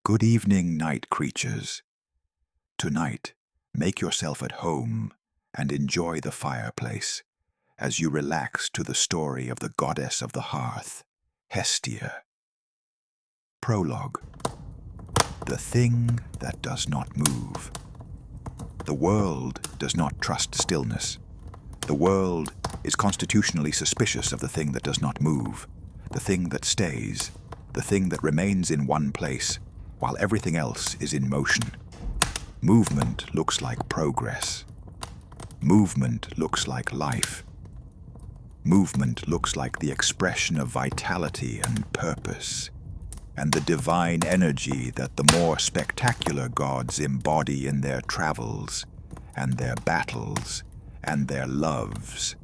Good evening, night creatures. Tonight, make yourself at home and enjoy the fireplace as you relax to the story of the goddess of the hearth, Hestia. Prologue. The thing that does not move. The world does not trust stillness. The world is constitutionally suspicious of the thing that does not move, the thing that stays, the thing that remains in one place, while everything else is in motion. Movement looks like progress. Movement looks like life. Movement looks like the expression of vitality and purpose, and the divine energy that the more spectacular gods embody in their travels, and their battles, and their loves,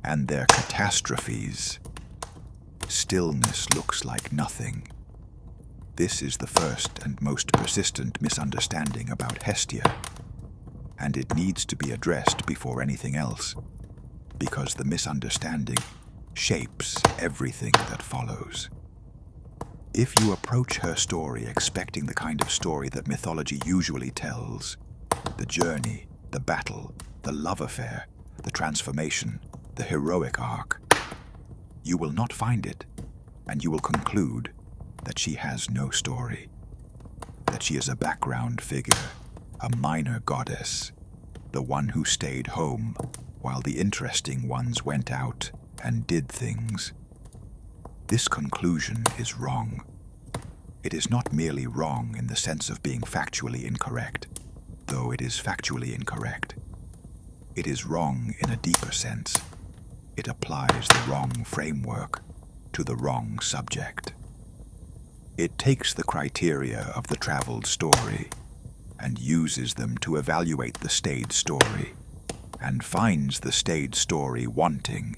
and their catastrophes. Stillness looks like nothing. This is the first and most persistent misunderstanding about Hestia, and it needs to be addressed before anything else, because the misunderstanding shapes everything that follows. If you approach her story expecting the kind of story that mythology usually tells, the journey, the battle, the love affair, the transformation, the heroic arc, you will not find it, and you will conclude that she has no story, that she is a background figure, a minor goddess, the one who stayed home while the interesting ones went out and did things. This conclusion is wrong. It is not merely wrong in the sense of being factually incorrect, though it is factually incorrect. It is wrong in a deeper sense. It applies the wrong framework to the wrong subject. It takes the criteria of the traveled story and uses them to evaluate the stayed story, and finds the stayed story wanting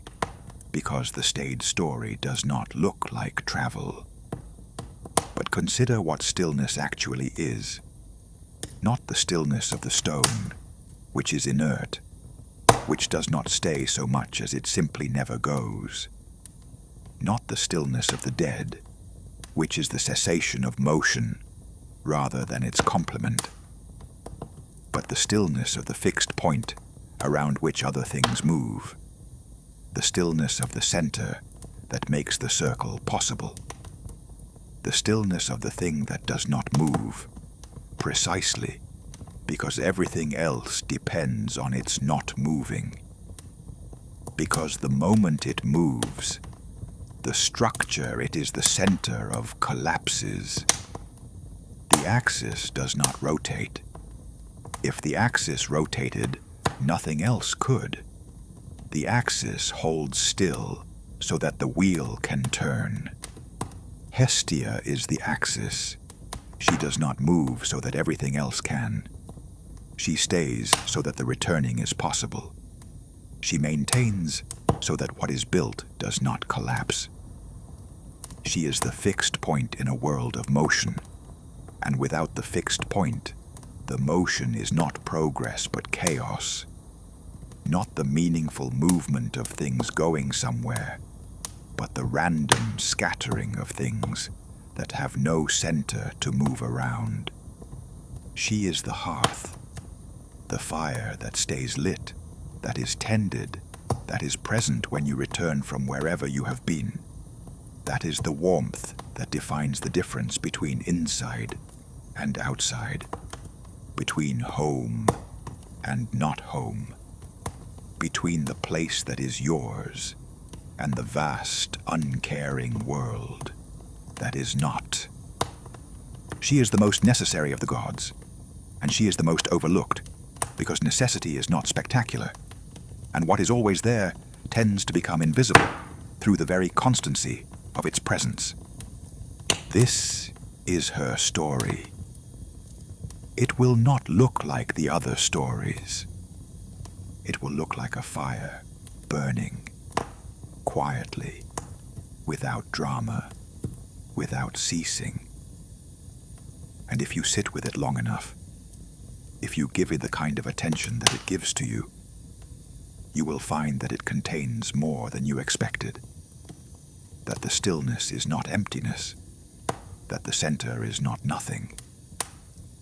because the stayed story does not look like travel. But consider what stillness actually is. Not the stillness of the stone, which is inert, which does not stay so much as it simply never goes. Not the stillness of the dead, which is the cessation of motion rather than its complement, but the stillness of the fixed point around which other things move, the stillness of the center that makes the circle possible, the stillness of the thing that does not move, precisely because everything else depends on its not moving. Because the moment it moves, the structure it is the center of collapses. The axis does not rotate. If the axis rotated, nothing else could. The axis holds still so that the wheel can turn. Hestia is the axis. She does not move so that everything else can. She stays so that the returning is possible. She maintains so that what is built does not collapse. She is the fixed point in a world of motion, and without the fixed point, the motion is not progress but chaos, not the meaningful movement of things going somewhere, but the random scattering of things that have no center to move around. She is the hearth, the fire that stays lit, that is tended, that is present when you return from wherever you have been. That is the warmth that defines the difference between inside and outside, between home and not home, between the place that is yours and the vast, uncaring world that is not. She is the most necessary of the gods, and she is the most overlooked, because necessity is not spectacular, and what is always there tends to become invisible through the very constancy of its presence. This is her story. It will not look like the other stories. It will look like a fire burning quietly, without drama, without ceasing. And if you sit with it long enough, if you give it the kind of attention that it gives to you, you will find that it contains more than you expected, that the stillness is not emptiness, that the center is not nothing,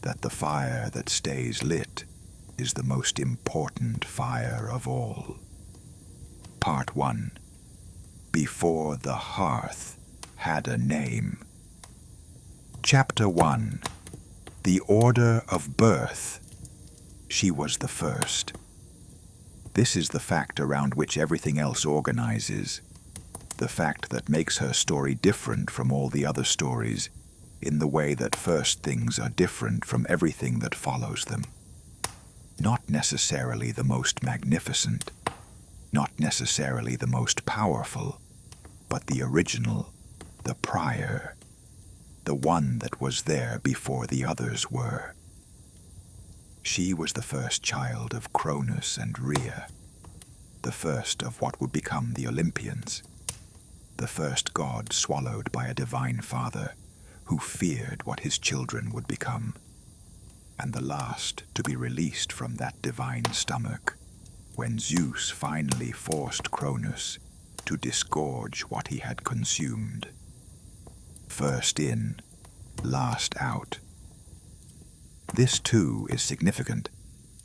that the fire that stays lit is the most important fire of all. Part 1. Before the Hearth had a name. Chapter 1. The Order of Birth. She was the first. This is the fact around which everything else organizes, the fact that makes her story different from all the other stories, in the way that first things are different from everything that follows them. Not necessarily the most magnificent, not necessarily the most powerful, but the original, the prior, the one that was there before the others were. She was the first child of Cronus and Rhea, the first of what would become the Olympians, the first god swallowed by a divine father who feared what his children would become, and the last to be released from that divine stomach when Zeus finally forced Cronus to disgorge what he had consumed. First in, last out. This too is significant,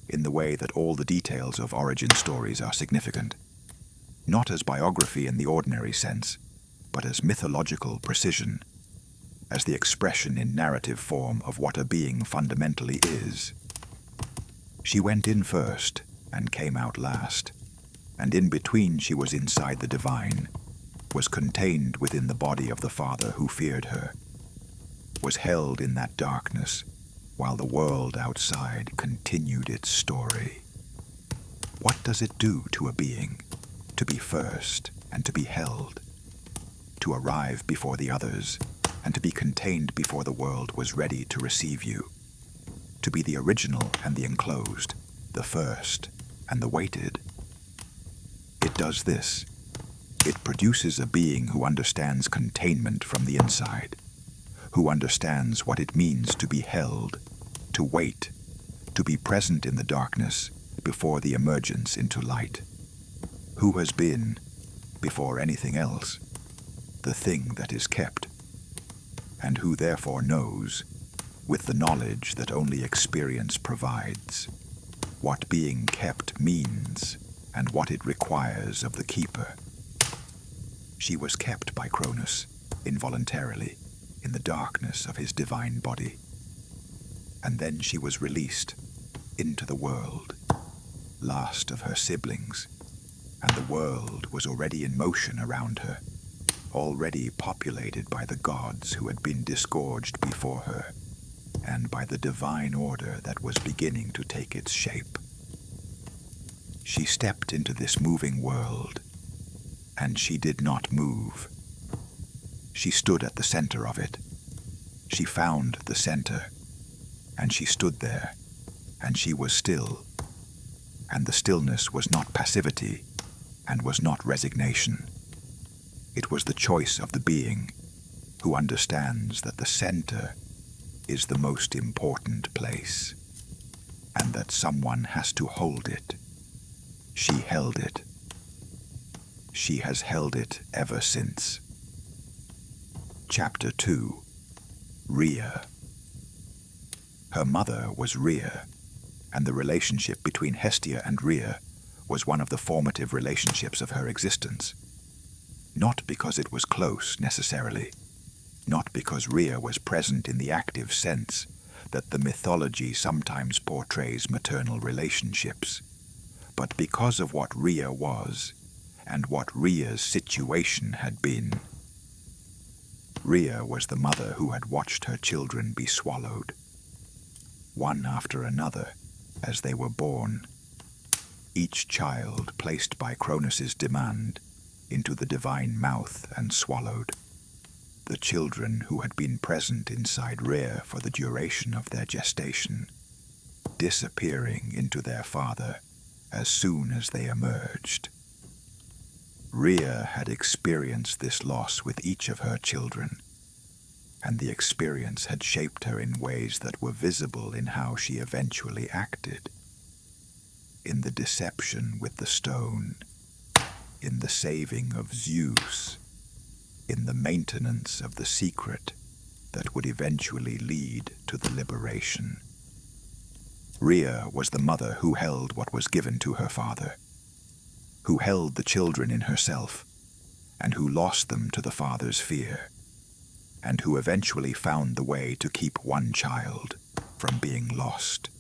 in the way that all the details of origin stories are significant, not as biography in the ordinary sense, but as mythological precision, as the expression in narrative form of what a being fundamentally is. She went in first and came out last, and in between she was inside the divine, was contained within the body of the Father who feared her, was held in that darkness while the world outside continued its story. What does it do to a being to be first and to be held, to arrive before the others, and to be contained before the world was ready to receive you, to be the original and the enclosed, the first and the waited? It does this. It produces a being who understands containment from the inside, who understands what it means to be held, to wait, to be present in the darkness before the emergence into light, who has been, before anything else, the thing that is kept, and who therefore knows, with the knowledge that only experience provides, what being kept means and what it requires of the keeper. She was kept by Cronus, involuntarily, in the darkness of his divine body. And then she was released into the world, last of her siblings, and the world was already in motion around her, already populated by the gods who had been disgorged before her, and by the divine order that was beginning to take its shape. She stepped into this moving world, and she did not move. She stood at the center of it. She found the center, and she stood there, and she was still. And the stillness was not passivity, and was not resignation. It was the choice of the being who understands that the center is the most important place, and that someone has to hold it. She held it. She has held it ever since. Chapter 2. Rhea. Her mother was Rhea, and the relationship between Hestia and Rhea was one of the formative relationships of her existence. Not because it was close, necessarily. Not because Rhea was present in the active sense that the mythology sometimes portrays maternal relationships, but because of what Rhea was, and what Rhea's situation had been. Rhea was the mother who had watched her children be swallowed, one after another, as they were born, each child placed by Cronus's demand into the divine mouth and swallowed. The children who had been present inside Rhea for the duration of their gestation, disappearing into their father as soon as they emerged. Rhea had experienced this loss with each of her children, and the experience had shaped her in ways that were visible in how she eventually acted. In the deception with the stone, in the saving of Zeus, in the maintenance of the secret that would eventually lead to the liberation. Rhea was the mother who held what was given to her father, who held the children in herself, and who lost them to the father's fear, and who eventually found the way to keep one child from being lost.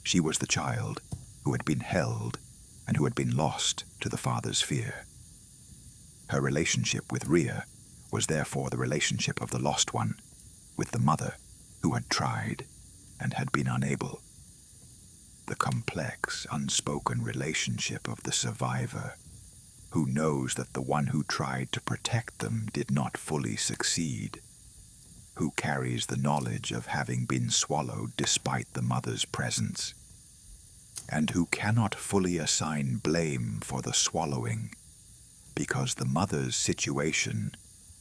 She was the child who had been held and who had been lost to the father's fear. Her relationship with Rhea was therefore the relationship of the lost one with the mother who had tried and had been unable. The complex, unspoken relationship of the survivor who knows that the one who tried to protect them did not fully succeed, who carries the knowledge of having been swallowed despite the mother's presence, and who cannot fully assign blame for the swallowing because the mother's situation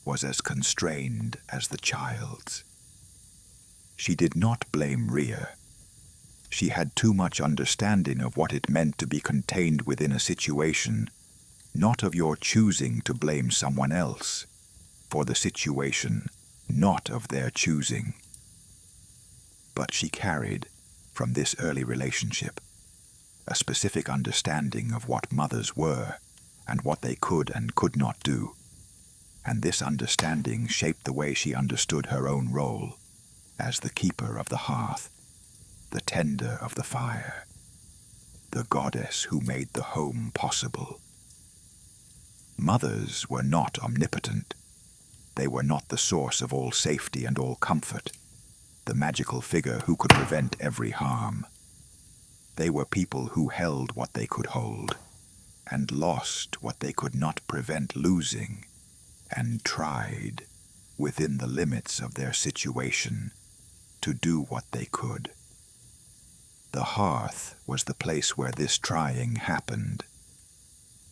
was as constrained as the child's. She did not blame Rhea. She had too much understanding of what it meant to be contained within a situation, not of your choosing to blame someone else for the situation not of their choosing. But she carried, from this early relationship, a specific understanding of what mothers were and what they could and could not do, and this understanding shaped the way she understood her own role as the keeper of the hearth, the tender of the fire, the goddess who made the home possible. Mothers were not omnipotent. They were not the source of all safety and all comfort, the magical figure who could prevent every harm. They were people who held what they could hold, and lost what they could not prevent losing, and tried, within the limits of their situation, to do what they could. The hearth was the place where this trying happened.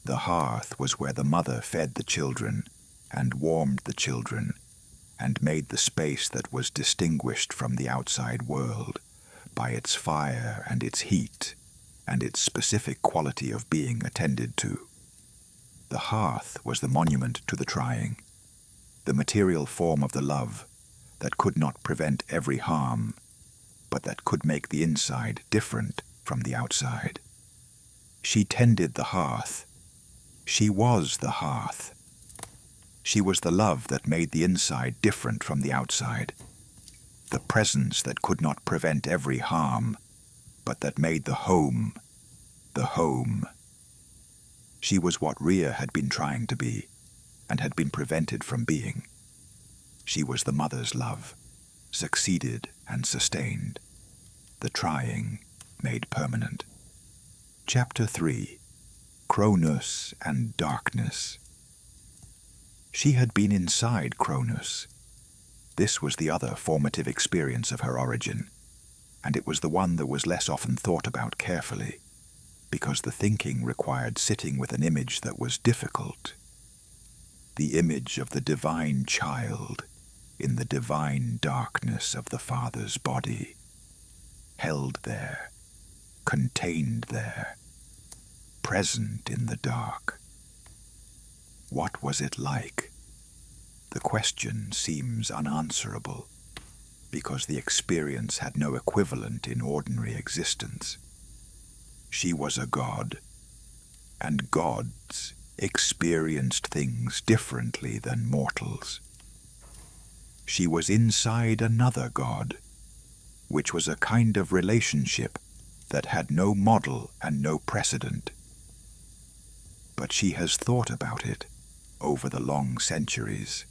The hearth was where the mother fed the children and warmed the children and made the space that was distinguished from the outside world by its fire and its heat and its specific quality of being attended to. The hearth was the monument to the trying, the material form of the love that could not prevent every harm, but that could make the inside different from the outside. She tended the hearth. She was the hearth. She was the love that made the inside different from the outside, the presence that could not prevent every harm, but that made the home, the home. She was what Rhea had been trying to be, and had been prevented from being. She was the mother's love, succeeded and sustained, the trying made permanent. Chapter 3. Cronus and Darkness. She had been inside Cronus. This was the other formative experience of her origin, and it was the one that was less often thought about carefully, because the thinking required sitting with an image that was difficult. The image of the divine child in the divine darkness of the Father's body, held there, contained there, present in the dark. What was it like? The question seems unanswerable, because the experience had no equivalent in ordinary existence. She was a god, and gods experienced things differently than mortals. She was inside another god, which was a kind of relationship that had no model and no precedent. But she has thought about it over the long centuries,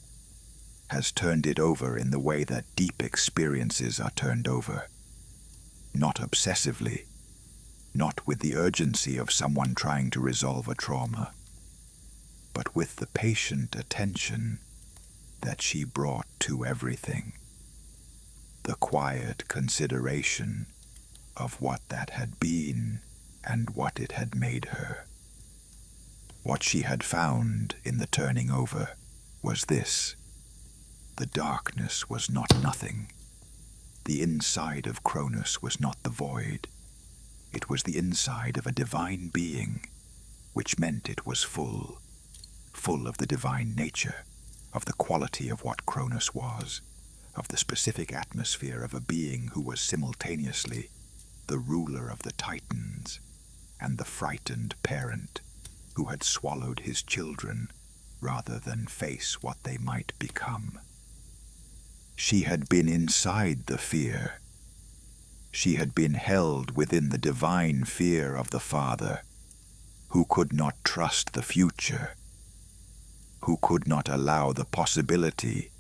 has turned it over in the way that deep experiences are turned over, not obsessively, not with the urgency of someone trying to resolve a trauma, but with the patient attention that she brought to everything, the quiet consideration of what that had been and what it had made her. What she had found in the turning over was this: the darkness was not nothing. The inside of Cronus was not the void. It was the inside of a divine being, which meant it was full of the divine nature, of the quality of what Cronus was, of the specific atmosphere of a being who was simultaneously the ruler of the Titans, and the frightened parent who had swallowed his children rather than face what they might become. She had been inside the fear. She had been held within the divine fear of the Father, who could not trust the future, who could not allow the possibility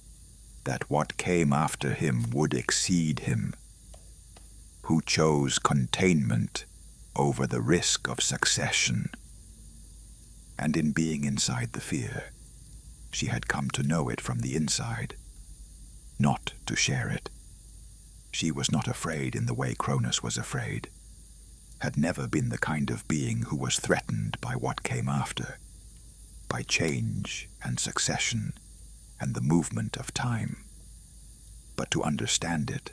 that what came after him would exceed him, who chose containment over the risk of succession. And in being inside the fear, she had come to know it from the inside, not to share it. She was not afraid in the way Cronus was afraid, had never been the kind of being who was threatened by what came after, by change and succession and the movement of time. But to understand it,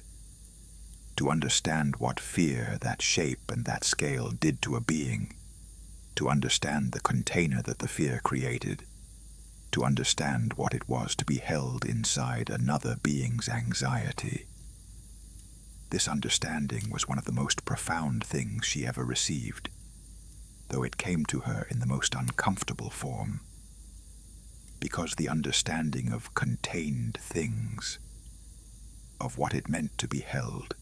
to understand what fear, that shape and that scale did to a being, to understand the container that the fear created, to understand what it was to be held inside another being's anxiety. This understanding was one of the most profound things she ever received, though it came to her in the most uncomfortable form, because the understanding of contained things, of what it meant to be held,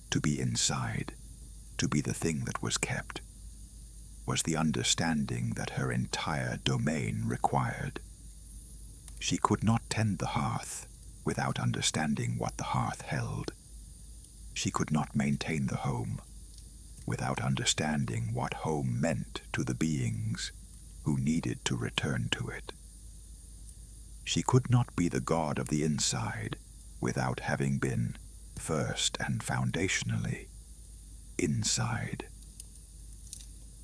to be inside, to be the thing that was kept, was the understanding that her entire domain required. She could not tend the hearth without understanding what the hearth held. She could not maintain the home without understanding what home meant to the beings who needed to return to it. She could not be the god of the inside without having been, first and foundationally, inside.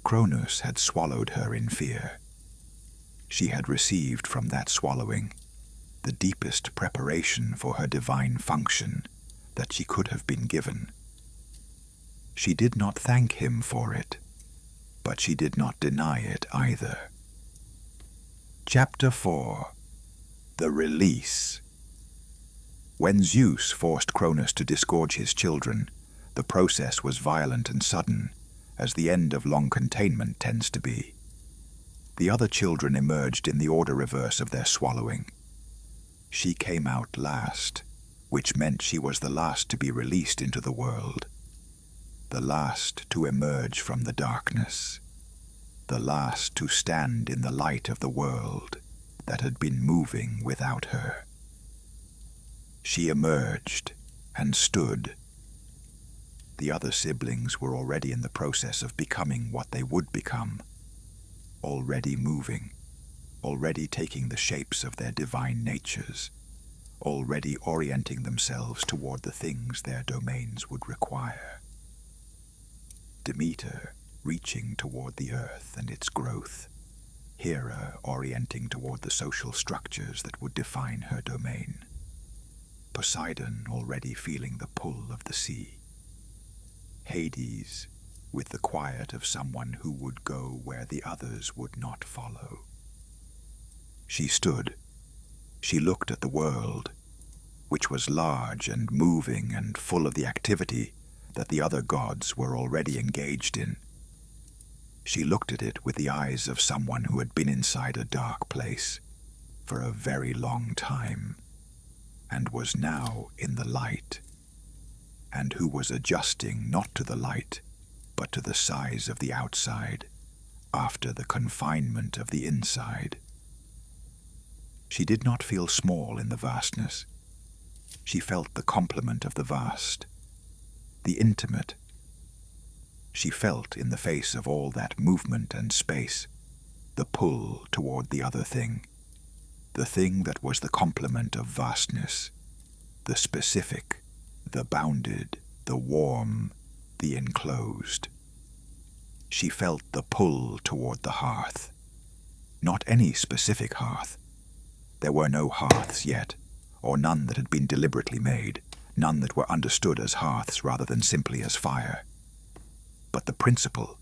Cronus had swallowed her in fear. She had received from that swallowing the deepest preparation for her divine function that she could have been given. She did not thank him for it, but she did not deny it either. Chapter 4. The Release. When Zeus forced Cronus to disgorge his children, the process was violent and sudden, as the end of long containment tends to be. The other children emerged in the order reverse of their swallowing. She came out last, which meant she was the last to be released into the world, the last to emerge from the darkness, the last to stand in the light of the world that had been moving without her. She emerged and stood. The other siblings were already in the process of becoming what they would become, already moving, already taking the shapes of their divine natures, already orienting themselves toward the things their domains would require. Demeter reaching toward the earth and its growth, Hera orienting toward the social structures that would define her domain, Poseidon already feeling the pull of the sea, Hades with the quiet of someone who would go where the others would not follow. She stood. She looked at the world, which was large and moving and full of the activity that the other gods were already engaged in. She looked at it with the eyes of someone who had been inside a dark place for a very long time, and was now in the light, and who was adjusting not to the light, but to the size of the outside, after the confinement of the inside. She did not feel small in the vastness. She felt the complement of the vast, the intimate. She felt in the face of all that movement and space, the pull toward the other thing, the thing that was the complement of vastness, the specific, the bounded, the warm, the enclosed. She felt the pull toward the hearth. Not any specific hearth. There were no hearths yet, or none that had been deliberately made, none that were understood as hearths rather than simply as fire. But the principle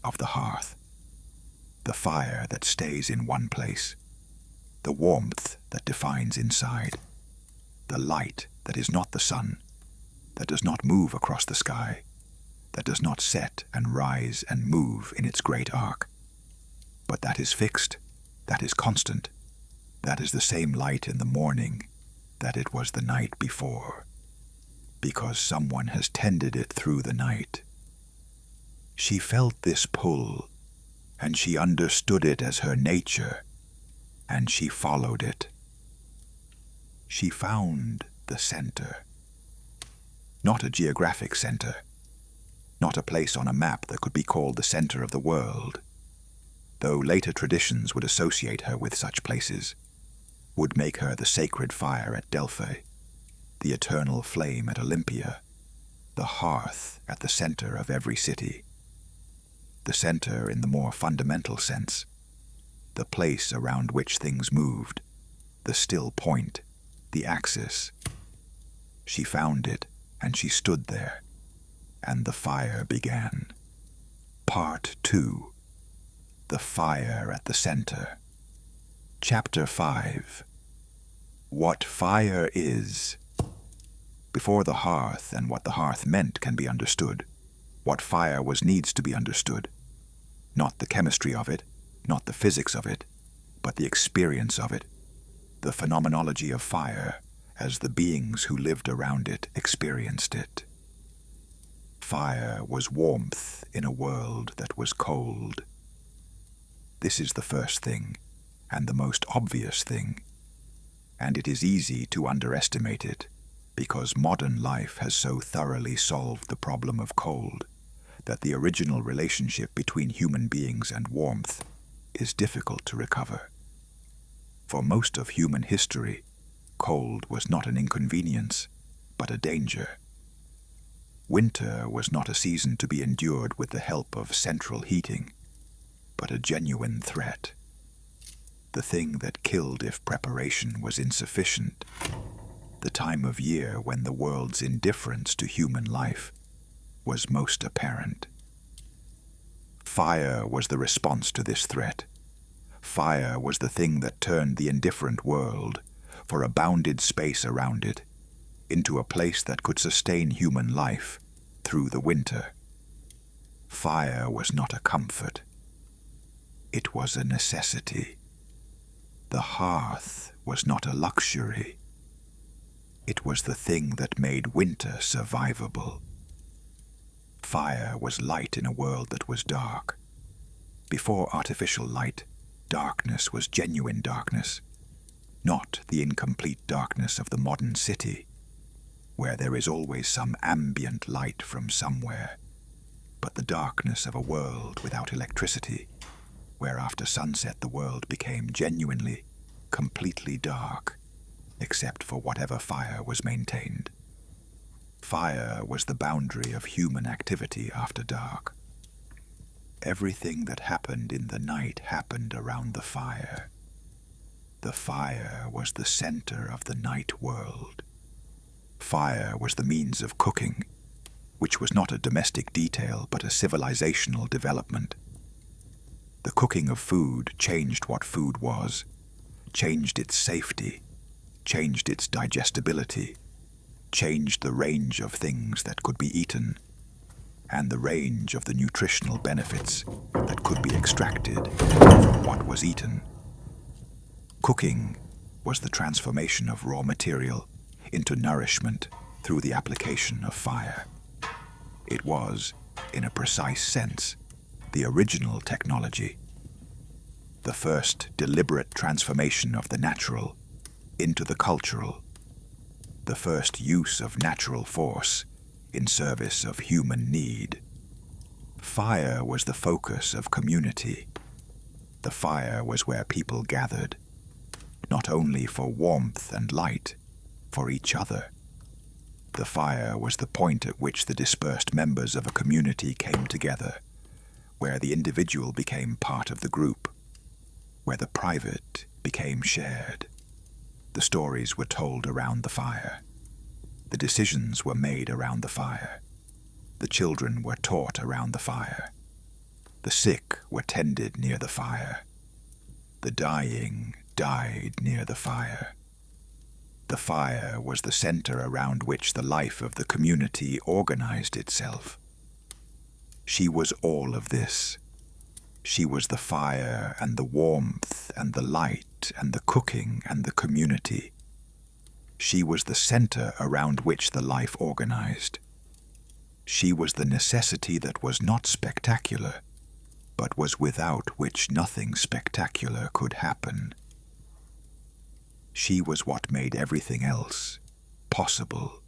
of the hearth, the fire that stays in one place, the warmth that defines inside, the light that is not the sun, that does not move across the sky, that does not set and rise and move in its great arc, but that is fixed, that is constant, that is the same light in the morning that it was the night before, because someone has tended it through the night. She felt this pull, and she understood it as her nature, and she followed it. She found the center. Not a geographic center, not a place on a map that could be called the center of the world, though later traditions would associate her with such places, would make her the sacred fire at Delphi, the eternal flame at Olympia, the hearth at the center of every city. The center in the more fundamental sense, the place around which things moved, the still point, the axis. She found it, and she stood there, and the fire began. Part 2. The Fire at the Center. Chapter 5. What Fire Is. Before the hearth and what the hearth meant can be understood, what fire was needs to be understood. Not the chemistry of it, not the physics of it, but the experience of it, the phenomenology of fire as the beings who lived around it experienced it. Fire was warmth in a world that was cold. This is the first thing, and the most obvious thing, and it is easy to underestimate it, because modern life has so thoroughly solved the problem of cold that the original relationship between human beings and warmth is difficult to recover. For most of human history, cold was not an inconvenience, but a danger. Winter was not a season to be endured with the help of central heating, but a genuine threat. The thing that killed if preparation was insufficient. The time of year when the world's indifference to human life was most apparent. Fire was the response to this threat. Fire was the thing that turned the indifferent world, for a bounded space around it, into a place that could sustain human life through the winter. Fire was not a comfort. It was a necessity. The hearth was not a luxury. It was the thing that made winter survivable. Fire was light in a world that was dark. Before artificial light, darkness was genuine darkness, not the incomplete darkness of the modern city, where there is always some ambient light from somewhere, but the darkness of a world without electricity, where after sunset the world became genuinely, completely dark, except for whatever fire was maintained. Fire was the boundary of human activity after dark. Everything that happened in the night happened around the fire. The fire was the center of the night world. Fire was the means of cooking, which was not a domestic detail but a civilizational development. The cooking of food changed what food was, changed its safety, changed its digestibility, changed the range of things that could be eaten, and the range of the nutritional benefits that could be extracted from what was eaten. Cooking was the transformation of raw material into nourishment through the application of fire. It was, in a precise sense, the original technology, the first deliberate transformation of the natural into the cultural, the first use of natural force in service of human need. Fire was the focus of community. The fire was where people gathered, not only for warmth and light, for each other. The fire was the point at which the dispersed members of a community came together, where the individual became part of the group, where the private became shared. The stories were told around the fire. The decisions were made around the fire. The children were taught around the fire. The sick were tended near the fire. The dying died near the fire. The fire was the center around which the life of the community organized itself. She was all of this. She was the fire and the warmth and the light and the cooking and the community. She was the center around which the life organized. She was the necessity that was not spectacular, but was without which nothing spectacular could happen. She was what made everything else possible.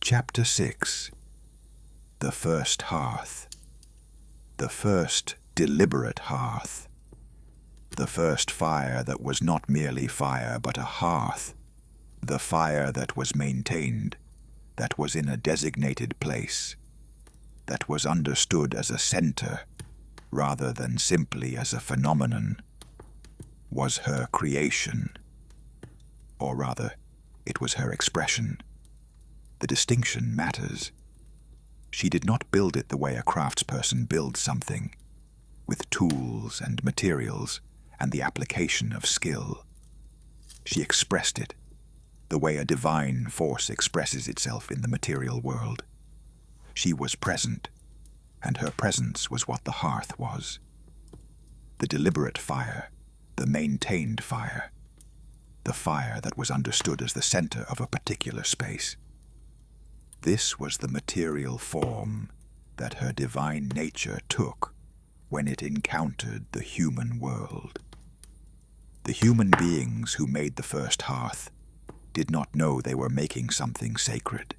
Chapter 6. The First Hearth. The first deliberate hearth. The first fire that was not merely fire but a hearth. The fire that was maintained, that was in a designated place, that was understood as a center rather than simply as a phenomenon, was her creation. Or rather, it was her expression. The distinction matters. She did not build it the way a craftsperson builds something, with tools and materials and the application of skill. She expressed it the way a divine force expresses itself in the material world. She was present, and her presence was what the hearth was. The deliberate fire, the maintained fire, the fire that was understood as the center of a particular space. This was the material form that her divine nature took when it encountered the human world. The human beings who made the first hearth did not know they were making something sacred.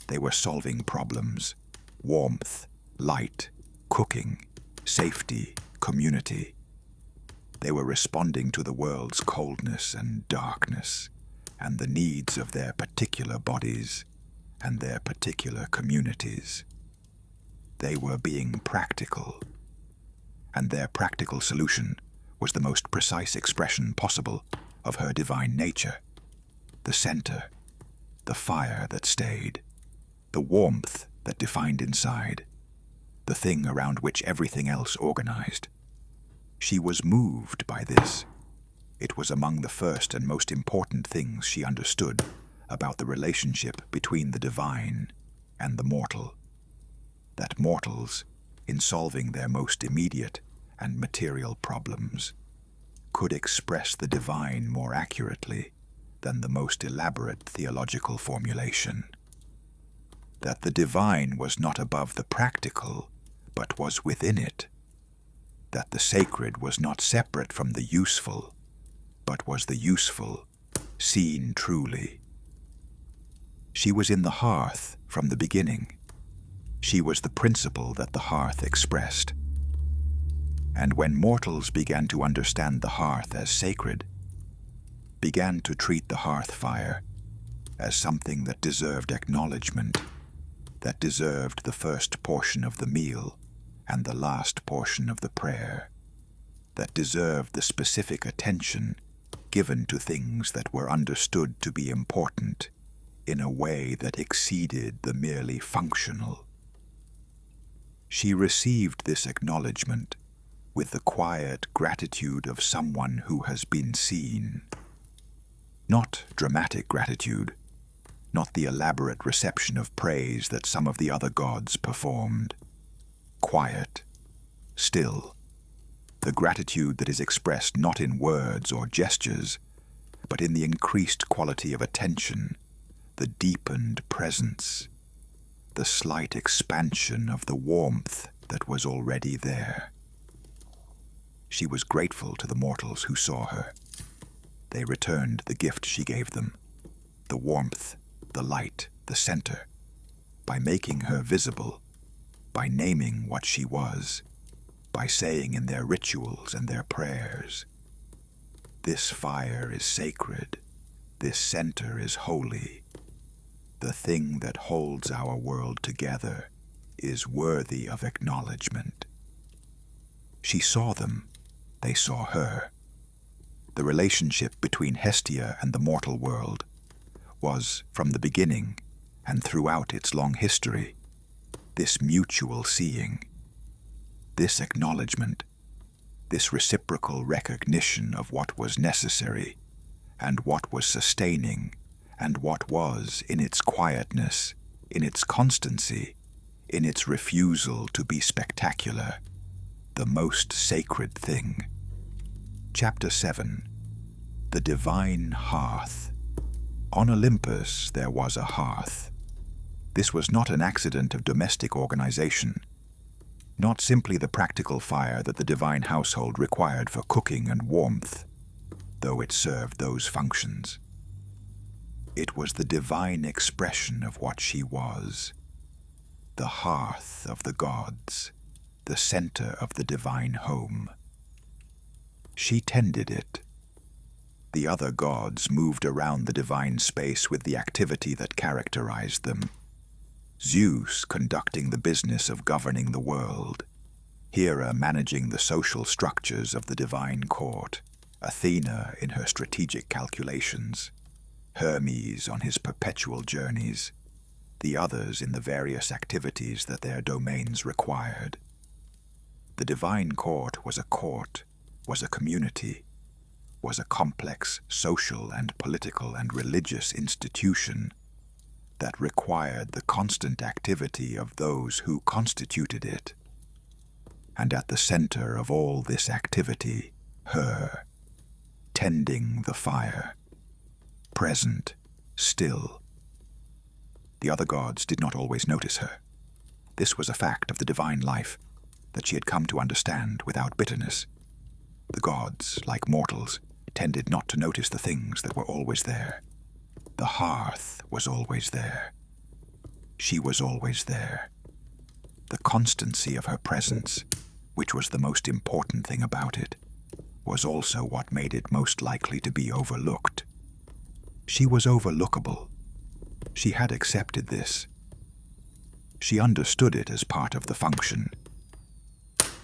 They were solving problems: warmth, light, cooking, safety, community. They were responding to the world's coldness and darkness and the needs of their particular bodies and their particular communities. They were being practical, and their practical solution was the most precise expression possible of her divine nature. The center, the fire that stayed, the warmth that defined inside, the thing around which everything else organized. She was moved by this. It was among the first and most important things she understood about the relationship between the divine and the mortal. That mortals, in solving their most immediate and material problems, could express the divine more accurately than the most elaborate theological formulation. That the divine was not above the practical, but was within it. That the sacred was not separate from the useful, but was the useful, seen truly. She was in the hearth from the beginning. She was the principle that the hearth expressed. And when mortals began to understand the hearth as sacred, began to treat the hearth fire as something that deserved acknowledgement, that deserved the first portion of the meal and the last portion of the prayer, that deserved the specific attention given to things that were understood to be important in a way that exceeded the merely functional. She received this acknowledgement with the quiet gratitude of someone who has been seen. Not dramatic gratitude, not the elaborate reception of praise that some of the other gods performed. Quiet, still, the gratitude that is expressed not in words or gestures, but in the increased quality of attention, the deepened presence, the slight expansion of the warmth that was already there. She was grateful to the mortals who saw her. They returned the gift she gave them, the warmth, the light, the center, by making her visible, by naming what she was, by saying in their rituals and their prayers, "This fire is sacred, this center is holy. The thing that holds our world together is worthy of acknowledgement." She saw them, they saw her. The relationship between Hestia and the mortal world was, from the beginning and throughout its long history, this mutual seeing, this acknowledgement, this reciprocal recognition of what was necessary and what was sustaining and what was, in its quietness, in its constancy, in its refusal to be spectacular, the most sacred thing. Chapter 7. The Divine Hearth. On Olympus there was a hearth. This was not an accident of domestic organization, not simply the practical fire that the divine household required for cooking and warmth, though it served those functions. It was the divine expression of what she was, the hearth of the gods, the center of the divine home. She tended it. The other gods moved around the divine space with the activity that characterized them. Zeus conducting the business of governing the world, Hera managing the social structures of the divine court, Athena in her strategic calculations, Hermes on his perpetual journeys, the others in the various activities that their domains required. The divine court, was a community, was a complex social and political and religious institution that required the constant activity of those who constituted it. And at the center of all this activity, her, tending the fire, present, still. The other gods did not always notice her. This was a fact of the divine life that she had come to understand without bitterness. The gods, like mortals, tended not to notice the things that were always there. The hearth was always there. She was always there. The constancy of her presence, which was the most important thing about it, was also what made it most likely to be overlooked. She was overlookable. She had accepted this. She understood it as part of the function.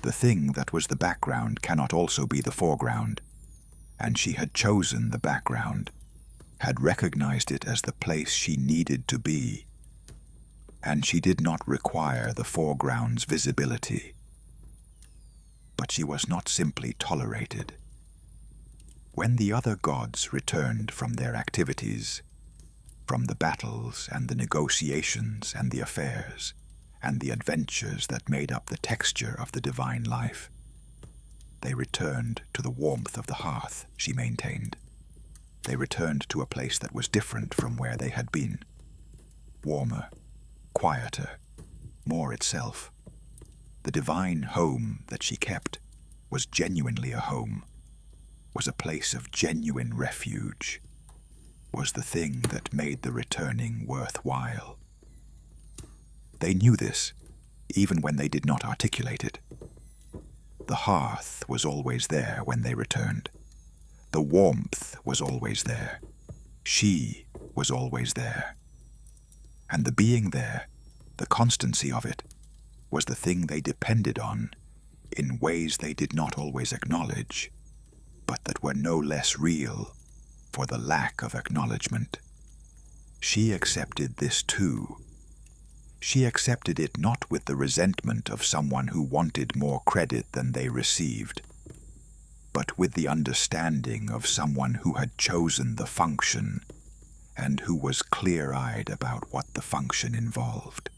The thing that was the background cannot also be the foreground, and she had chosen the background, had recognized it as the place she needed to be, and she did not require the foreground's visibility. But she was not simply tolerated. When the other gods returned from their activities, from the battles and the negotiations and the affairs and the adventures that made up the texture of the divine life, they returned to the warmth of the hearth, she maintained. They returned to a place that was different from where they had been. Warmer, quieter, more itself. The divine home that she kept was genuinely a home, was a place of genuine refuge, was the thing that made the returning worthwhile. They knew this, even when they did not articulate it. The hearth was always there when they returned. The warmth was always there. She was always there. And the being there, the constancy of it, was the thing they depended on in ways they did not always acknowledge, but that were no less real for the lack of acknowledgement. She accepted this too. She accepted it not with the resentment of someone who wanted more credit than they received, but with the understanding of someone who had chosen the function and who was clear-eyed about what the function involved.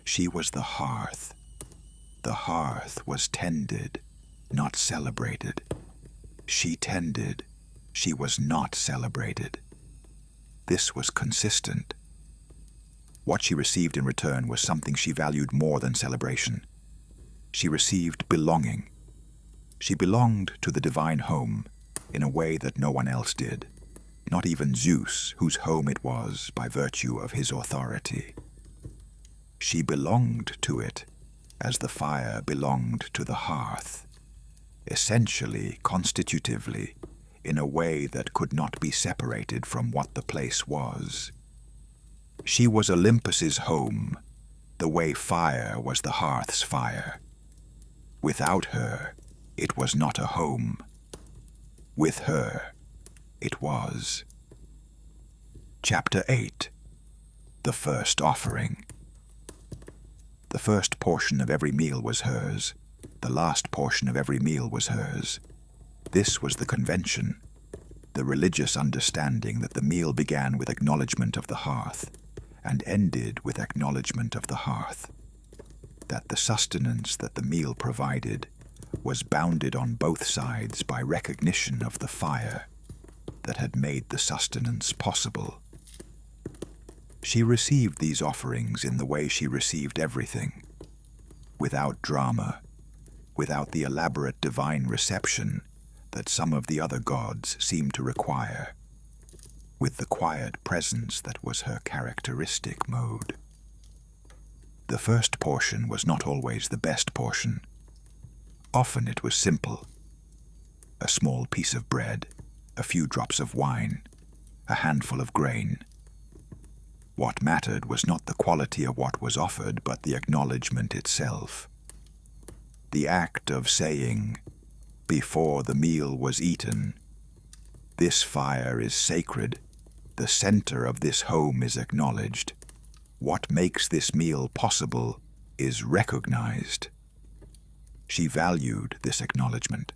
She was the hearth. The hearth was tended, not celebrated. She tended. She was not celebrated. This was consistent. What she received in return was something she valued more than celebration. She received belonging. She belonged to the divine home in a way that no one else did, not even Zeus, whose home it was by virtue of his authority. She belonged to it as the fire belonged to the hearth, essentially, constitutively, in a way that could not be separated from what the place was. She was Olympus's home, the way fire was the hearth's fire. Without her, it was not a home. With her, it was. Chapter 8. The First Offering. The first portion of every meal was hers. The last portion of every meal was hers. This was the convention, the religious understanding that the meal began with acknowledgement of the hearth and ended with acknowledgement of the hearth. that the sustenance that the meal provided was bounded on both sides by recognition of the fire that had made the sustenance possible. She received these offerings in the way she received everything, without drama, without the elaborate divine reception that some of the other gods seemed to require, with the quiet presence that was her characteristic mode. The first portion was not always the best portion. Often it was simple. A small piece of bread, a few drops of wine, a handful of grain. What mattered was not the quality of what was offered, but the acknowledgement itself. The act of saying, before the meal was eaten, "This fire is sacred. The center of this home is acknowledged. What makes this meal possible is recognized." She valued this acknowledgement,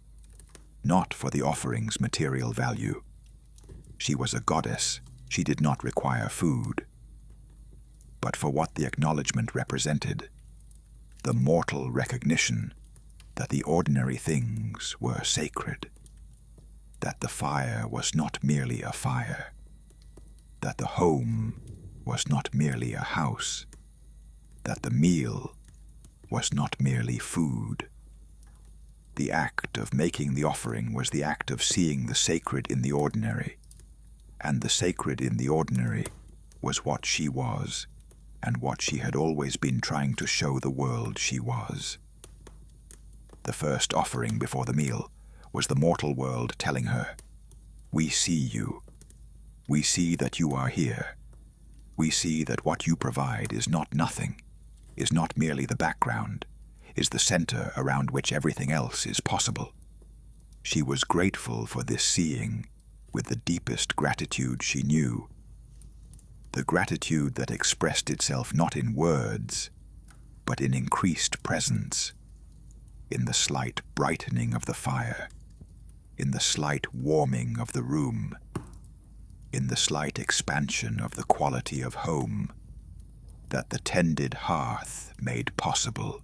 not for the offering's material value. She was a goddess. She did not require food. But for what the acknowledgement represented, the mortal recognition that the ordinary things were sacred, that the fire was not merely a fire, that the home was not merely a house, that the meal was not merely food. The act of making the offering was the act of seeing the sacred in the ordinary, and the sacred in the ordinary was what she was, and what she had always been trying to show the world she was. The first offering before the meal was the mortal world telling her, "We see you. We see that you are here. We see that what you provide is not nothing, is not merely the background, is the center around which everything else is possible." She was grateful for this seeing with the deepest gratitude she knew, the gratitude that expressed itself not in words, but in increased presence, in the slight brightening of the fire, in the slight warming of the room, in the slight expansion of the quality of home that the tended hearth made possible.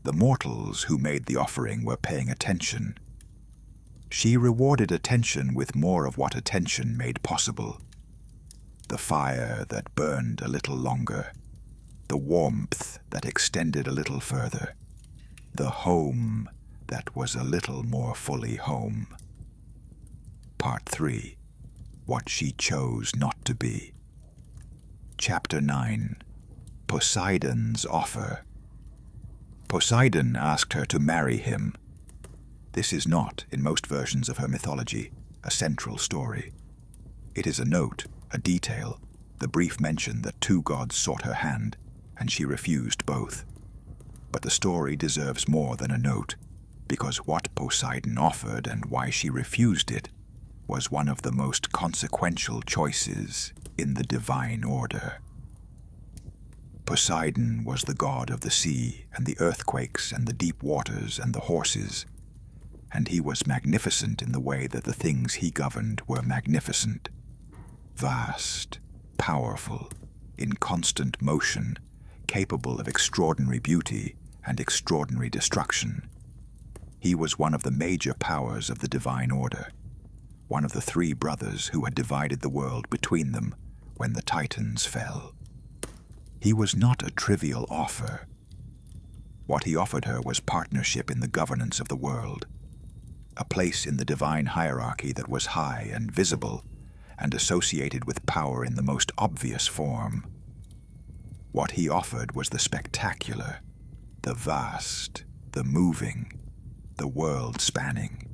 The mortals who made the offering were paying attention. She rewarded attention with more of what attention made possible. The fire that burned a little longer, the warmth that extended a little further, the home that was a little more fully home. Part 3. What she chose not to be. Chapter 9. Poseidon's Offer. Poseidon asked her to marry him. This is not, in most versions of her mythology, a central story. It is a note, a detail, the brief mention that two gods sought her hand, and she refused both. But the story deserves more than a note, because what Poseidon offered and why she refused it was one of the most consequential choices in the divine order. Poseidon was the god of the sea and the earthquakes and the deep waters and the horses, and he was magnificent in the way that the things he governed were magnificent. Vast, powerful, in constant motion, capable of extraordinary beauty and extraordinary destruction. He was one of the major powers of the divine order, one of the three brothers who had divided the world between them when the Titans fell. He was not a trivial offer. What he offered her was partnership in the governance of the world, a place in the divine hierarchy that was high and visible and associated with power in the most obvious form. What he offered was the spectacular, the vast, the moving, the world-spanning.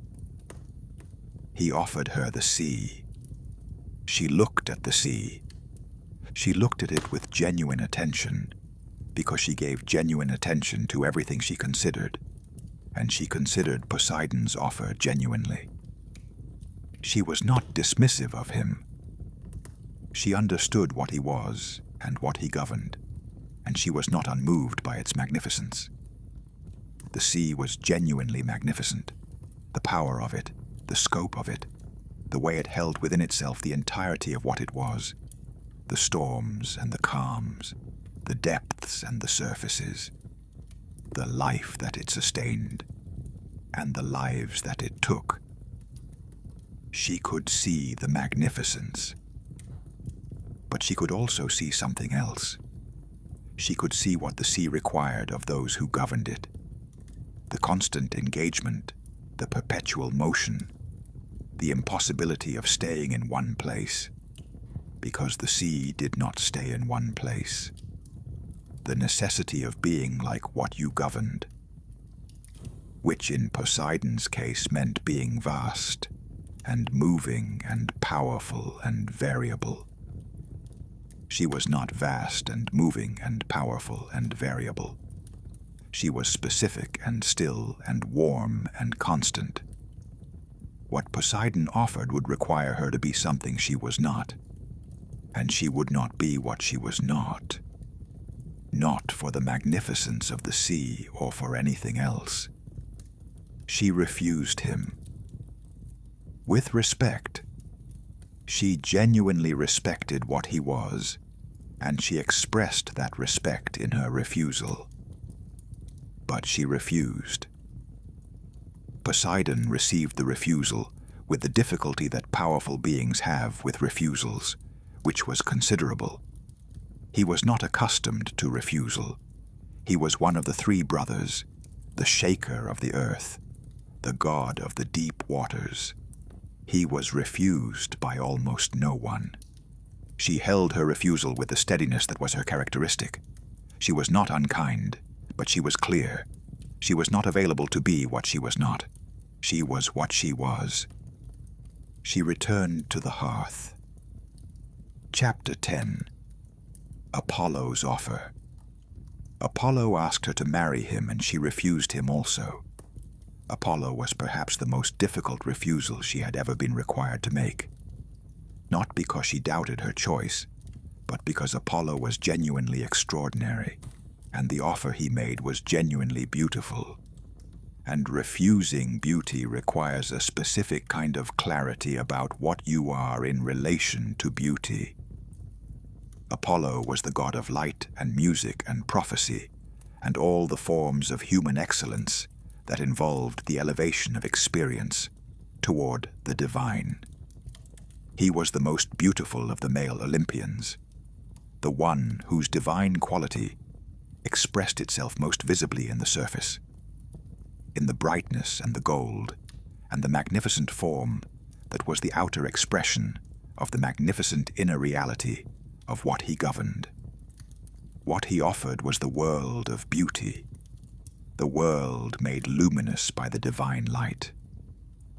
He offered her the sea. She looked at the sea. She looked at it with genuine attention, because she gave genuine attention to everything she considered, and she considered Poseidon's offer genuinely. She was not dismissive of him. She understood what he was and what he governed, and she was not unmoved by its magnificence. The sea was genuinely magnificent. The power of it, the scope of it, the way it held within itself the entirety of what it was, the storms and the calms, the depths and the surfaces. the life that it sustained, and the lives that it took. She could see the magnificence, but she could also see something else. She could see what the sea required of those who governed it. The constant engagement, the perpetual motion, the impossibility of staying in one place, because the sea did not stay in one place. The necessity of being like what you governed, which in Poseidon's case meant being vast and moving and powerful and variable. She was not vast and moving and powerful and variable. She was specific and still and warm and constant. What Poseidon offered would require her to be something she was not, and she would not be what she was not. Not for the magnificence of the sea or for anything else. She refused him. With respect. She genuinely respected what he was, and she expressed that respect in her refusal. But she refused. Poseidon received the refusal with the difficulty that powerful beings have with refusals, which was considerable. He was not accustomed to refusal. He was one of the three brothers, the shaker of the earth, the god of the deep waters. He was refused by almost no one. She held her refusal with the steadiness that was her characteristic. She was not unkind, but she was clear. She was not available to be what she was not. She was what she was. She returned to the hearth. Chapter 10. Apollo's offer. Apollo asked her to marry him, and she refused him also. Apollo was perhaps the most difficult refusal she had ever been required to make. Not because she doubted her choice, but because Apollo was genuinely extraordinary, and the offer he made was genuinely beautiful. And refusing beauty requires a specific kind of clarity about what you are in relation to beauty. Apollo was the god of light and music and prophecy, and all the forms of human excellence that involved the elevation of experience toward the divine. He was the most beautiful of the male Olympians, the one whose divine quality expressed itself most visibly in the surface, in the brightness and the gold, and the magnificent form that was the outer expression of the magnificent inner reality of what he governed. What he offered was the world of beauty, the world made luminous by the divine light,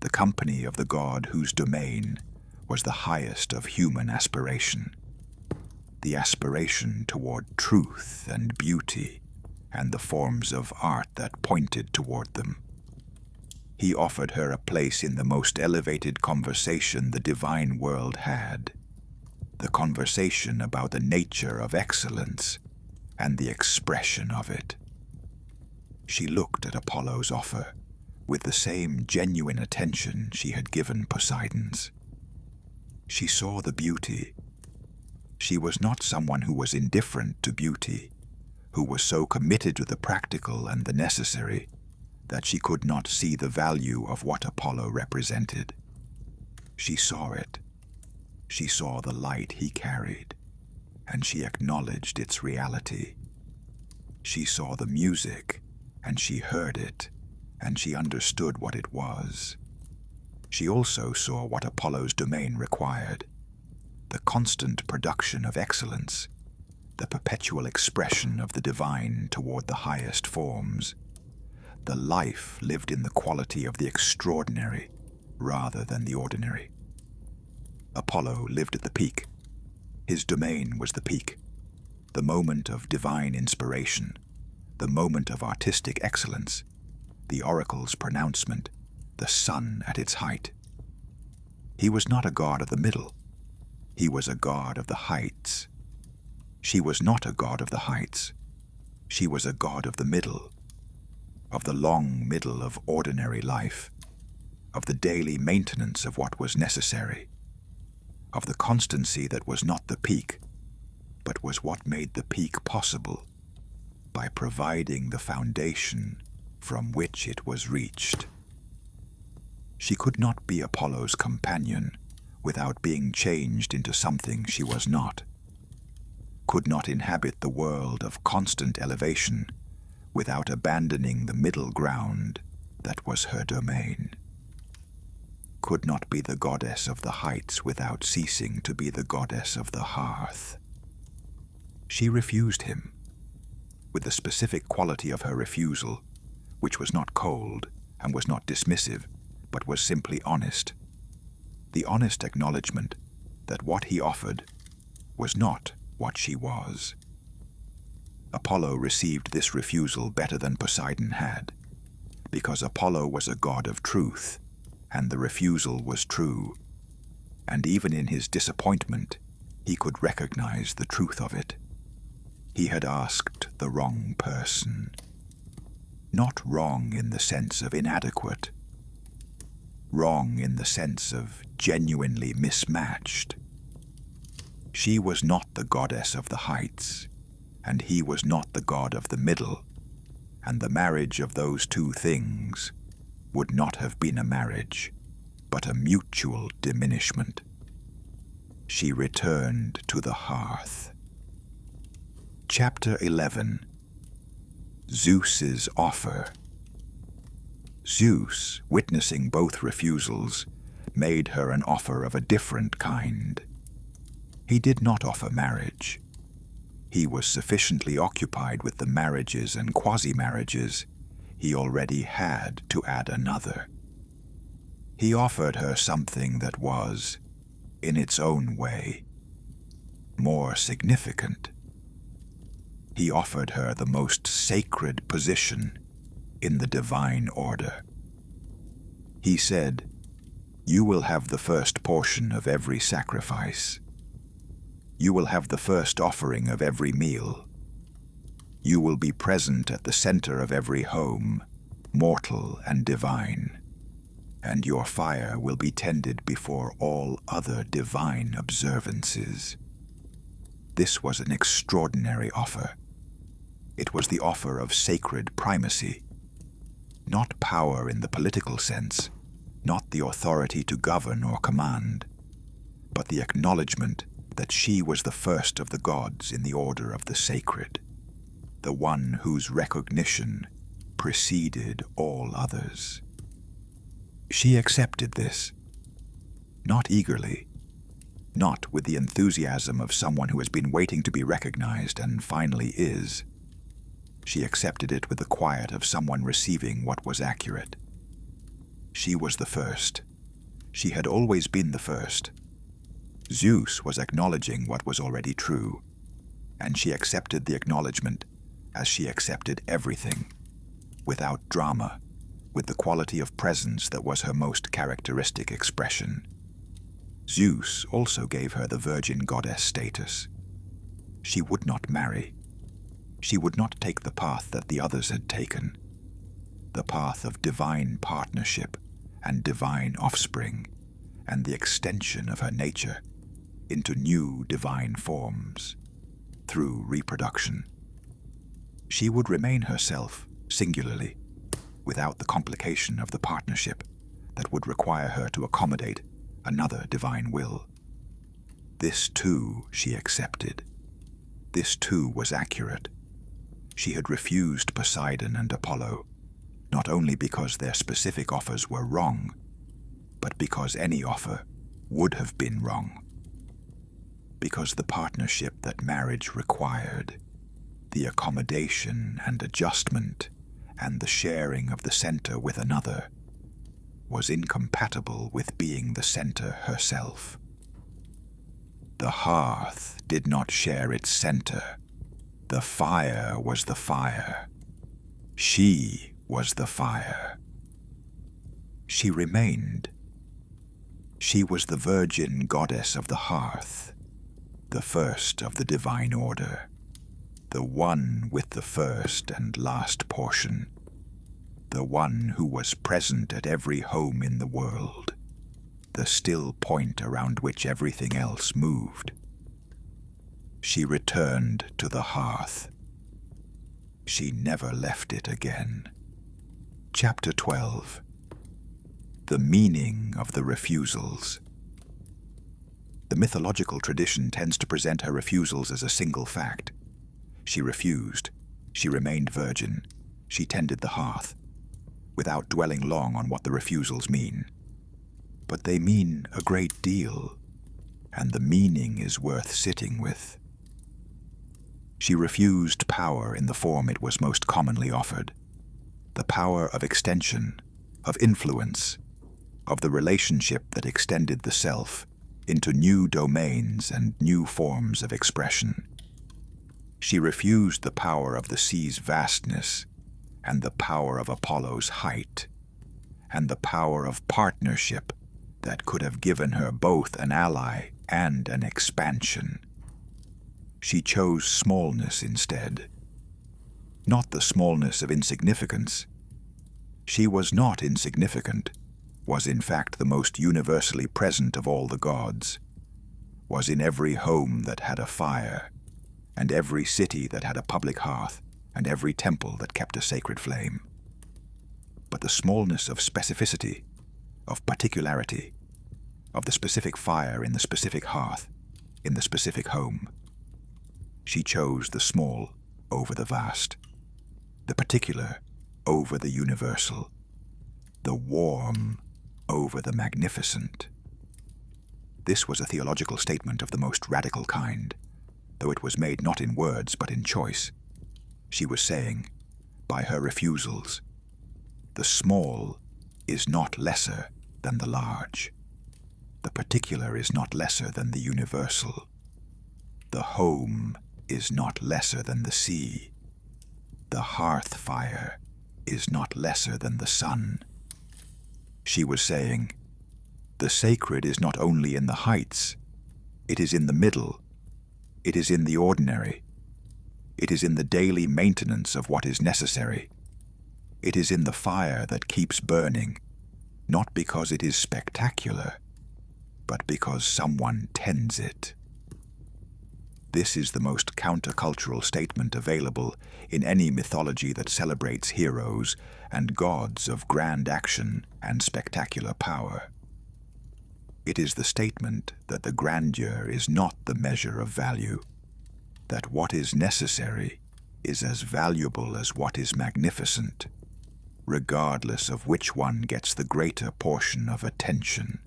the company of the god whose domain was the highest of human aspiration, the aspiration toward truth and beauty and the forms of art that pointed toward them. He offered her a place in the most elevated conversation the divine world had, the conversation about the nature of excellence and the expression of it. She looked at Apollo's offer with the same genuine attention she had given Poseidon's. She saw the beauty. She was not someone who was indifferent to beauty, who was so committed to the practical and the necessary that she could not see the value of what Apollo represented. She saw it. She saw the light he carried, and she acknowledged its reality. She saw the music, and she heard it, and she understood what it was. She also saw what Apollo's domain required, the constant production of excellence, the perpetual expression of the divine toward the highest forms. The life lived in the quality of the extraordinary rather than the ordinary. Apollo lived at the peak. His domain was the peak, the moment of divine inspiration, the moment of artistic excellence, the oracle's pronouncement, the sun at its height. He was not a god of the middle. He was a god of the heights. She was not a god of the heights. She was a god of the middle, of the long middle of ordinary life, of the daily maintenance of what was necessary, of the constancy that was not the peak, but was what made the peak possible. by providing the foundation from which it was reached. She could not be Apollo's companion without being changed into something she was not, could not inhabit the world of constant elevation without abandoning the middle ground that was her domain, could not be the goddess of the heights without ceasing to be the goddess of the hearth. She refused him, with the specific quality of her refusal, which was not cold and was not dismissive, but was simply honest. The honest acknowledgement that what he offered was not what she was. Apollo received this refusal better than Poseidon had, because Apollo was a god of truth, and the refusal was true, and even in his disappointment, he could recognize the truth of it. He had asked the wrong person. Not wrong in the sense of inadequate, wrong in the sense of genuinely mismatched. She was not the goddess of the heights, and he was not the god of the middle, and the marriage of those two things would not have been a marriage, but a mutual diminishment. She returned to the hearth. Chapter 11. Zeus's Offer. Zeus, witnessing both refusals, made her an offer of a different kind. He did not offer marriage. He was sufficiently occupied with the marriages and quasi-marriages he already had to add another. He offered her something that was, in its own way, more significant. He offered her the most sacred position in the divine order. He said, "You will have the first portion of every sacrifice. You will have the first offering of every meal. You will be present at the center of every home, mortal and divine, and your fire will be tended before all other divine observances." This was an extraordinary offer. It was the offer of sacred primacy. Not power in the political sense, not the authority to govern or command, but the acknowledgement that she was the first of the gods in the order of the sacred, the one whose recognition preceded all others. She accepted this, not eagerly, not with the enthusiasm of someone who has been waiting to be recognized and finally is. She accepted it with the quiet of someone receiving what was accurate. She was the first. She had always been the first. Zeus was acknowledging what was already true, and she accepted the acknowledgement as she accepted everything, without drama, with the quality of presence that was her most characteristic expression. Zeus also gave her the virgin goddess status. She would not marry. She would not take the path that the others had taken, the path of divine partnership and divine offspring, and the extension of her nature into new divine forms through reproduction. She would remain herself singularly, without the complication of the partnership that would require her to accommodate another divine will. This too she accepted. This too was accurate. She had refused Poseidon and Apollo, not only because their specific offers were wrong, but because any offer would have been wrong. Because the partnership that marriage required, the accommodation and adjustment, and the sharing of the center with another, was incompatible with being the center herself. The hearth did not share its center. The fire was the fire. She was the fire. She remained. She was the virgin goddess of the hearth, the first of the divine order, the one with the first and last portion, the one who was present at every home in the world, the still point around which everything else moved. She returned to the hearth. She never left it again. Chapter 12. The meaning of the refusals. The mythological tradition tends to present her refusals as a single fact. She refused. She remained virgin. She tended the hearth, without dwelling long on what the refusals mean. But they mean a great deal, and the meaning is worth sitting with. She refused power in the form it was most commonly offered, the power of extension, of influence, of the relationship that extended the self into new domains and new forms of expression. She refused the power of the sea's vastness, and the power of Apollo's height, and the power of partnership that could have given her both an ally and an expansion. She chose smallness instead. Not the smallness of insignificance. She was not insignificant, was in fact the most universally present of all the gods, was in every home that had a fire, and every city that had a public hearth, and every temple that kept a sacred flame. But the smallness of specificity, of particularity, of the specific fire in the specific hearth, in the specific home. She chose the small over the vast, the particular over the universal, the warm over the magnificent. This was a theological statement of the most radical kind, though it was made not in words but in choice. She was saying, by her refusals, the small is not lesser than the large. The particular is not lesser than the universal. The home is not lesser than the sea. The hearth fire is not lesser than the sun. She was saying, the sacred is not only in the heights, it is in the middle, it is in the ordinary, it is in the daily maintenance of what is necessary. It is in the fire that keeps burning, not because it is spectacular, but because someone tends it. This is the most countercultural statement available in any mythology that celebrates heroes and gods of grand action and spectacular power. It is the statement that the grandeur is not the measure of value, that what is necessary is as valuable as what is magnificent, regardless of which one gets the greater portion of attention.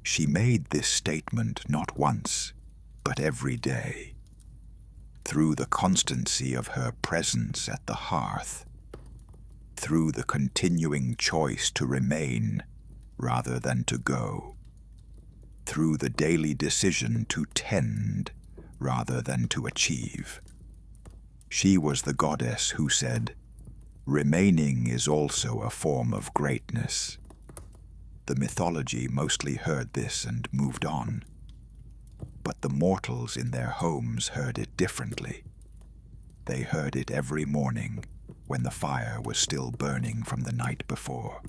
She made this statement not once, but every day, through the constancy of her presence at the hearth, through the continuing choice to remain rather than to go, through the daily decision to tend rather than to achieve. She was the goddess who said, remaining is also a form of greatness. The mythology mostly heard this and moved on, but the mortals in their homes heard it differently. They heard it every morning when the fire was still burning from the night before.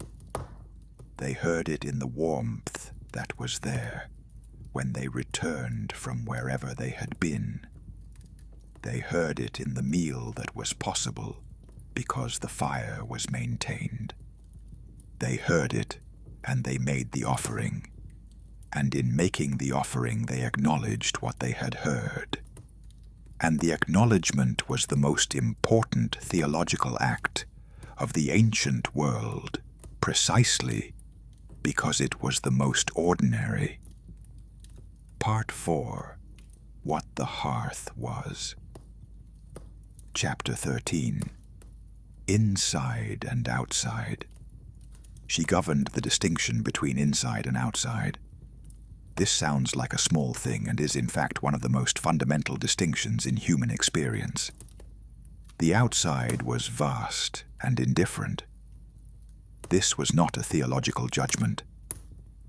They heard it in the warmth that was there when they returned from wherever they had been. They heard it in the meal that was possible because the fire was maintained. They heard it and they made the offering, and in making the offering they acknowledged what they had heard. And the acknowledgement was the most important theological act of the ancient world, precisely because it was the most ordinary. Part 4. What the Hearth Was. Chapter 13. Inside and Outside. She governed the distinction between inside and outside. This sounds like a small thing and is in fact one of the most fundamental distinctions in human experience. The outside was vast and indifferent. This was not a theological judgment,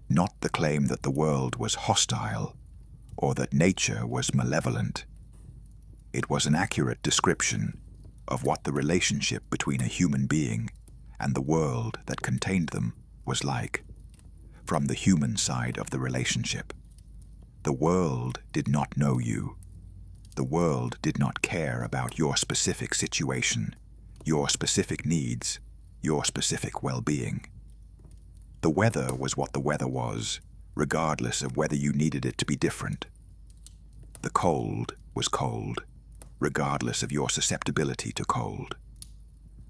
not the claim that the world was hostile or that nature was malevolent. It was an accurate description of what the relationship between a human being and the world that contained them was like, from the human side of the relationship. The world did not know you. The world did not care about your specific situation, your specific needs, your specific well-being. The weather was what the weather was, regardless of whether you needed it to be different. The cold was cold, regardless of your susceptibility to cold.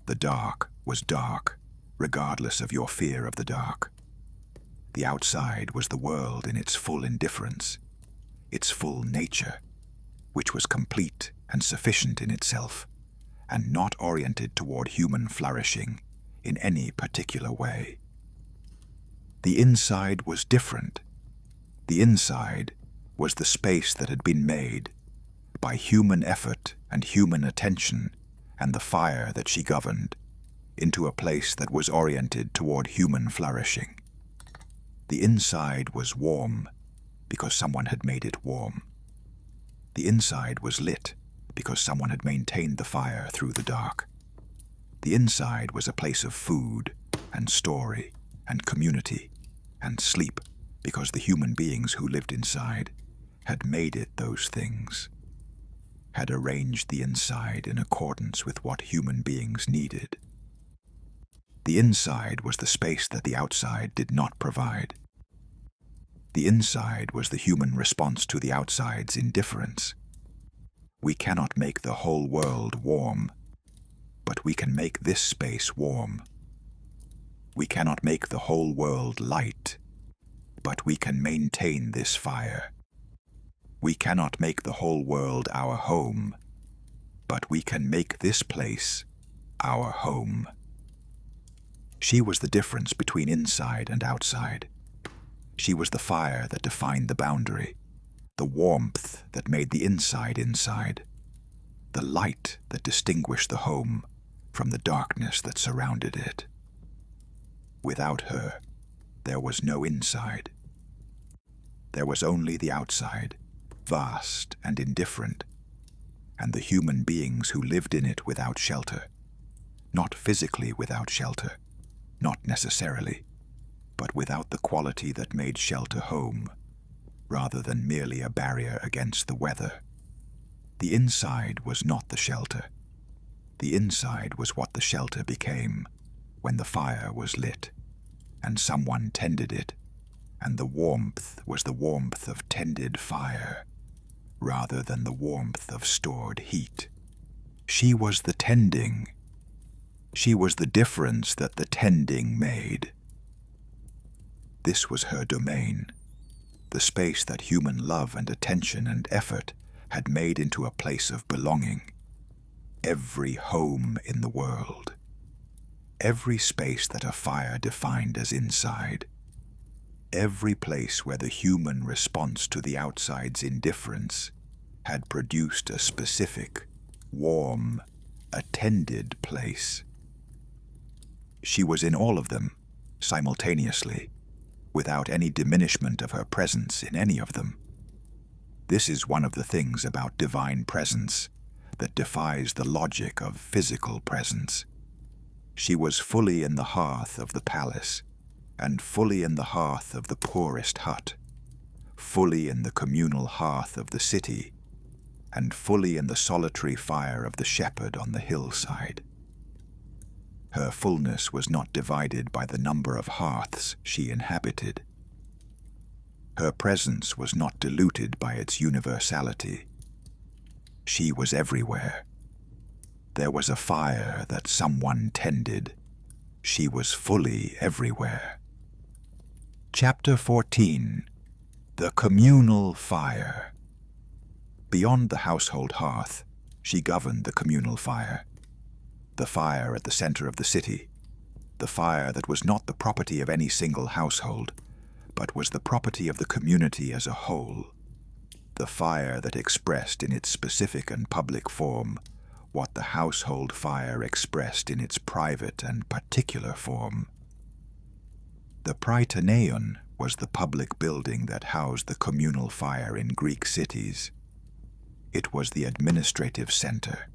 The dark was dark, regardless of your fear of the dark. The outside was the world in its full indifference, its full nature, which was complete and sufficient in itself, and not oriented toward human flourishing in any particular way. The inside was different. The inside was the space that had been made by human effort and human attention and the fire that she governed into a place that was oriented toward human flourishing. The inside was warm because someone had made it warm. The inside was lit because someone had maintained the fire through the dark. The inside was a place of food and story and community and sleep because the human beings who lived inside had made it those things, had arranged the inside in accordance with what human beings needed. The inside was the space that the outside did not provide. The inside was the human response to the outside's indifference. We cannot make the whole world warm, but we can make this space warm. We cannot make the whole world light, but we can maintain this fire. We cannot make the whole world our home, but we can make this place our home. She was the difference between inside and outside. She was the fire that defined the boundary, the warmth that made the inside inside, the light that distinguished the home from the darkness that surrounded it. Without her, there was no inside. There was only the outside, vast and indifferent, and the human beings who lived in it without shelter, not physically without shelter, not necessarily, but without the quality that made shelter home, rather than merely a barrier against the weather. The inside was not the shelter. The inside was what the shelter became when the fire was lit, and someone tended it, and the warmth was the warmth of tended fire, rather than the warmth of stored heat. She was the tending. She was the difference that the tending made. This was her domain, the space that human love and attention and effort had made into a place of belonging. Every home in the world. Every space that a fire defined as inside. Every place where the human response to the outside's indifference had produced a specific, warm, attended place. She was in all of them, simultaneously, without any diminishment of her presence in any of them. This is one of the things about divine presence that defies the logic of physical presence. She was fully in the hearth of the palace, and fully in the hearth of the poorest hut, fully in the communal hearth of the city, and fully in the solitary fire of the shepherd on the hillside. Her fullness was not divided by the number of hearths she inhabited. Her presence was not diluted by its universality. She was everywhere. There was a fire that someone tended. She was fully everywhere. Chapter 14. The Communal Fire. Beyond the household hearth, she governed the communal fire. The fire at the center of the city. The fire that was not the property of any single household, but was the property of the community as a whole. The fire that expressed in its specific and public form what the household fire expressed in its private and particular form. The Prytaneion was the public building that housed the communal fire in Greek cities. It was the administrative center,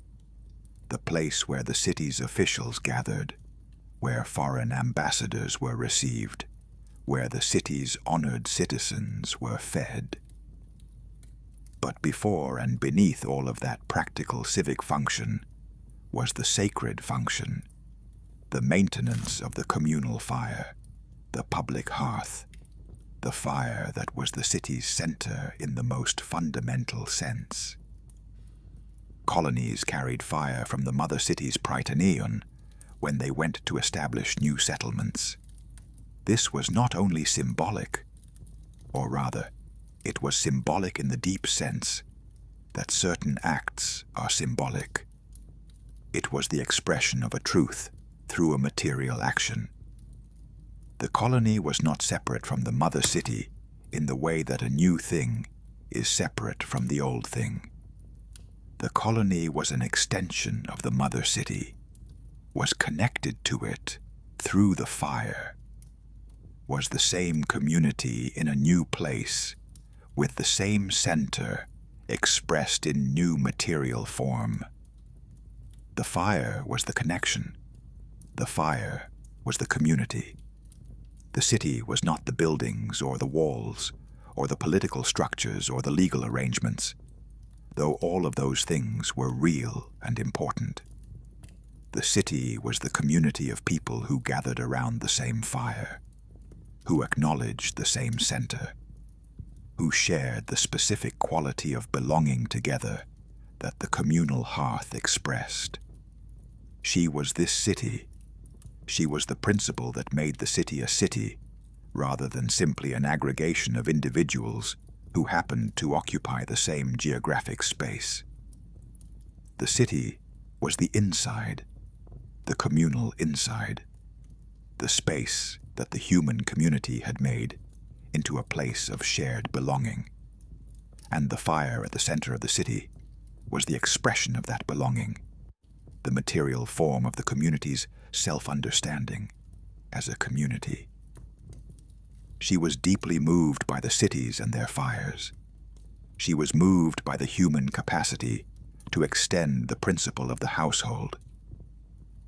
the place where the city's officials gathered, where foreign ambassadors were received, where the city's honored citizens were fed. But before and beneath all of that practical civic function was the sacred function, the maintenance of the communal fire, the public hearth, the fire that was the city's center in the most fundamental sense. Colonies carried fire from the mother city's Prytaneon when they went to establish new settlements. This was not only symbolic, or rather, it was symbolic in the deep sense that certain acts are symbolic. It was the expression of a truth through a material action. The colony was not separate from the mother city in the way that a new thing is separate from the old thing. The colony was an extension of the mother city, was connected to it through the fire, was the same community in a new place, with the same center expressed in new material form. The fire was the connection. The fire was the community. The city was not the buildings or the walls, or the political structures or the legal arrangements, though all of those things were real and important. The city was the community of people who gathered around the same fire, who acknowledged the same center, who shared the specific quality of belonging together that the communal hearth expressed. She was this city. She was the principle that made the city a city, rather than simply an aggregation of individuals who happened to occupy the same geographic space. The city was the inside, the communal inside, the space that the human community had made into a place of shared belonging. And the fire at the center of the city was the expression of that belonging, the material form of the community's self-understanding as a community. She was deeply moved by the cities and their fires. She was moved by the human capacity to extend the principle of the household,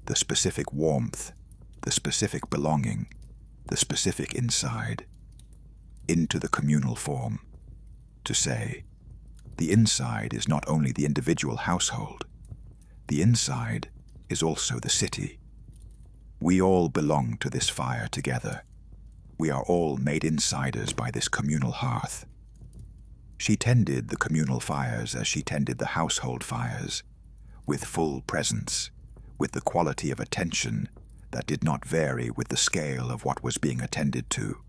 the specific warmth, the specific belonging, the specific inside, into the communal form, to say, the inside is not only the individual household, the inside is also the city. We all belong to this fire together. We are all made insiders by this communal hearth. She tended the communal fires as she tended the household fires, with full presence, with the quality of attention that did not vary with the scale of what was being attended to.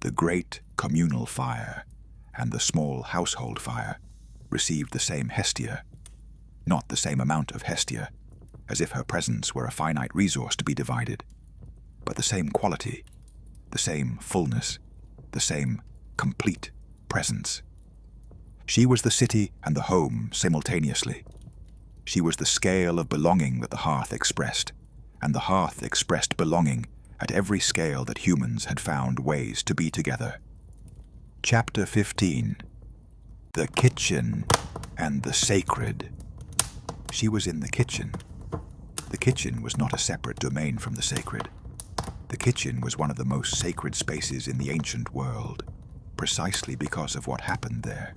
The great communal fire and the small household fire received the same Hestia, not the same amount of Hestia, as if her presence were a finite resource to be divided, but the same quality, the same fullness, the same complete presence. She was the city and the home simultaneously. She was the scale of belonging that the hearth expressed, and the hearth expressed belonging at every scale that humans had found ways to be together. Chapter 15. The Kitchen and the Sacred. She was in the kitchen. The kitchen was not a separate domain from the sacred. The kitchen was one of the most sacred spaces in the ancient world, precisely because of what happened there.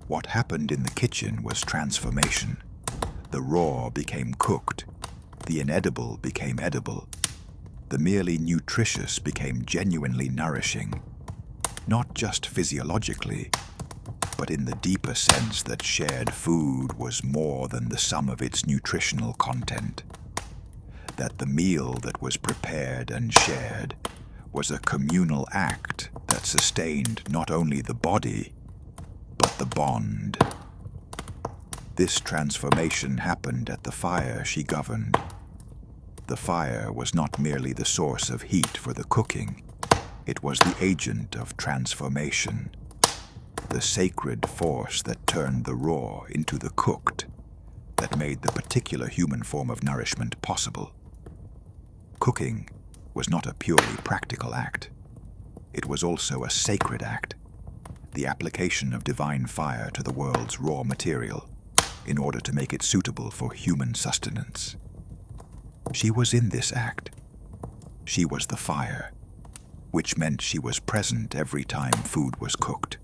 What happened in the kitchen was transformation. The raw became cooked. The inedible became edible. The merely nutritious became genuinely nourishing, not just physiologically, but in the deeper sense that shared food was more than the sum of its nutritional content. That the meal that was prepared and shared was a communal act that sustained not only the body, but the bond. This transformation happened at the fire she governed. The fire was not merely the source of heat for the cooking, it was the agent of transformation, the sacred force that turned the raw into the cooked, that made the particular human form of nourishment possible. Cooking was not a purely practical act. It was also a sacred act, the application of divine fire to the world's raw material in order to make it suitable for human sustenance. She was in this act. She was the fire, which meant she was present every time food was cooked.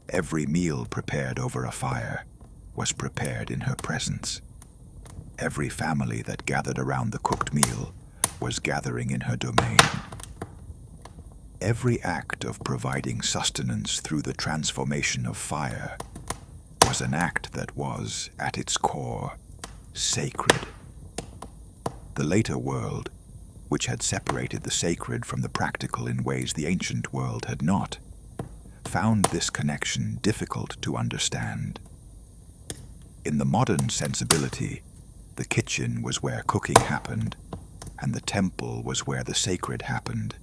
Every meal prepared over a fire was prepared in her presence. Every family that gathered around the cooked meal was gathering in her domain. Every act of providing sustenance through the transformation of fire was an act that was, at its core, sacred. The later world, which had separated the sacred from the practical in ways the ancient world had not, found this connection difficult to understand. In the modern sensibility, the kitchen was where cooking happened, and the temple was where the sacred happened,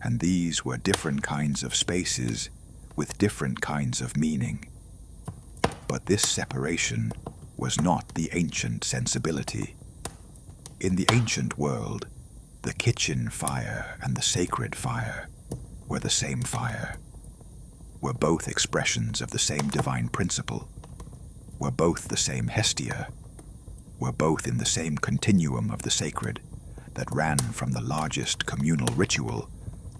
and these were different kinds of spaces with different kinds of meaning. But this separation was not the ancient sensibility. In the ancient world, the kitchen fire and the sacred fire were the same fire, were both expressions of the same divine principle, were both the same Hestia, were both in the same continuum of the sacred that ran from the largest communal ritual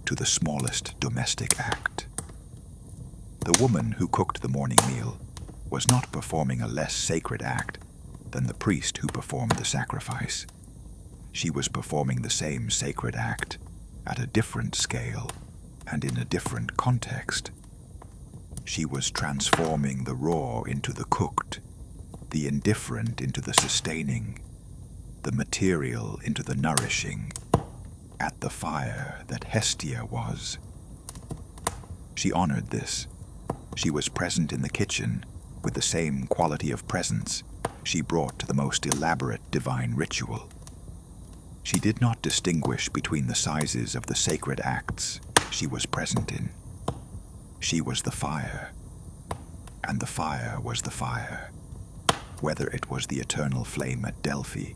to the smallest domestic act. The woman who cooked the morning meal was not performing a less sacred act than the priest who performed the sacrifice. She was performing the same sacred act at a different scale and in a different context. She was transforming the raw into the cooked, the indifferent into the sustaining, the material into the nourishing, at the fire that Hestia was. She honored this. She was present in the kitchen with the same quality of presence she brought to the most elaborate divine ritual. She did not distinguish between the sizes of the sacred acts she was present in. She was the fire, and the fire was the fire, whether it was the eternal flame at Delphi,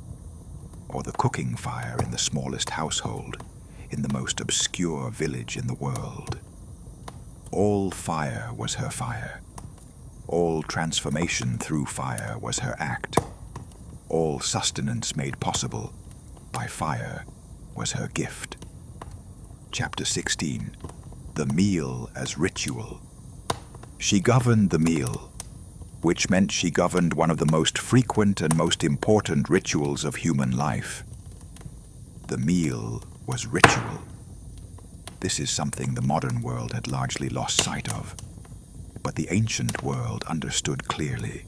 or the cooking fire in the smallest household in the most obscure village in the world. All fire was her fire. All transformation through fire was her act. All sustenance made possible by fire was her gift. Chapter 16. The meal as ritual. She governed the meal, which meant she governed one of the most frequent and most important rituals of human life. The meal was ritual. This is something the modern world had largely lost sight of, but the ancient world understood clearly.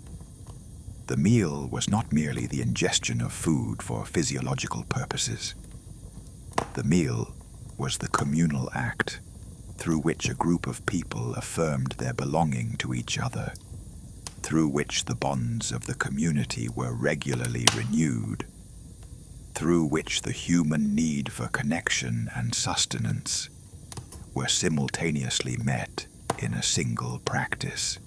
The meal was not merely the ingestion of food for physiological purposes. The meal was the communal act through which a group of people affirmed their belonging to each other, through which the bonds of the community were regularly renewed, through which the human need for connection and sustenance were simultaneously met in a single practice.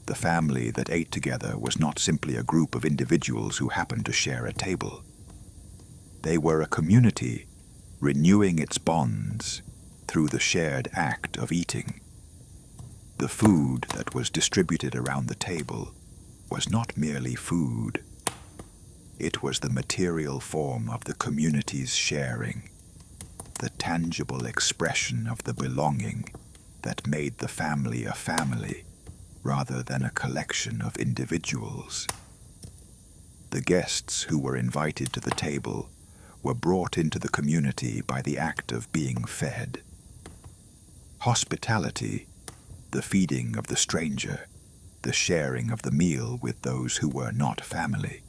The family that ate together was not simply a group of individuals who happened to share a table. They were a community renewing its bonds through the shared act of eating. The food that was distributed around the table was not merely food. It was the material form of the community's sharing, the tangible expression of the belonging that made the family a family rather than a collection of individuals. The guests who were invited to the table were brought into the community by the act of being fed. Hospitality, the feeding of the stranger, the sharing of the meal with those who were not family,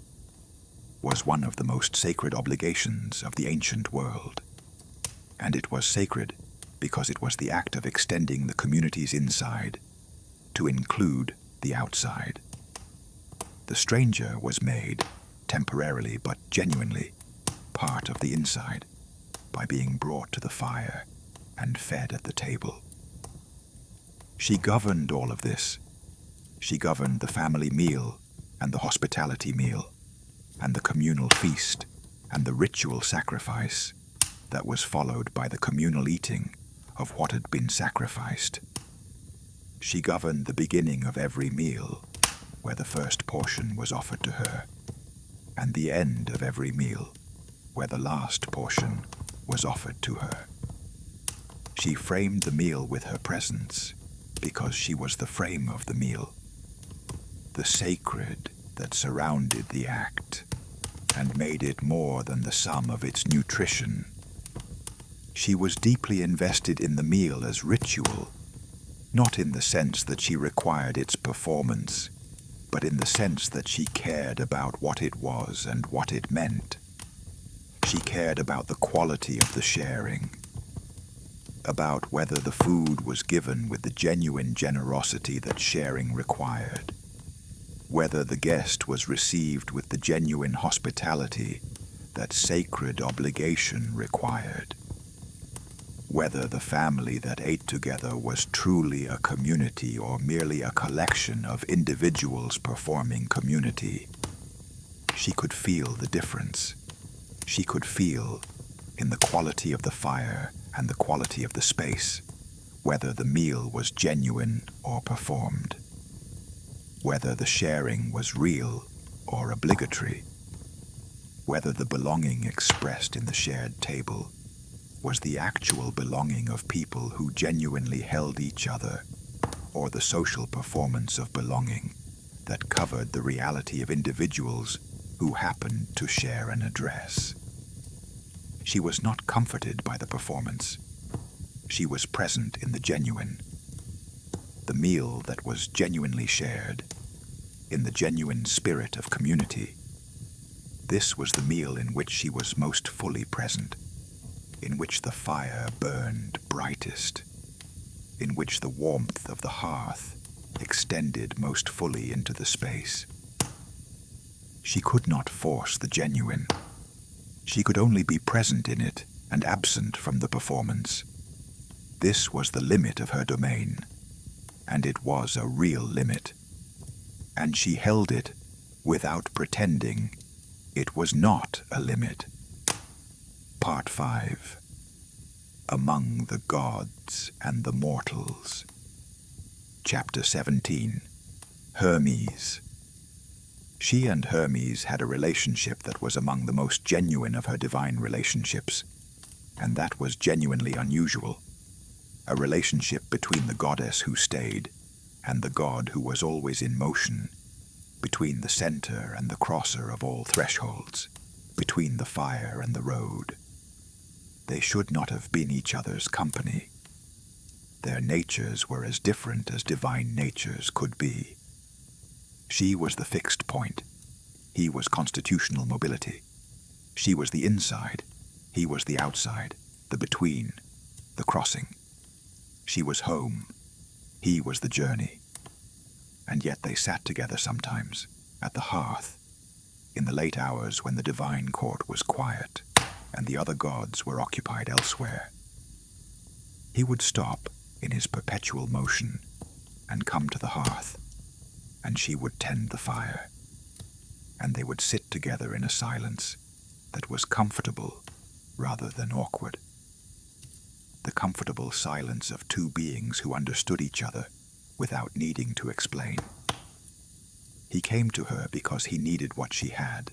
was one of the most sacred obligations of the ancient world. And it was sacred because it was the act of extending the community's inside to include the outside. The stranger was made, temporarily but genuinely, part of the inside by being brought to the fire and fed at the table. She governed all of this. She governed the family meal and the hospitality meal and the communal feast and the ritual sacrifice that was followed by the communal eating of what had been sacrificed. She governed the beginning of every meal, where the first portion was offered to her, and the end of every meal, where the last portion was offered to her. She framed the meal with her presence. because she was the frame of the meal, the sacred that surrounded the act and made it more than the sum of its nutrition. She was deeply invested in the meal as ritual, not in the sense that she required its performance, but in the sense that she cared about what it was and what it meant. She cared about the quality of the sharing, about whether the food was given with the genuine generosity that sharing required, whether the guest was received with the genuine hospitality that sacred obligation required, whether the family that ate together was truly a community or merely a collection of individuals performing community. She could feel the difference. She could feel, in the quality of the fire and the quality of the space, whether the meal was genuine or performed, whether the sharing was real or obligatory, whether the belonging expressed in the shared table was the actual belonging of people who genuinely held each other, or the social performance of belonging that covered the reality of individuals who happened to share an address. She was not comforted by the performance. She was present in the genuine, the meal that was genuinely shared, in the genuine spirit of community. This was the meal in which she was most fully present, in which the fire burned brightest, in which the warmth of the hearth extended most fully into the space. She could not force the genuine. She could only be present in it and absent from the performance. This was the limit of her domain, and it was a real limit. And she held it without pretending it was not a limit. Part 5. Among the Gods and the Mortals. Chapter 17. Hermes. She and Hermes had a relationship that was among the most genuine of her divine relationships, and that was genuinely unusual. A relationship between the goddess who stayed and the god who was always in motion, between the center and the crosser of all thresholds, between the fire and the road. They should not have been each other's company. Their natures were as different as divine natures could be. She was the fixed point. He was constitutional mobility. She was the inside. He was the outside, the between, the crossing. She was home. He was the journey. And yet they sat together sometimes, at the hearth, in the late hours when the divine court was quiet and the other gods were occupied elsewhere. He would stop in his perpetual motion and come to the hearth, and she would tend the fire, and they would sit together in a silence that was comfortable rather than awkward. The comfortable silence of two beings who understood each other without needing to explain. He came to her because he needed what she had.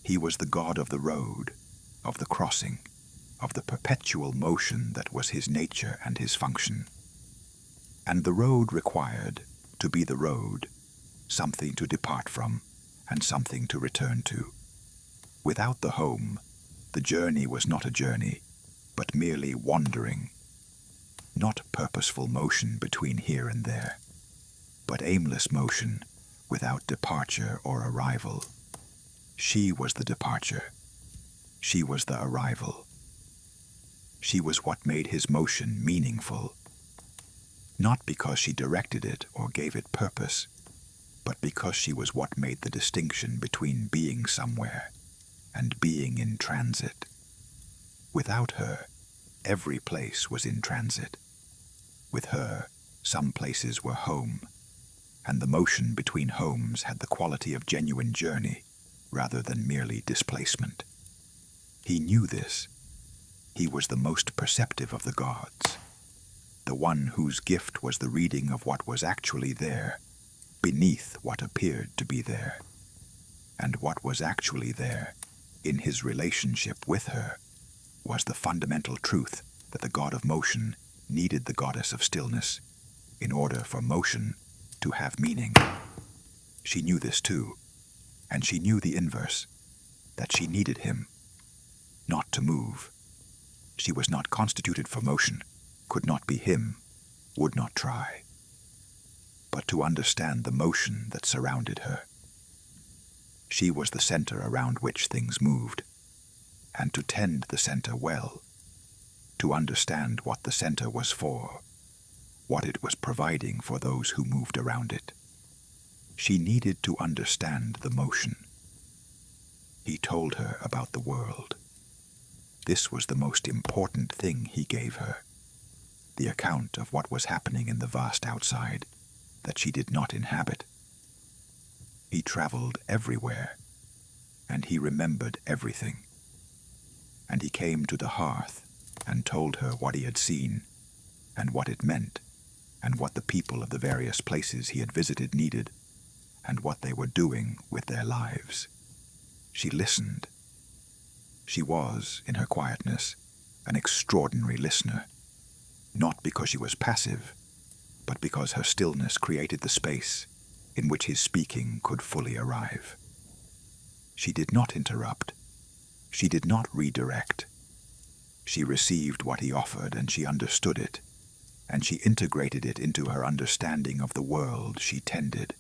He was the god of the road, of the crossing, of the perpetual motion that was his nature and his function. And the road required, to be the road, something to depart from and something to return to. Without the home, the journey was not a journey, but merely wandering, not purposeful motion between here and there, but aimless motion without departure or arrival. She was the departure. She was the arrival. She was what made his motion meaningful, not because she directed it or gave it purpose, but because she was what made the distinction between being somewhere and being in transit. Without her, every place was in transit. With her, some places were home, and the motion between homes had the quality of genuine journey rather than merely displacement. He knew this. He was the most perceptive of the gods, the one whose gift was the reading of what was actually there, beneath what appeared to be there. And what was actually there, in his relationship with her, was the fundamental truth that the god of motion needed the goddess of stillness, in order for motion to have meaning. She knew this too, and she knew the inverse, that she needed him, not to move. She was not constituted for motion, could not be him, would not try, but to understand the motion that surrounded her. She was the center around which things moved, and to tend the center well, to understand what the center was for, what it was providing for those who moved around it. She needed to understand the motion. He told her about the world. This was the most important thing he gave her, the account of what was happening in the vast outside that she did not inhabit. He traveled everywhere, and he remembered everything. And he came to the hearth and told her what he had seen, and what it meant, and what the people of the various places he had visited needed, and what they were doing with their lives. She listened. She was, in her quietness, an extraordinary listener, not because she was passive, but because her stillness created the space in which his speaking could fully arrive. She did not interrupt. She did not redirect. She received what he offered, and she understood it, and she integrated it into her understanding of the world she tended.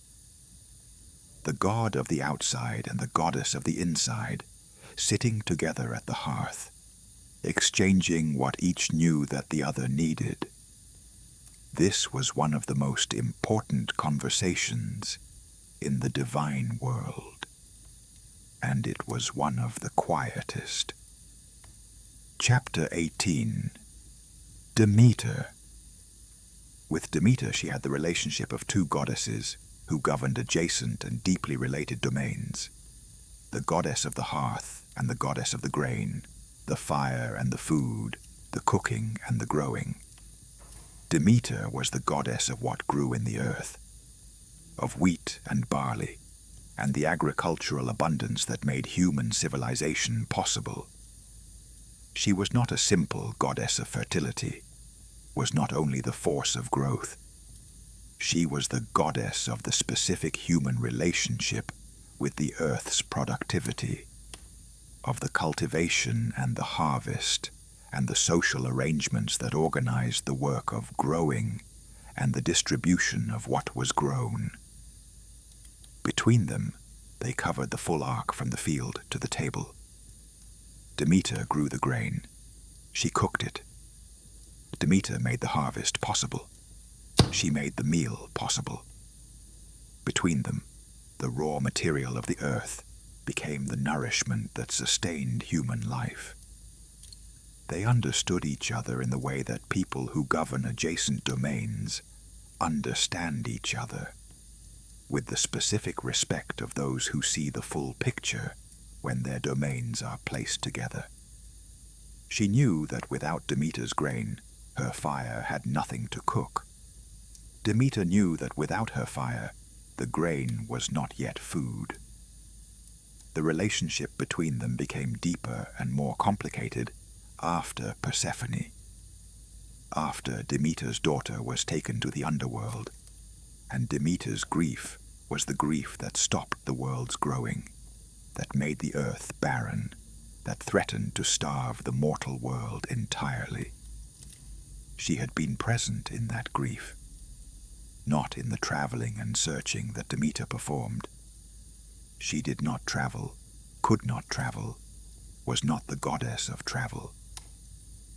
The god of the outside and the goddess of the inside, sitting together at the hearth, exchanging what each knew that the other needed. This was one of the most important conversations in the divine world, and it was one of the quietest. Chapter 18. Demeter. With Demeter she had the relationship of two goddesses who governed adjacent and deeply related domains, the goddess of the hearth and the goddess of the grain, the fire and the food, the cooking and the growing. Demeter was the goddess of what grew in the earth, of wheat and barley, and the agricultural abundance that made human civilization possible. She was not a simple goddess of fertility, was not only the force of growth. She was the goddess of the specific human relationship with the earth's productivity, of the cultivation and the harvest, and the social arrangements that organized the work of growing and the distribution of what was grown. Between them, they covered the full arc from the field to the table. Demeter grew the grain. She cooked it. Demeter made the harvest possible. She made the meal possible. Between them, the raw material of the earth became the nourishment that sustained human life. They understood each other in the way that people who govern adjacent domains understand each other, with the specific respect of those who see the full picture when their domains are placed together. She knew that without Demeter's grain, her fire had nothing to cook. Demeter knew that without her fire, the grain was not yet food. The relationship between them became deeper and more complicated after Persephone, after Demeter's daughter was taken to the underworld, and Demeter's grief was the grief that stopped the world's growing, that made the earth barren, that threatened to starve the mortal world entirely. She had been present in that grief, not in the traveling and searching that Demeter performed. She did not travel, could not travel, was not the goddess of travel,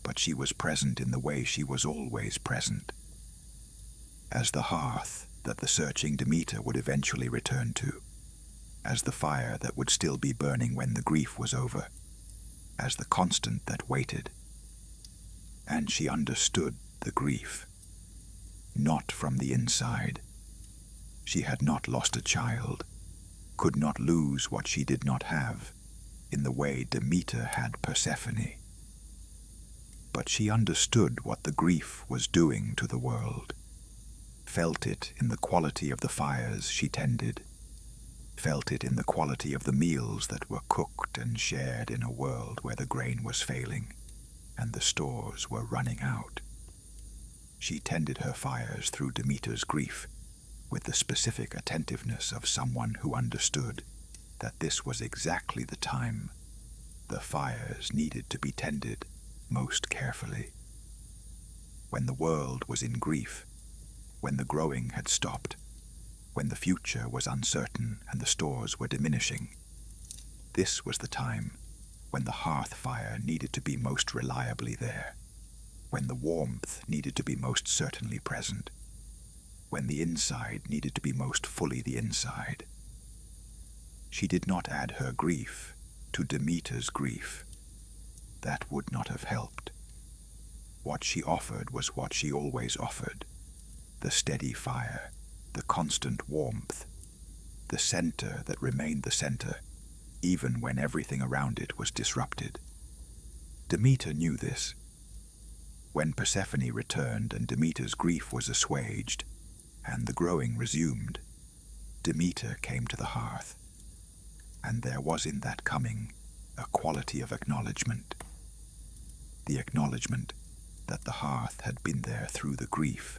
but she was present in the way she was always present, as the hearth that the searching Demeter would eventually return to, as the fire that would still be burning when the grief was over, as the constant that waited. And she understood the grief, not from the inside. She had not lost a child, could not lose what she did not have, in the way Demeter had Persephone. But she understood what the grief was doing to the world, felt it in the quality of the fires she tended, felt it in the quality of the meals that were cooked and shared in a world where the grain was failing and the stores were running out. She tended her fires through Demeter's grief, with the specific attentiveness of someone who understood that this was exactly the time the fires needed to be tended most carefully. When the world was in grief, when the growing had stopped, when the future was uncertain and the stores were diminishing, this was the time when the hearth fire needed to be most reliably there, when the warmth needed to be most certainly present, when the inside needed to be most fully the inside. She did not add her grief to Demeter's grief. That would not have helped. What she offered was what she always offered: the steady fire, the constant warmth, the center that remained the center, even when everything around it was disrupted. Demeter knew this. When Persephone returned and Demeter's grief was assuaged, and the growing resumed, Demeter came to the hearth, and there was in that coming a quality of acknowledgement. The acknowledgement that the hearth had been there through the grief,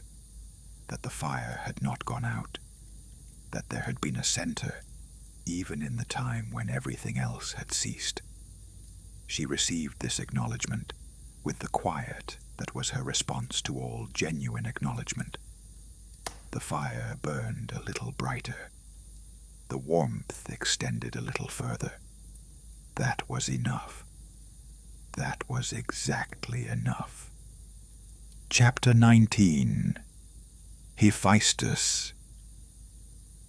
that the fire had not gone out, that there had been a center, even in the time when everything else had ceased. She received this acknowledgement with the quiet that was her response to all genuine acknowledgement. The fire burned a little brighter. The warmth extended a little further. That was enough. That was exactly enough. Chapter 19. Hephaestus.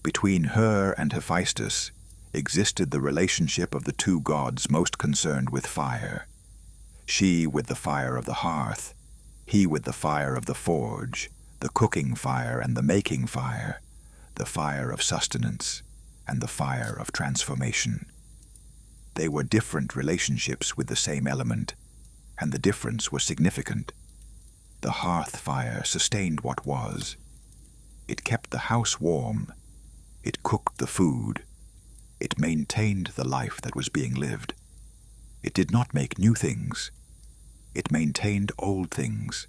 Between her and Hephaestus existed the relationship of the two gods most concerned with fire. She with the fire of the hearth, he with the fire of the forge, the cooking fire and the making fire, the fire of sustenance and the fire of transformation. They were different relationships with the same element, and the difference was significant. The hearth fire sustained what was. It kept the house warm. It cooked the food. It maintained the life that was being lived. It did not make new things. It maintained old things.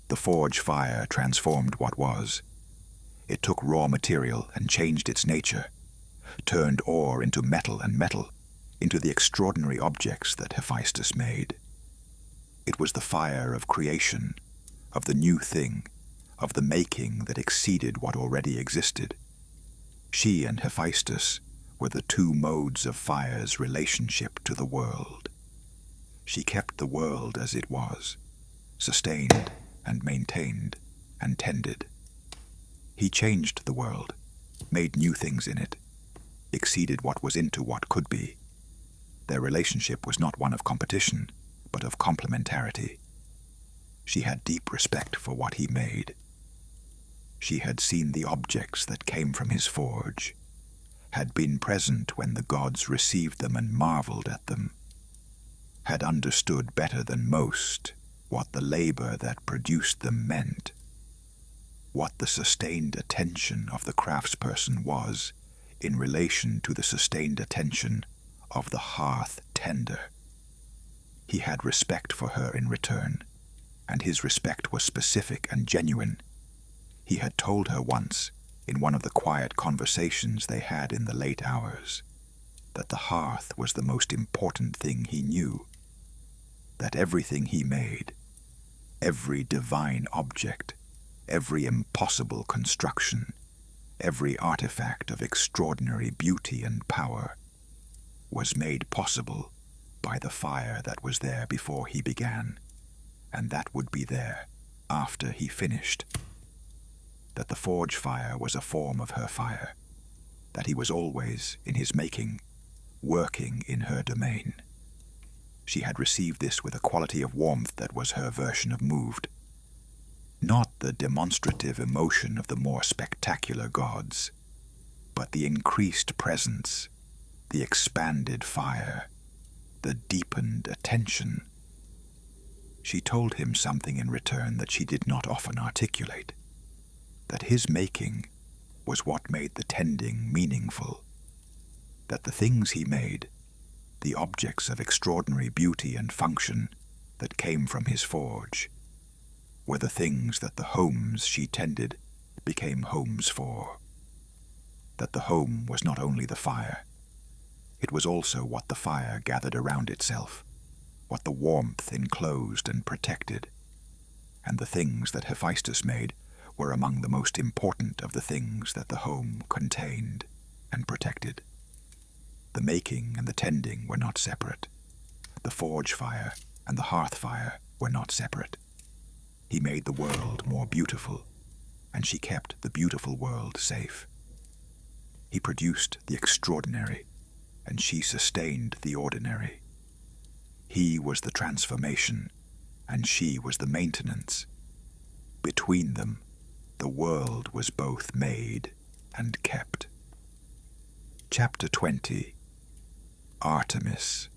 The forge fire transformed what was. It took raw material and changed its nature, turned ore into metal and metal into the extraordinary objects that Hephaestus made. It was the fire of creation, of the new thing, of the making that exceeded what already existed. She and Hephaestus were the two modes of fire's relationship to the world. She kept the world as it was, sustained and maintained and tended. He changed the world, made new things in it, exceeded what was into what could be. Their relationship was not one of competition, but of complementarity. She had deep respect for what he made. She had seen the objects that came from his forge, had been present when the gods received them and marveled at them, had understood better than most what the labor that produced them meant, what the sustained attention of the craftsperson was in relation to the sustained attention of the hearth tender. He had respect for her in return, and his respect was specific and genuine. He had told her once, in one of the quiet conversations they had in the late hours, that the hearth was the most important thing he knew, that everything he made, every divine object, every impossible construction, every artifact of extraordinary beauty and power, was made possible by the fire that was there before he began, and that would be there after he finished. That the forge fire was a form of her fire, that he was always, in his making, working in her domain. She had received this with a quality of warmth that was her version of moved. Not the demonstrative emotion of the more spectacular gods, but the increased presence, the expanded fire, the deepened attention. She told him something in return that she did not often articulate, that his making was what made the tending meaningful, that the things he made, the objects of extraordinary beauty and function that came from his forge, were the things that the homes she tended became homes for. That the home was not only the fire, it was also what the fire gathered around itself, what the warmth enclosed and protected. And the things that Hephaestus made were among the most important of the things that the home contained and protected. The making and the tending were not separate. The forge fire and the hearth fire were not separate. He made the world more beautiful, and she kept the beautiful world safe. He produced the extraordinary, and she sustained the ordinary. He was the transformation, and she was the maintenance. Between them, the world was both made and kept. Chapter 20. Artemis.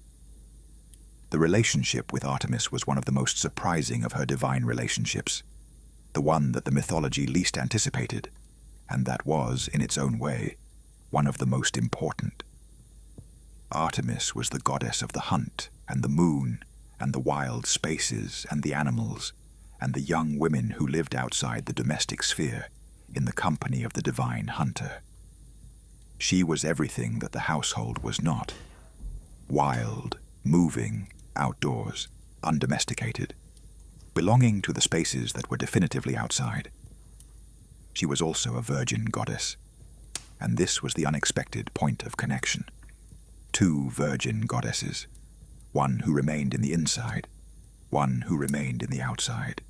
The relationship with Artemis was one of the most surprising of her divine relationships, the one that the mythology least anticipated, and that was, in its own way, one of the most important. Artemis was the goddess of the hunt and the moon and the wild spaces and the animals and the young women who lived outside the domestic sphere in the company of the divine hunter. She was everything that the household was not: wild, moving, outdoors, undomesticated, belonging to the spaces that were definitively outside. She was also a virgin goddess, and this was the unexpected point of connection. Two virgin goddesses, one who remained in the inside, one who remained in the outside.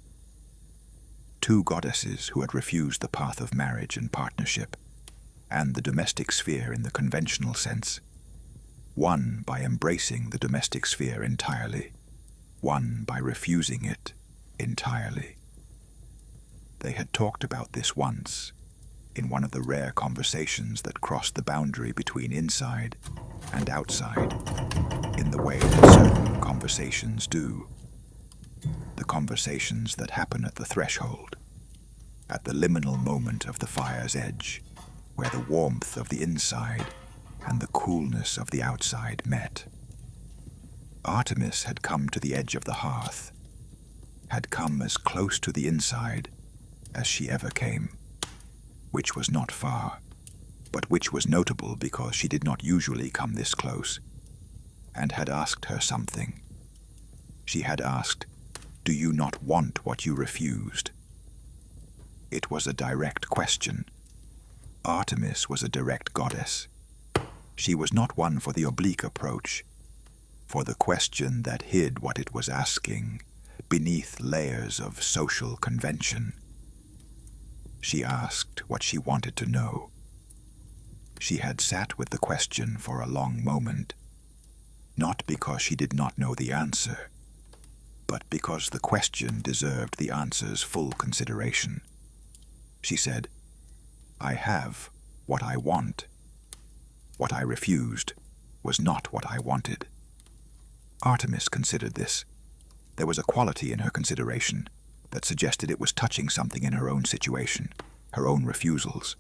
Two goddesses who had refused the path of marriage and partnership, and the domestic sphere in the conventional sense. One by embracing the domestic sphere entirely, one by refusing it entirely. They had talked about this once, in one of the rare conversations that crossed the boundary between inside and outside, in the way that certain conversations do. The conversations that happen at the threshold, at the liminal moment of the fire's edge, where the warmth of the inside and the coolness of the outside met. Artemis had come to the edge of the hearth, had come as close to the inside as she ever came, which was not far, but which was notable because she did not usually come this close, and had asked her something. She had asked, "Do you not want what you refused?" It was a direct question. Artemis was a direct goddess. She was not one for the oblique approach, for the question that hid what it was asking beneath layers of social convention. She asked what she wanted to know. She had sat with the question for a long moment, not because she did not know the answer, but because the question deserved the answer's full consideration. She said, "I have what I want. What I refused was not what I wanted." Artemis considered this. There was a quality in her consideration that suggested it was touching something in her own situation, her own refusals,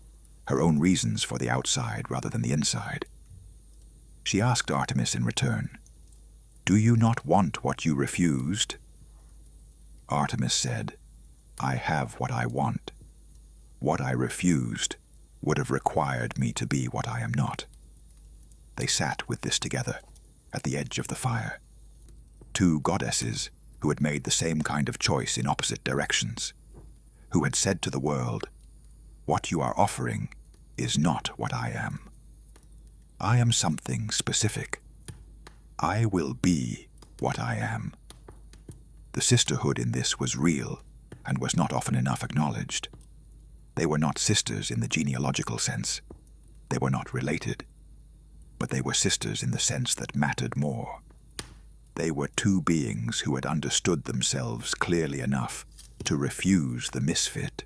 her own reasons for the outside rather than the inside. She asked Artemis in return, "Do you not want what you refused?" Artemis said, "I have what I want. What I refused would have required me to be what I am not." They sat with this together, at the edge of the fire. Two goddesses who had made the same kind of choice in opposite directions, who had said to the world, "What you are offering is not what I am. I am something specific. I will be what I am." The sisterhood in this was real and was not often enough acknowledged. They were not sisters in the genealogical sense. They were not related. But they were sisters in the sense that mattered more. They were two beings who had understood themselves clearly enough to refuse the misfit,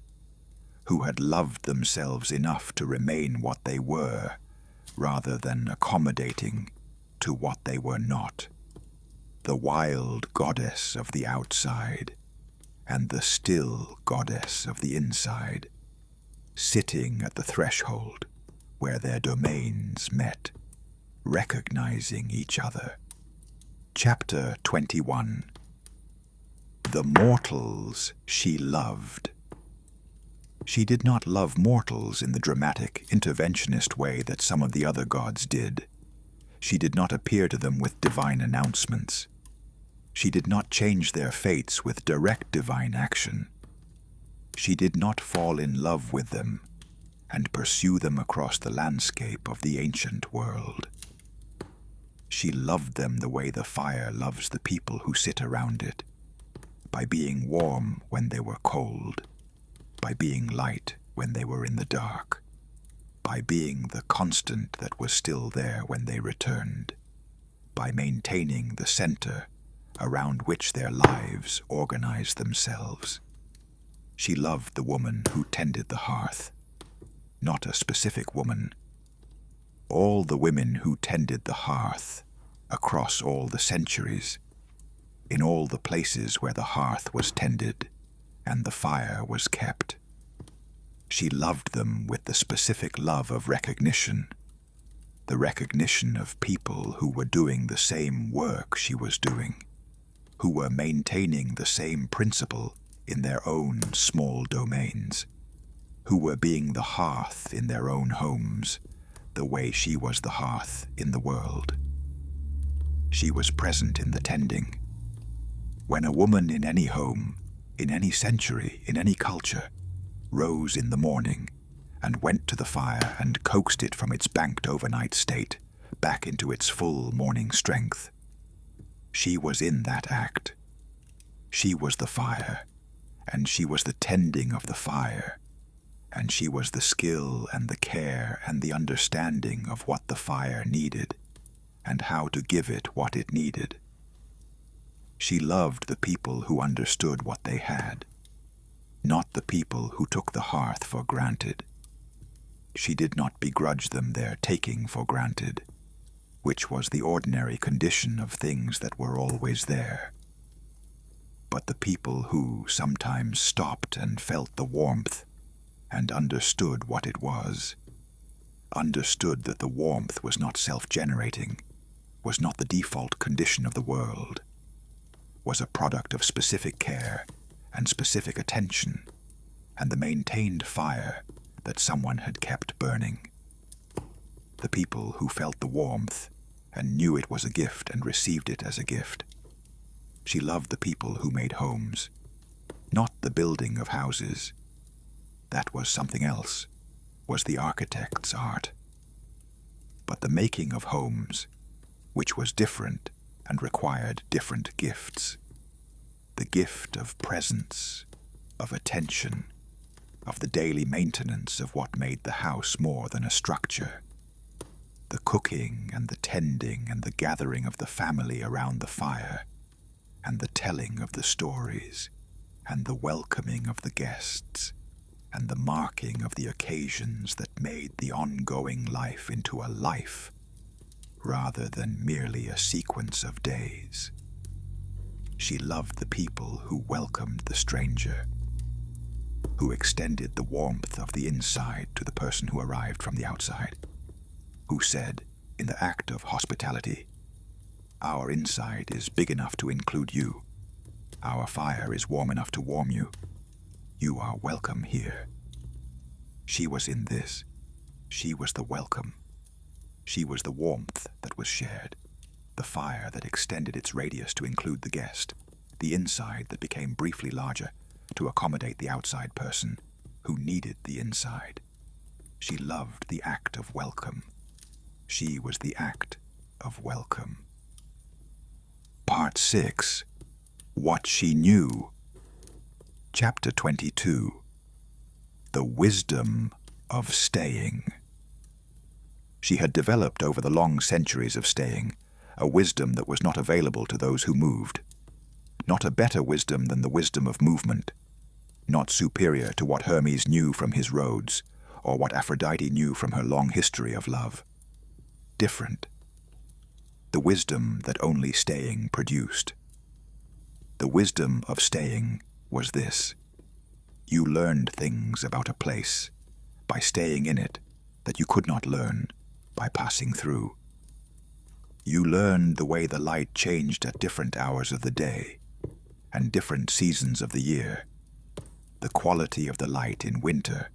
who had loved themselves enough to remain what they were, rather than accommodating to what they were not. The wild goddess of the outside, and the still goddess of the inside, sitting at the threshold where their domains met, recognizing each other. Chapter 21. The mortals she loved. She did not love mortals in the dramatic, interventionist way that some of the other gods did. She did not appear to them with divine announcements. She did not change their fates with direct divine action. She did not fall in love with them and pursue them across the landscape of the ancient world. She loved them the way the fire loves the people who sit around it, by being warm when they were cold, by being light when they were in the dark, by being the constant that was still there when they returned, by maintaining the center around which their lives organized themselves. She loved the woman who tended the hearth, not a specific woman. All the women who tended the hearth across all the centuries, in all the places where the hearth was tended and the fire was kept. She loved them with the specific love of recognition, the recognition of people who were doing the same work she was doing, who were maintaining the same principle in their own small domains, who were being the hearth in their own homes, the way she was the hearth in the world. She was present in the tending. When a woman in any home, in any century, in any culture, rose in the morning and went to the fire and coaxed it from its banked overnight state back into its full morning strength, she was in that act. She was the fire, and she was the tending of the fire, and she was the skill and the care and the understanding of what the fire needed and how to give it what it needed. She loved the people who understood what they had, not the people who took the hearth for granted. She did not begrudge them their taking for granted, which was the ordinary condition of things that were always there. But the people who sometimes stopped and felt the warmth and understood what it was, understood that the warmth was not self-generating, was not the default condition of the world, was a product of specific care and specific attention, and the maintained fire that someone had kept burning. The people who felt the warmth and knew it was a gift and received it as a gift. She loved the people who made homes, not the building of houses. That was something else, was the architect's art. But the making of homes, which was different and required different gifts. The gift of presence, of attention, of the daily maintenance of what made the house more than a structure. The cooking and the tending and the gathering of the family around the fire, and the telling of the stories, and the welcoming of the guests, and the marking of the occasions that made the ongoing life into a life, rather than merely a sequence of days. She loved the people who welcomed the stranger, who extended the warmth of the inside to the person who arrived from the outside, who said, in the act of hospitality, "Our inside is big enough to include you. Our fire is warm enough to warm you. You are welcome here." She was in this. She was the welcome. She was the warmth that was shared, the fire that extended its radius to include the guest, the inside that became briefly larger to accommodate the outside person who needed the inside. She loved the act of welcome. She was the act of welcome. Part 6. What She Knew. Chapter 22. The Wisdom of Staying. She had developed over the long centuries of staying a wisdom that was not available to those who moved, not a better wisdom than the wisdom of movement, not superior to what Hermes knew from his roads or what Aphrodite knew from her long history of love. Different. The wisdom that only staying produced. The wisdom of staying was this: you learned things about a place by staying in it that you could not learn by passing through. You learned the way the light changed at different hours of the day, and different seasons of the year, the quality of the light in winter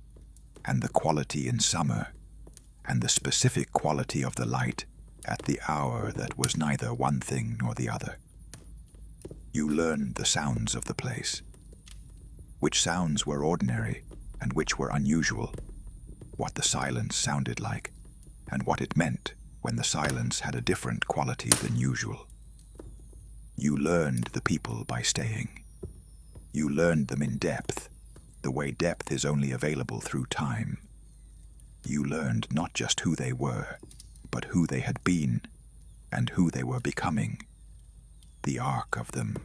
and the quality in summer, and the specific quality of the light at the hour that was neither one thing nor the other. You learned the sounds of the place, which sounds were ordinary and which were unusual, what the silence sounded like, and what it meant when the silence had a different quality than usual. You learned the people by staying. You learned them in depth, the way depth is only available through time. You learned not just who they were, but who they had been, and who they were becoming. The arc of them,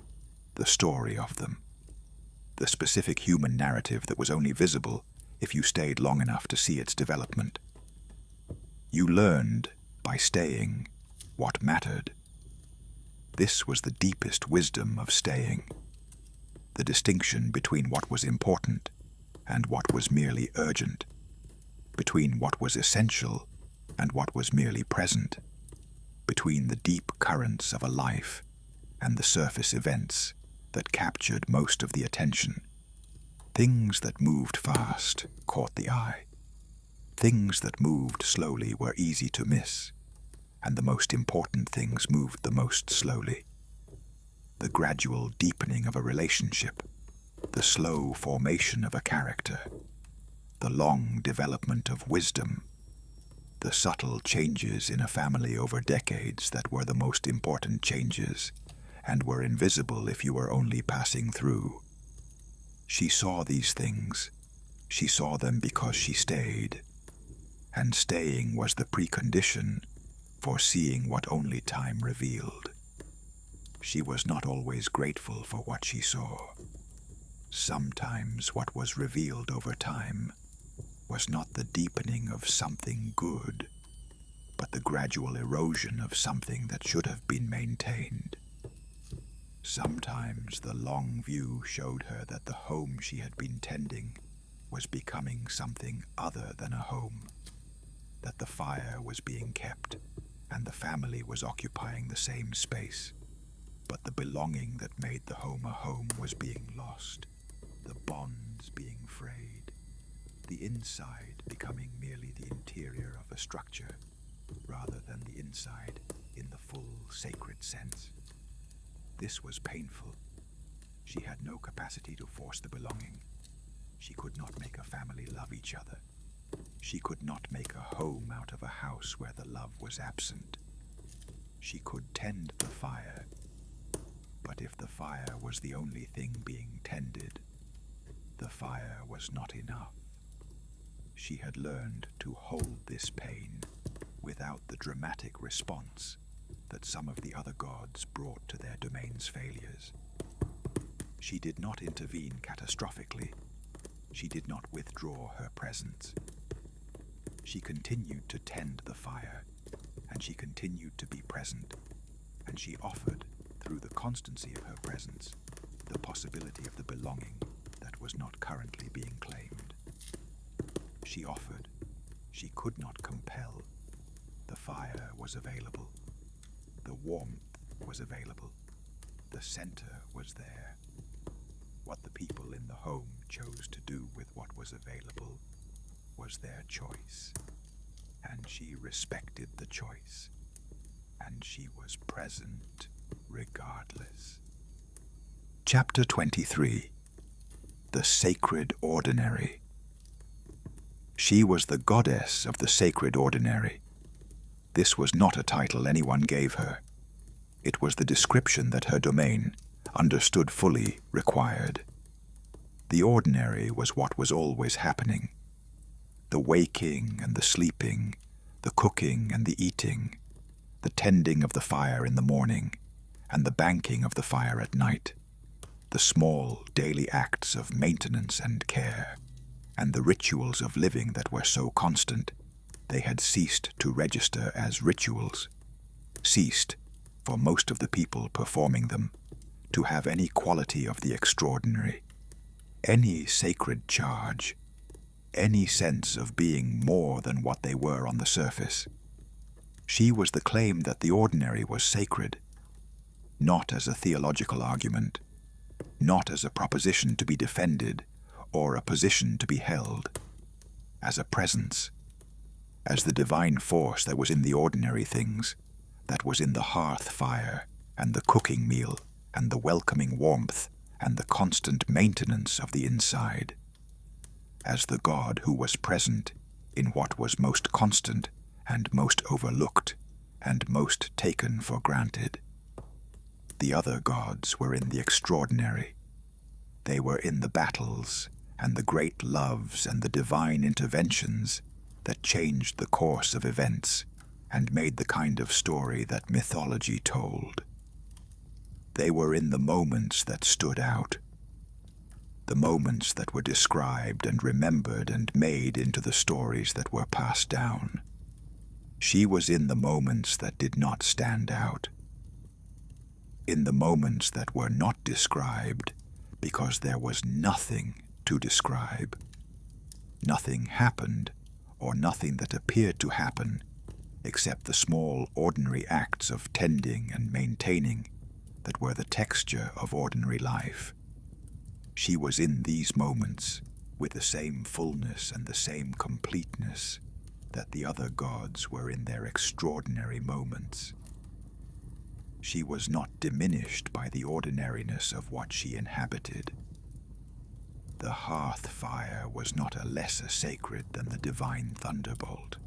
the story of them, the specific human narrative that was only visible if you stayed long enough to see its development. You learned, by staying, what mattered. This was the deepest wisdom of staying, the distinction between what was important and what was merely urgent, between what was essential and what was merely present, between the deep currents of a life and the surface events that captured most of the attention. Things that moved fast caught the eye. Things that moved slowly were easy to miss, and the most important things moved the most slowly. The gradual deepening of a relationship, the slow formation of a character, the long development of wisdom, the subtle changes in a family over decades that were the most important changes and were invisible if you were only passing through. She saw these things. She saw them because she stayed. And staying was the precondition for seeing what only time revealed. She was not always grateful for what she saw. Sometimes what was revealed over time was not the deepening of something good, but the gradual erosion of something that should have been maintained. Sometimes the long view showed her that the home she had been tending was becoming something other than a home, that the fire was being kept and the family was occupying the same space, but the belonging that made the home a home was being lost, the bonds being frayed, the inside becoming merely the interior of a structure rather than the inside in the full sacred sense. This was painful. She had no capacity to force the belonging. She could not make a family love each other. She could not make a home out of a house where the love was absent. She could tend the fire, but if the fire was the only thing being tended, the fire was not enough. She had learned to hold this pain without the dramatic response that some of the other gods brought to their domain's failures. She did not intervene catastrophically. She did not withdraw her presence. She continued to tend the fire, and she continued to be present, and she offered, through the constancy of her presence, the possibility of the belonging that was not currently being claimed. She offered. She could not compel. The fire was available. The warmth was available. The center was there. What the people in the home chose to do with what was available was their choice, and she respected the choice, and she was present regardless. Chapter 23. The Sacred Ordinary. She was the goddess of the sacred ordinary. This was not a title anyone gave her. It was the description that her domain, understood fully, required. The ordinary was what was always happening. The waking and the sleeping, the cooking and the eating, the tending of the fire in the morning, and the banking of the fire at night, the small daily acts of maintenance and care, and the rituals of living that were so constant, they had ceased to register as rituals, ceased, for most of the people performing them, to have any quality of the extraordinary, any sacred charge, any sense of being more than what they were on the surface. She was the claim that the ordinary was sacred, not as a theological argument, not as a proposition to be defended or a position to be held, as a presence, as the divine force that was in the ordinary things, that was in the hearth fire and the cooking meal and the welcoming warmth and the constant maintenance of the inside, as the God who was present in what was most constant and most overlooked and most taken for granted. The other gods were in the extraordinary. They were in the battles and the great loves and the divine interventions that changed the course of events and made the kind of story that mythology told. They were in the moments that stood out, the moments that were described and remembered and made into the stories that were passed down. She was in the moments that did not stand out, in the moments that were not described because there was nothing to describe. Nothing happened, or nothing that appeared to happen, except the small ordinary acts of tending and maintaining that were the texture of ordinary life. She was in these moments with the same fullness and the same completeness that the other gods were in their extraordinary moments. She was not diminished by the ordinariness of what she inhabited. The hearth fire was not a lesser sacred than the divine thunderbolt.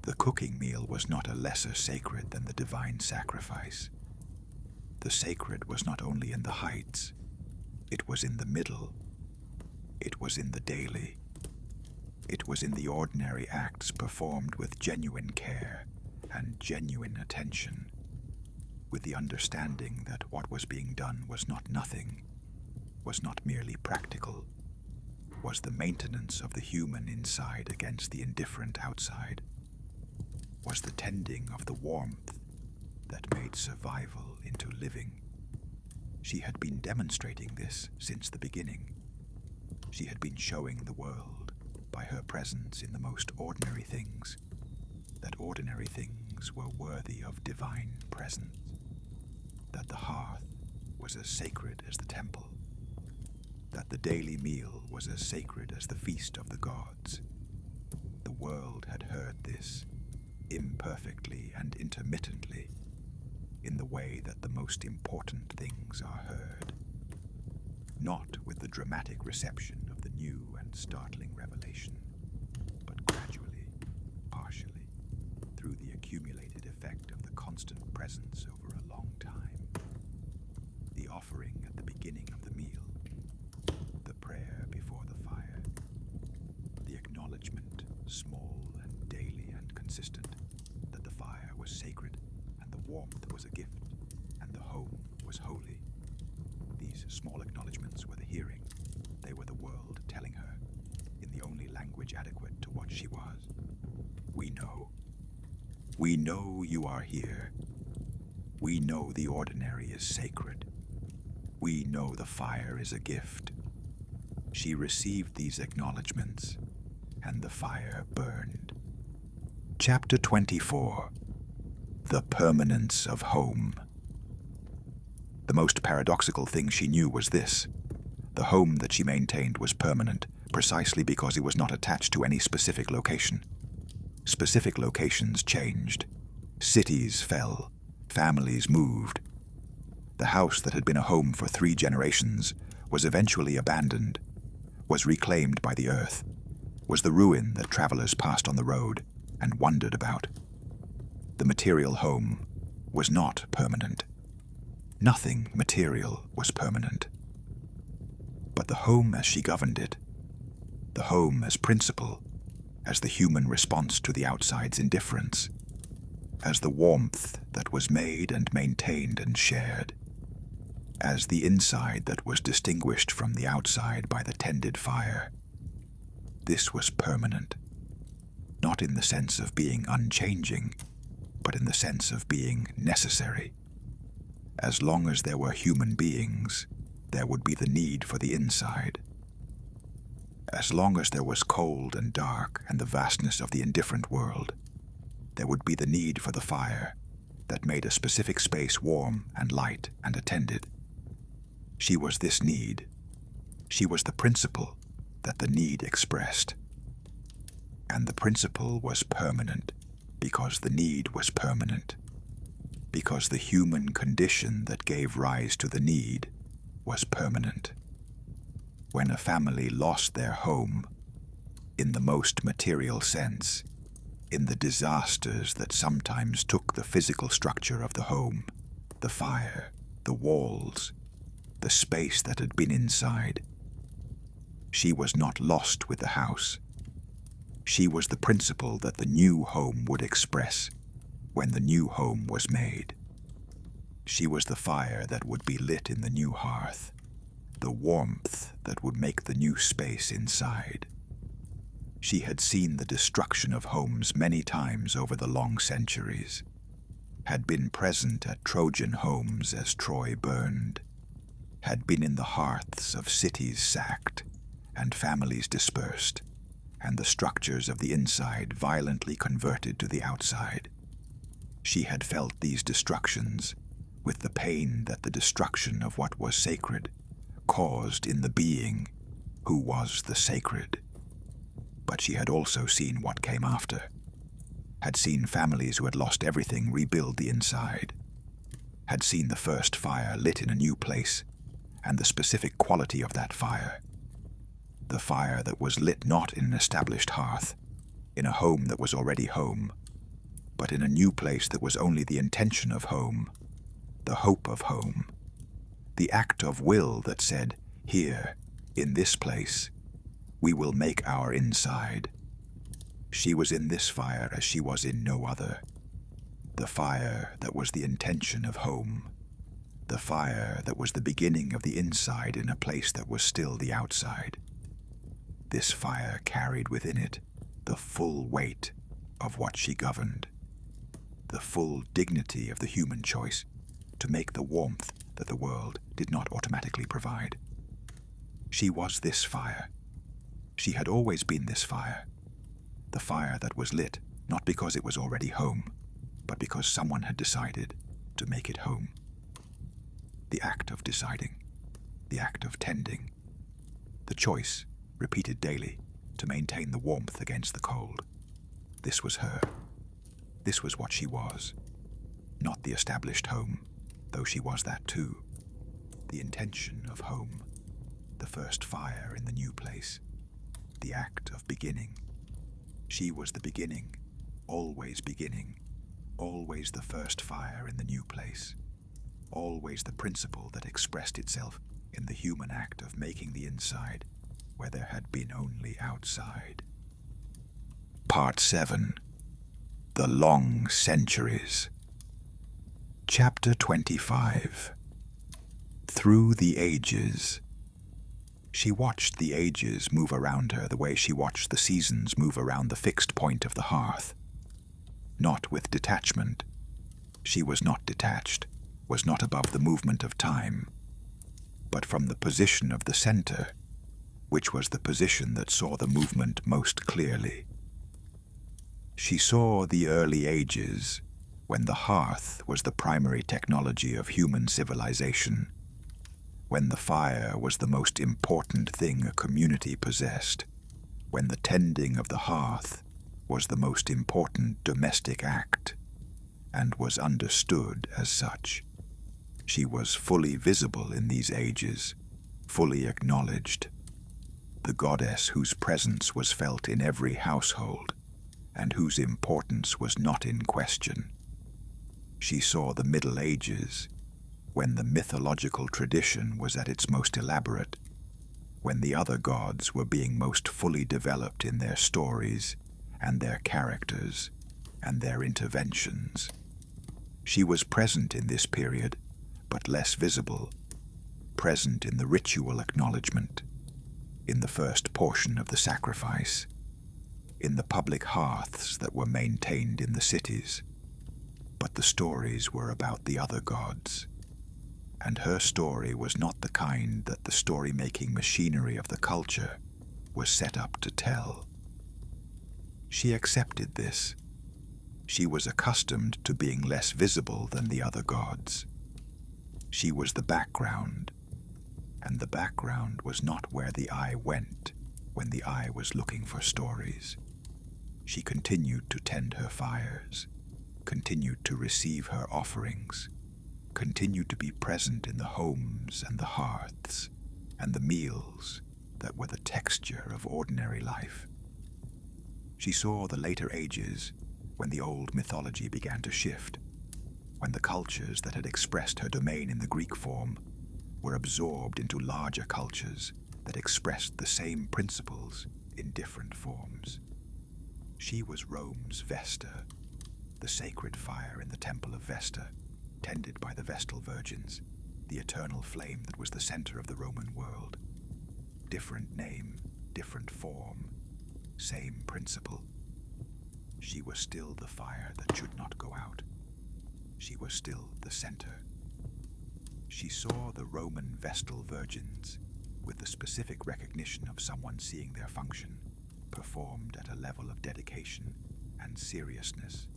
The cooking meal was not a lesser sacred than the divine sacrifice. The sacred was not only in the heights, it was in the middle. It was in the daily. It was in the ordinary acts performed with genuine care and genuine attention, with the understanding that what was being done was not nothing, was not merely practical, was the maintenance of the human inside against the indifferent outside, was the tending of the warmth that made survival into living. She had been demonstrating this since the beginning. She had been showing the world, by her presence in the most ordinary things, that ordinary things were worthy of divine presence, that the hearth was as sacred as the temple, that the daily meal was as sacred as the feast of the gods. The world had heard this, imperfectly and intermittently, in the way that the most important things are heard, not with the dramatic reception of the new and startling revelation, but gradually, partially, through the accumulated effect of the constant presence over a long time. The offering at the beginning of the meal, the prayer before the fire, the acknowledgement, small and daily and consistent, that the fire was sacred and the warmth was a gift and the home was holy. These small acknowledgments were the hearing. They were the world telling her, in the only language adequate to what she was, "We know. We know you are here. We know the ordinary is sacred. We know the fire is a gift." She received these acknowledgments, and the fire burned. Chapter 24. The Permanence of Home. The most paradoxical thing she knew was this: the home that she maintained was permanent, precisely because it was not attached to any specific location. Specific locations changed. Cities fell. Families moved. The house that had been a home for 3 generations was eventually abandoned, was reclaimed by the earth, was the ruin that travelers passed on the road and wondered about. The material home was not permanent. Nothing material was permanent. But the home as she governed it, the home as principle, as the human response to the outside's indifference, as the warmth that was made and maintained and shared, as the inside that was distinguished from the outside by the tended fire. This was permanent, not in the sense of being unchanging, but in the sense of being necessary. As long as there were human beings, there would be the need for the inside. As long as there was cold and dark and the vastness of the indifferent world, there would be the need for the fire that made a specific space warm and light and attended. She was this need. She was the principle that the need expressed. And the principle was permanent because the need was permanent. Because the human condition that gave rise to the need was permanent. When a family lost their home, in the most material sense, in the disasters that sometimes took the physical structure of the home, the fire, the walls, the space that had been inside, she was not lost with the house. She was the principle that the new home would express when the new home was made. She was the fire that would be lit in the new hearth, the warmth that would make the new space inside. She had seen the destruction of homes many times over the long centuries, had been present at Trojan homes as Troy burned, had been in the hearths of cities sacked and families dispersed, and the structures of the inside violently converted to the outside. She had felt these destructions with the pain that the destruction of what was sacred caused in the being who was the sacred. But she had also seen what came after, had seen families who had lost everything rebuild the inside, had seen the first fire lit in a new place, and the specific quality of that fire. The fire that was lit not in an established hearth, in a home that was already home, but in a new place that was only the intention of home, the hope of home, the act of will that said, here, in this place, we will make our inside. She was in this fire as she was in no other. The fire that was the intention of home. The fire that was the beginning of the inside in a place that was still the outside. This fire carried within it the full weight of what she governed. The full dignity of the human choice to make the warmth that the world did not automatically provide. She was this fire. She had always been this fire. The fire that was lit not because it was already home, but because someone had decided to make it home. The act of deciding, the act of tending, the choice, repeated daily, to maintain the warmth against the cold. This was her. This was what she was. Not the established home, though she was that too. The intention of home, the first fire in the new place, the act of beginning. She was the beginning, always the first fire in the new place, always the principle that expressed itself in the human act of making the inside where there had been only outside. Part 7. The Long Centuries. Chapter 25. Through the Ages. She watched the ages move around her the way she watched the seasons move around the fixed point of the hearth. Not with detachment. She was not detached, was not above the movement of time, but from the position of the center, which was the position that saw the movement most clearly. She saw the early ages, when the hearth was the primary technology of human civilization, when the fire was the most important thing a community possessed, when the tending of the hearth was the most important domestic act, and was understood as such. She was fully visible in these ages, fully acknowledged, the goddess whose presence was felt in every household, and whose importance was not in question. She saw the Middle Ages, when the mythological tradition was at its most elaborate, when the other gods were being most fully developed in their stories and their characters and their interventions. She was present in this period, but less visible, present in the ritual acknowledgement, in the first portion of the sacrifice, in the public hearths that were maintained in the cities. But the stories were about the other gods, and her story was not the kind that the story-making machinery of the culture was set up to tell. She accepted this. She was accustomed to being less visible than the other gods. She was the background, and the background was not where the eye went when the eye was looking for stories. She continued to tend her fires, continued to receive her offerings, continued to be present in the homes and the hearths and the meals that were the texture of ordinary life. She saw the later ages when the old mythology began to shift, when the cultures that had expressed her domain in the Greek form were absorbed into larger cultures that expressed the same principles in different forms. She was Rome's Vesta, the sacred fire in the temple of Vesta, tended by the Vestal Virgins, the eternal flame that was the center of the Roman world. Different name, different form, same principle. She was still the fire that should not go out. She was still the center. She saw the Roman Vestal Virgins, with the specific recognition of someone seeing their function, performed at a level of dedication and seriousness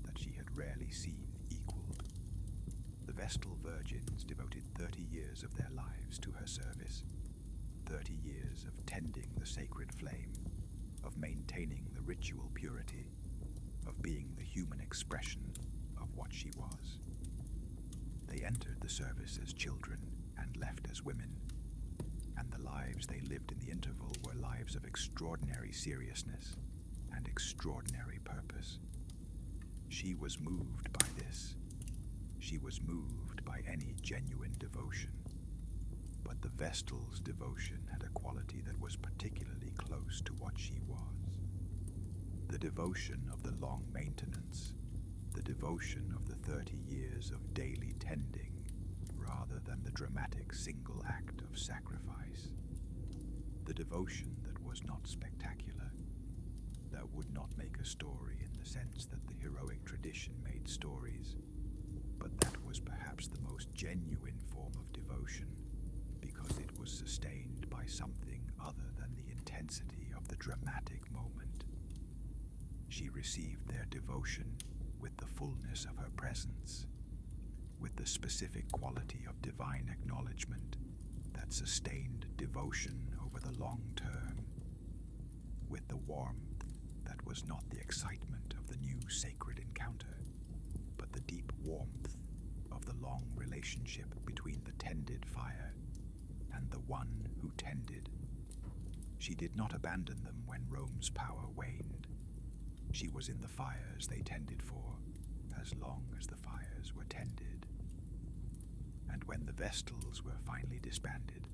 that she had rarely seen equaled. The Vestal Virgins devoted 30 years of their lives to her service, 30 years of tending the sacred flame, of maintaining the ritual purity, of being the human expression of what she was. They entered the service as children and left as women, and the lives they lived in the interval were lives of extraordinary seriousness and extraordinary purpose. She was moved by this. She was moved by any genuine devotion. But the Vestal's devotion had a quality that was particularly close to what she was. The devotion of the long maintenance, the devotion of the 30 years of daily tending, rather than the dramatic single act of sacrifice. The devotion that was not spectacular, that would not make a story in the sense that the heroic tradition made stories, but that was perhaps the most genuine form of devotion, because it was sustained by something other than the intensity of the dramatic moment. She received their devotion with the fullness of her presence, with the specific quality of divine acknowledgement that sustained devotion over the long term, with the warmth that was not the excitement of the new sacred encounter, but the deep warmth of the long relationship between the tended fire and the one who tended. She did not abandon them when Rome's power waned. She was in the fires they tended for, as long as the fires were tended. And when the Vestals were finally disbanded,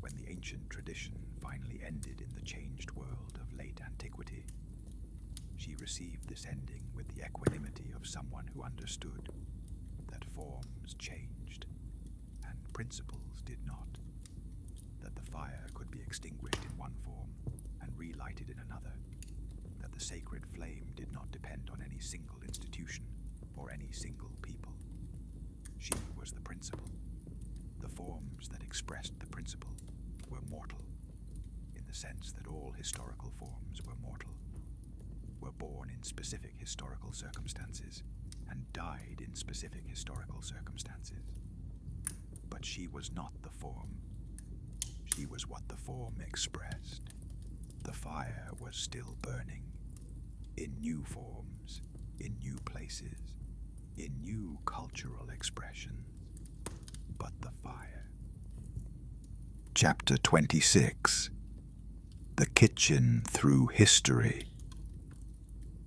when the ancient tradition finally ended in the changed world of late antiquity, she received this ending with the equanimity of someone who understood that forms changed and principles did not, that the fire could be extinguished in one form and relighted in another, that the sacred flame did not depend on any single institution or any single people. She was the principle. The forms that expressed the principle were mortal, in the sense that all historical forms were mortal, were born in specific historical circumstances and died in specific historical circumstances. But she was not the form. She was what the form expressed. The fire was still burning, in new forms, in new places, in new cultural expressions, but the fire. Chapter 26. The Kitchen Through History.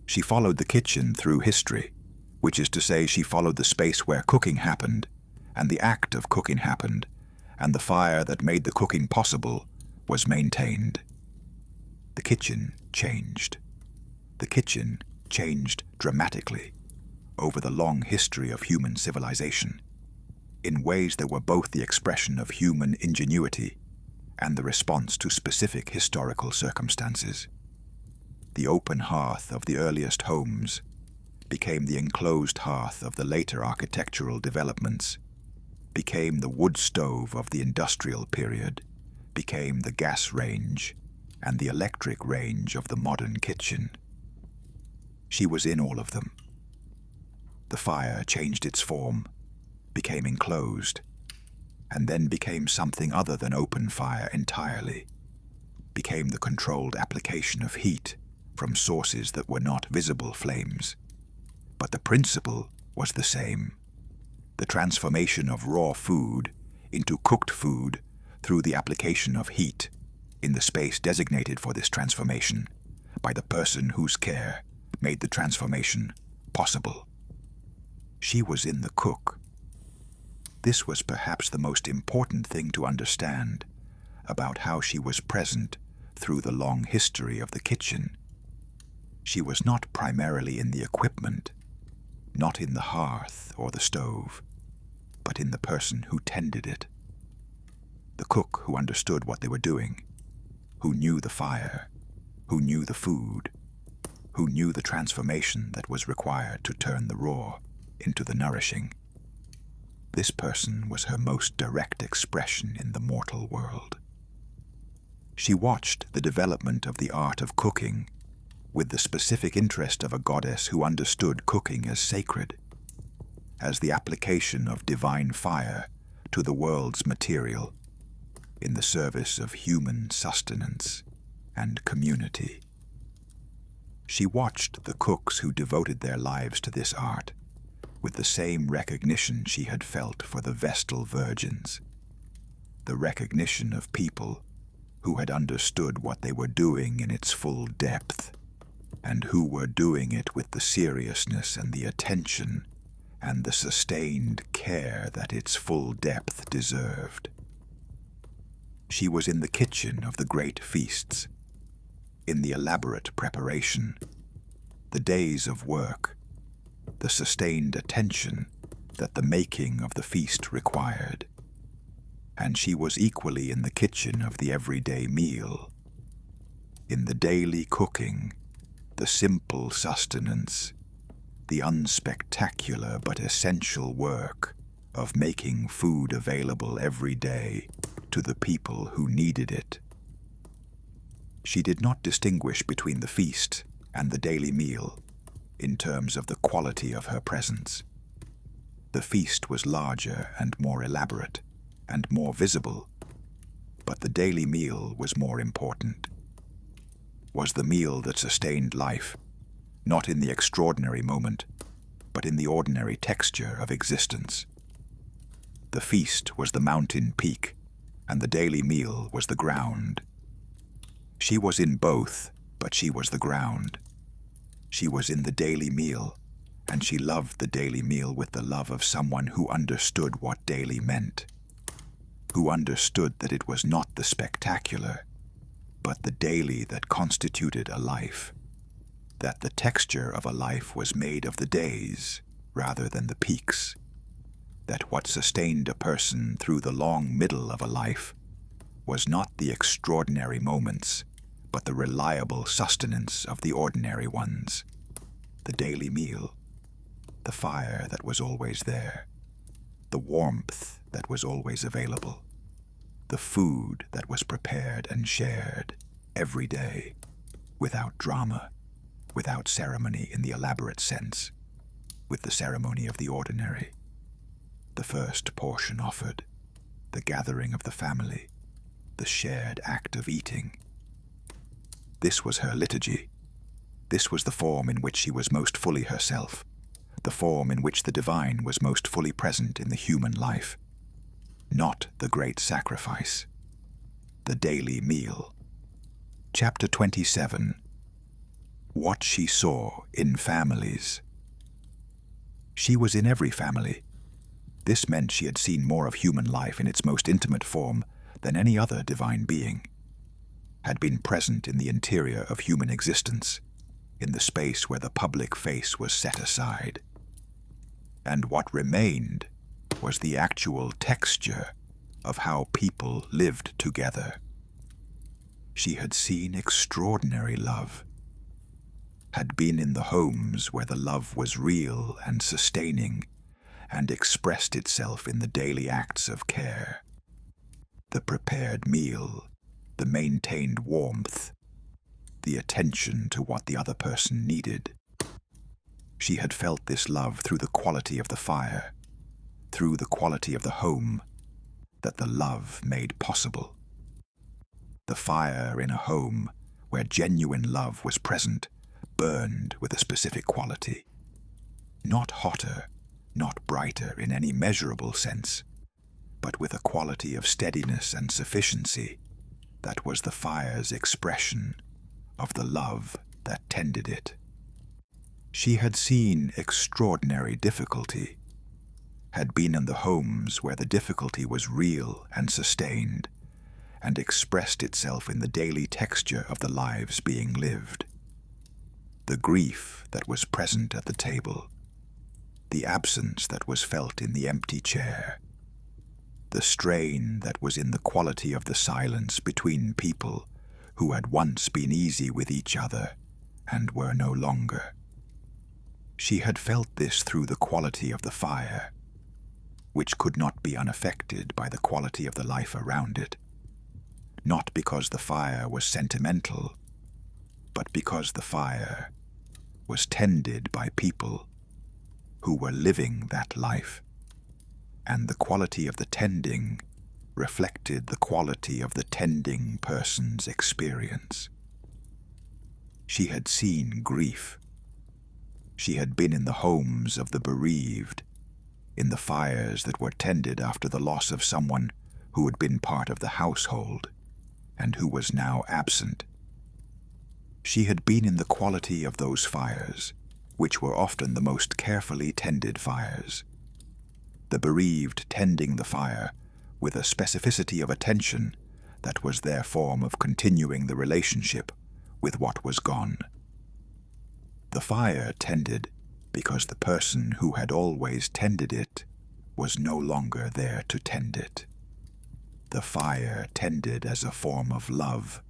She followed the kitchen through history, which is to say she followed the space where cooking happened, and the act of cooking happened, and the fire that made the cooking possible was maintained. The kitchen changed. The kitchen changed dramatically over the long history of human civilization, in ways that were both the expression of human ingenuity and the response to specific historical circumstances. The open hearth of the earliest homes became the enclosed hearth of the later architectural developments, became the wood stove of the industrial period, became the gas range and the electric range of the modern kitchen. She was in all of them. The fire changed its form, became enclosed, and then became something other than open fire entirely, became the controlled application of heat from sources that were not visible flames. But the principle was the same: the transformation of raw food into cooked food through the application of heat in the space designated for this transformation by the person whose care made the transformation possible. She was in the cook. This was perhaps the most important thing to understand about how she was present through the long history of the kitchen. She was not primarily in the equipment, not in the hearth or the stove, but in the person who tended it. The cook who understood what they were doing, who knew the fire, who knew the food, who knew the transformation that was required to turn the raw into the nourishing. This person was her most direct expression in the mortal world. She watched the development of the art of cooking with the specific interest of a goddess who understood cooking as sacred, as the application of divine fire to the world's material in the service of human sustenance and community. She watched the cooks who devoted their lives to this art with the same recognition she had felt for the Vestal Virgins, the recognition of people who had understood what they were doing in its full depth, and who were doing it with the seriousness and the attention and the sustained care that its full depth deserved. She was in the kitchen of the great feasts, in the elaborate preparation, the days of work, the sustained attention that the making of the feast required. And she was equally in the kitchen of the everyday meal, in the daily cooking, the simple sustenance, the unspectacular but essential work of making food available every day to the people who needed it. She did not distinguish between the feast and the daily meal in terms of the quality of her presence. The feast was larger and more elaborate and more visible, but the daily meal was more important. Was the meal that sustained life, not in the extraordinary moment, but in the ordinary texture of existence. The feast was the mountain peak, and the daily meal was the ground. She was in both, but she was the ground. She was in the daily meal, and she loved the daily meal with the love of someone who understood what daily meant, who understood that it was not the spectacular, but the daily that constituted a life, that the texture of a life was made of the days rather than the peaks, that what sustained a person through the long middle of a life was not the extraordinary moments, but the reliable sustenance of the ordinary ones, the daily meal, the fire that was always there, the warmth that was always available, the food that was prepared and shared every day, without drama, without ceremony in the elaborate sense, with the ceremony of the ordinary, the first portion offered, the gathering of the family, the shared act of eating. This was her liturgy. This was the form in which she was most fully herself, the form in which the divine was most fully present in the human life. Not the great sacrifice, the daily meal. Chapter 27. What she saw in families. She was in every family. This meant she had seen more of human life in its most intimate form than any other divine being, had been present in the interior of human existence, in the space where the public face was set aside. And what remained was the actual texture of how people lived together. She had seen extraordinary love, had been in the homes where the love was real and sustaining and expressed itself in the daily acts of care, the prepared meal, the maintained warmth, the attention to what the other person needed. She had felt this love through the quality of the fire, through the quality of the home, that the love made possible. The fire in a home where genuine love was present burned with a specific quality. Not hotter, not brighter in any measurable sense, but with a quality of steadiness and sufficiency that was the fire's expression of the love that tended it. She had seen extraordinary difficulty, had been in the homes where the difficulty was real and sustained, and expressed itself in the daily texture of the lives being lived. The grief that was present at the table, the absence that was felt in the empty chair, the strain that was in the quality of the silence between people who had once been easy with each other and were no longer. She had felt this through the quality of the fire, which could not be unaffected by the quality of the life around it, not because the fire was sentimental, but because the fire was tended by people who were living that life, and the quality of the tending reflected the quality of the tending person's experience. She had seen grief. She had been in the homes of the bereaved, in the fires that were tended after the loss of someone who had been part of the household and who was now absent. She had been in the quality of those fires, which were often the most carefully tended fires. The bereaved tending the fire with a specificity of attention that was their form of continuing the relationship with what was gone. The fire tended because the person who had always tended it was no longer there to tend it. The fire tended as a form of love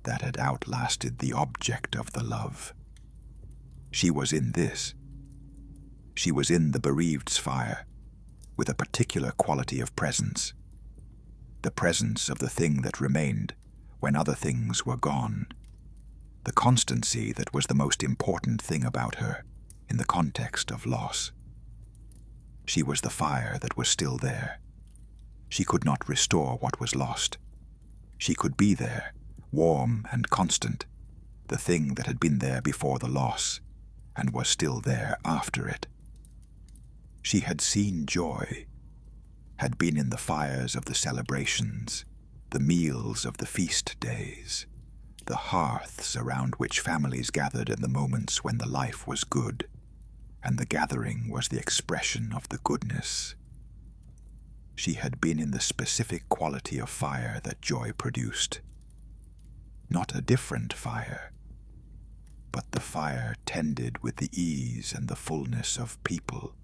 that had outlasted the object of the love. She was in this. She was in the bereaved's fire, with a particular quality of presence. The presence of the thing that remained when other things were gone. The constancy that was the most important thing about her in the context of loss. She was the fire that was still there. She could not restore what was lost. She could be there, warm and constant, the thing that had been there before the loss and was still there after it. She had seen joy, had been in the fires of the celebrations, the meals of the feast days, the hearths around which families gathered in the moments when the life was good, and the gathering was the expression of the goodness. She had been in the specific quality of fire that joy produced. Not a different fire, but the fire tended with the ease and the fullness of people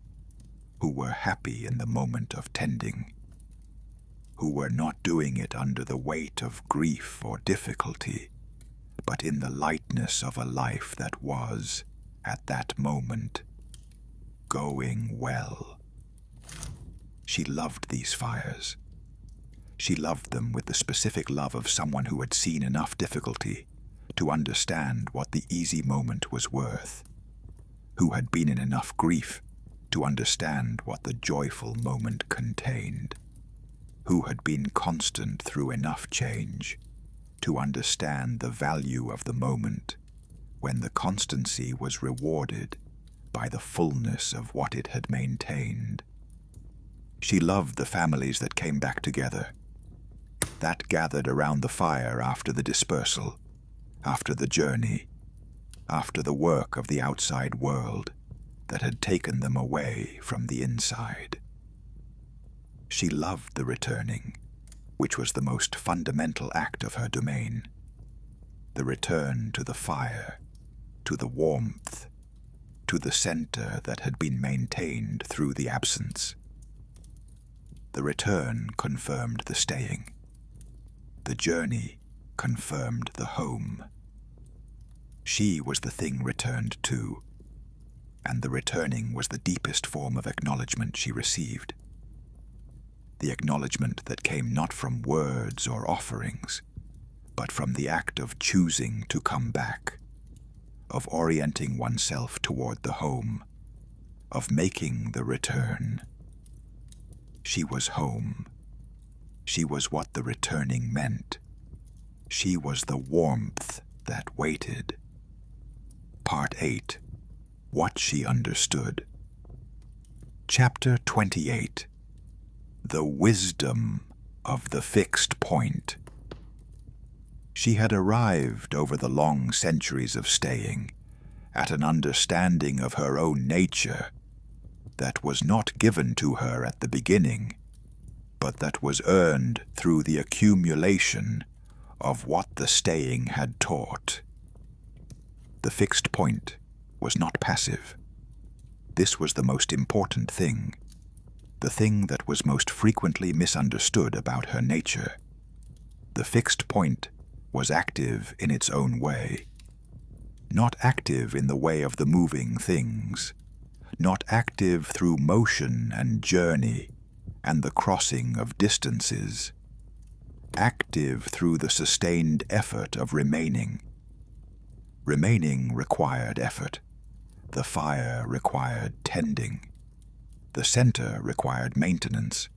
who were happy in the moment of tending, who were not doing it under the weight of grief or difficulty, but in the lightness of a life that was, at that moment, going well. She loved these fires. She loved them with the specific love of someone who had seen enough difficulty to understand what the easy moment was worth, who had been in enough grief to understand what the joyful moment contained, who had been constant through enough change to understand the value of the moment when the constancy was rewarded by the fullness of what it had maintained. She loved the families that came back together, that gathered around the fire after the dispersal, after the journey, after the work of the outside world that had taken them away from the inside. She loved the returning, which was the most fundamental act of her domain, the return to the fire, to the warmth, to the center that had been maintained through the absence. The return confirmed the staying. The journey confirmed the home. She was the thing returned to, and the returning was the deepest form of acknowledgement she received. The acknowledgement that came not from words or offerings, but from the act of choosing to come back, of orienting oneself toward the home, of making the return. She was home. She was what the returning meant. She was the warmth that waited. Part 8. What she understood. Chapter 28. The wisdom of the fixed point. She had arrived over the long centuries of staying at an understanding of her own nature that was not given to her at the beginning, but that was earned through the accumulation of what the staying had taught. The fixed point was not passive. This was the most important thing, the thing that was most frequently misunderstood about her nature. The fixed point was active in its own way. Not active in the way of the moving things, not active through motion and journey and the crossing of distances, active through the sustained effort of remaining. Remaining required effort. The fire required tending. The center required maintenance.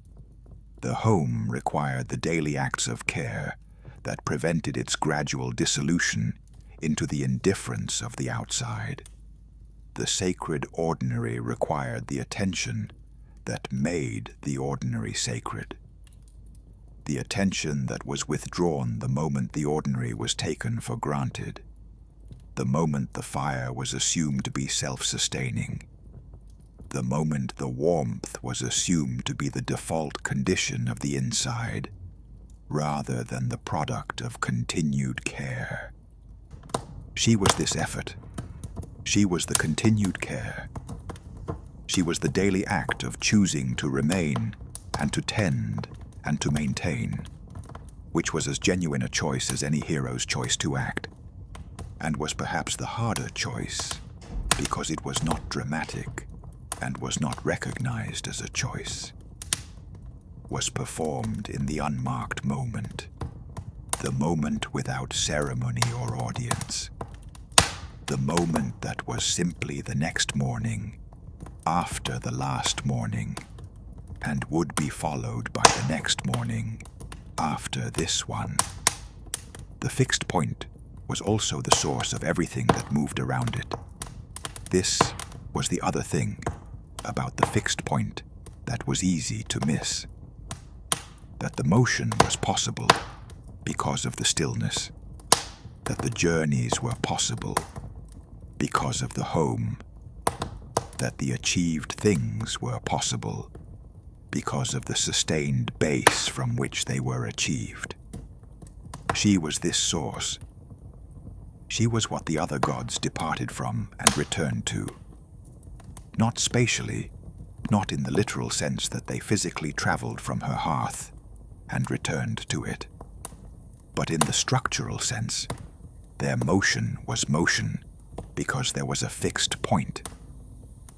The home required the daily acts of care that prevented its gradual dissolution into the indifference of the outside. The sacred ordinary required the attention that made the ordinary sacred. The attention that was withdrawn the moment the ordinary was taken for granted, the moment the fire was assumed to be self-sustaining, the moment the warmth was assumed to be the default condition of the inside, rather than the product of continued care. She was this effort. She was the continued care. She was the daily act of choosing to remain and to tend and to maintain, which was as genuine a choice as any hero's choice to act, and was perhaps the harder choice because it was not dramatic and was not recognized as a choice, was performed in the unmarked moment, the moment without ceremony or audience, the moment that was simply the next morning, after the last morning, and would be followed by the next morning, after this one. The fixed point was also the source of everything that moved around it. This was the other thing about the fixed point that was easy to miss. That the motion was possible because of the stillness. That the journeys were possible because of the home. That the achieved things were possible because of the sustained base from which they were achieved. She was this source. She was what the other gods departed from and returned to. Not spatially, not in the literal sense that they physically traveled from her hearth and returned to it, but in the structural sense. Their motion was motion because there was a fixed point.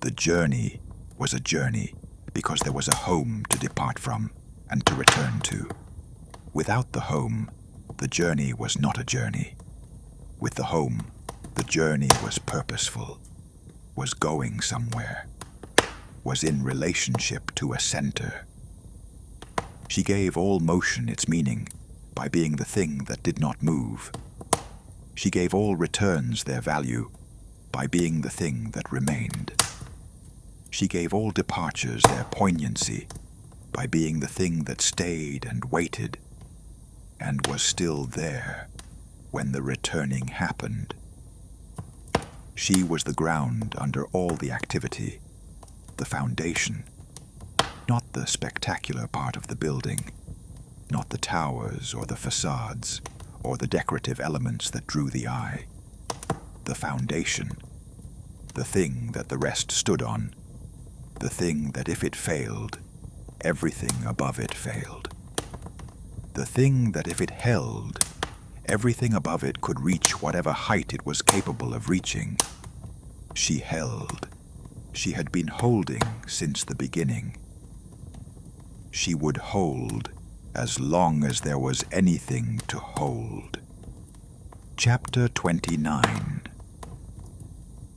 The journey was a journey because there was a home to depart from and to return to. Without the home, the journey was not a journey. With the home, the journey was purposeful, was going somewhere, was in relationship to a center. She gave all motion its meaning by being the thing that did not move. She gave all returns their value by being the thing that remained. She gave all departures their poignancy by being the thing that stayed and waited and was still there when the returning happened. She was the ground under all the activity, the foundation, not the spectacular part of the building, not the towers or the facades or the decorative elements that drew the eye. The foundation, the thing that the rest stood on, the thing that if it failed, everything above it failed. The thing that if it held, everything above it could reach whatever height it was capable of reaching. She held. She had been holding since the beginning. She would hold as long as there was anything to hold. Chapter 29.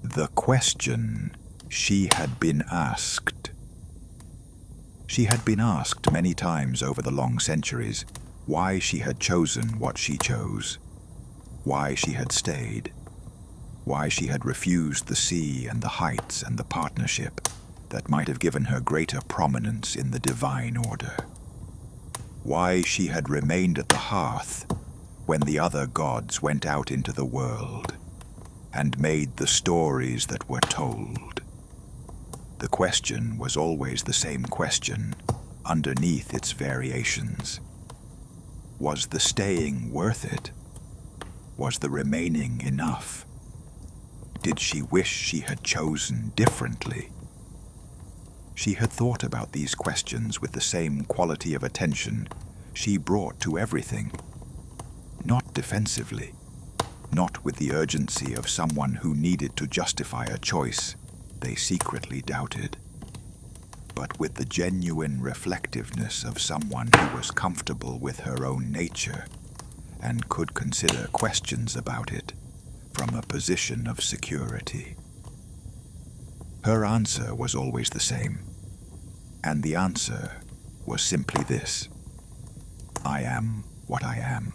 The question she had been asked. She had been asked many times over the long centuries why she had chosen what she chose, why she had stayed, why she had refused the sea and the heights and the partnership that might have given her greater prominence in the divine order, why she had remained at the hearth when the other gods went out into the world and made the stories that were told. The question was always the same question, underneath its variations. Was the staying worth it? Was the remaining enough? Did she wish she had chosen differently? She had thought about these questions with the same quality of attention she brought to everything. Not defensively, not with the urgency of someone who needed to justify a choice they secretly doubted, but with the genuine reflectiveness of someone who was comfortable with her own nature and could consider questions about it from a position of security. Her answer was always the same, and the answer was simply this: I am what I am.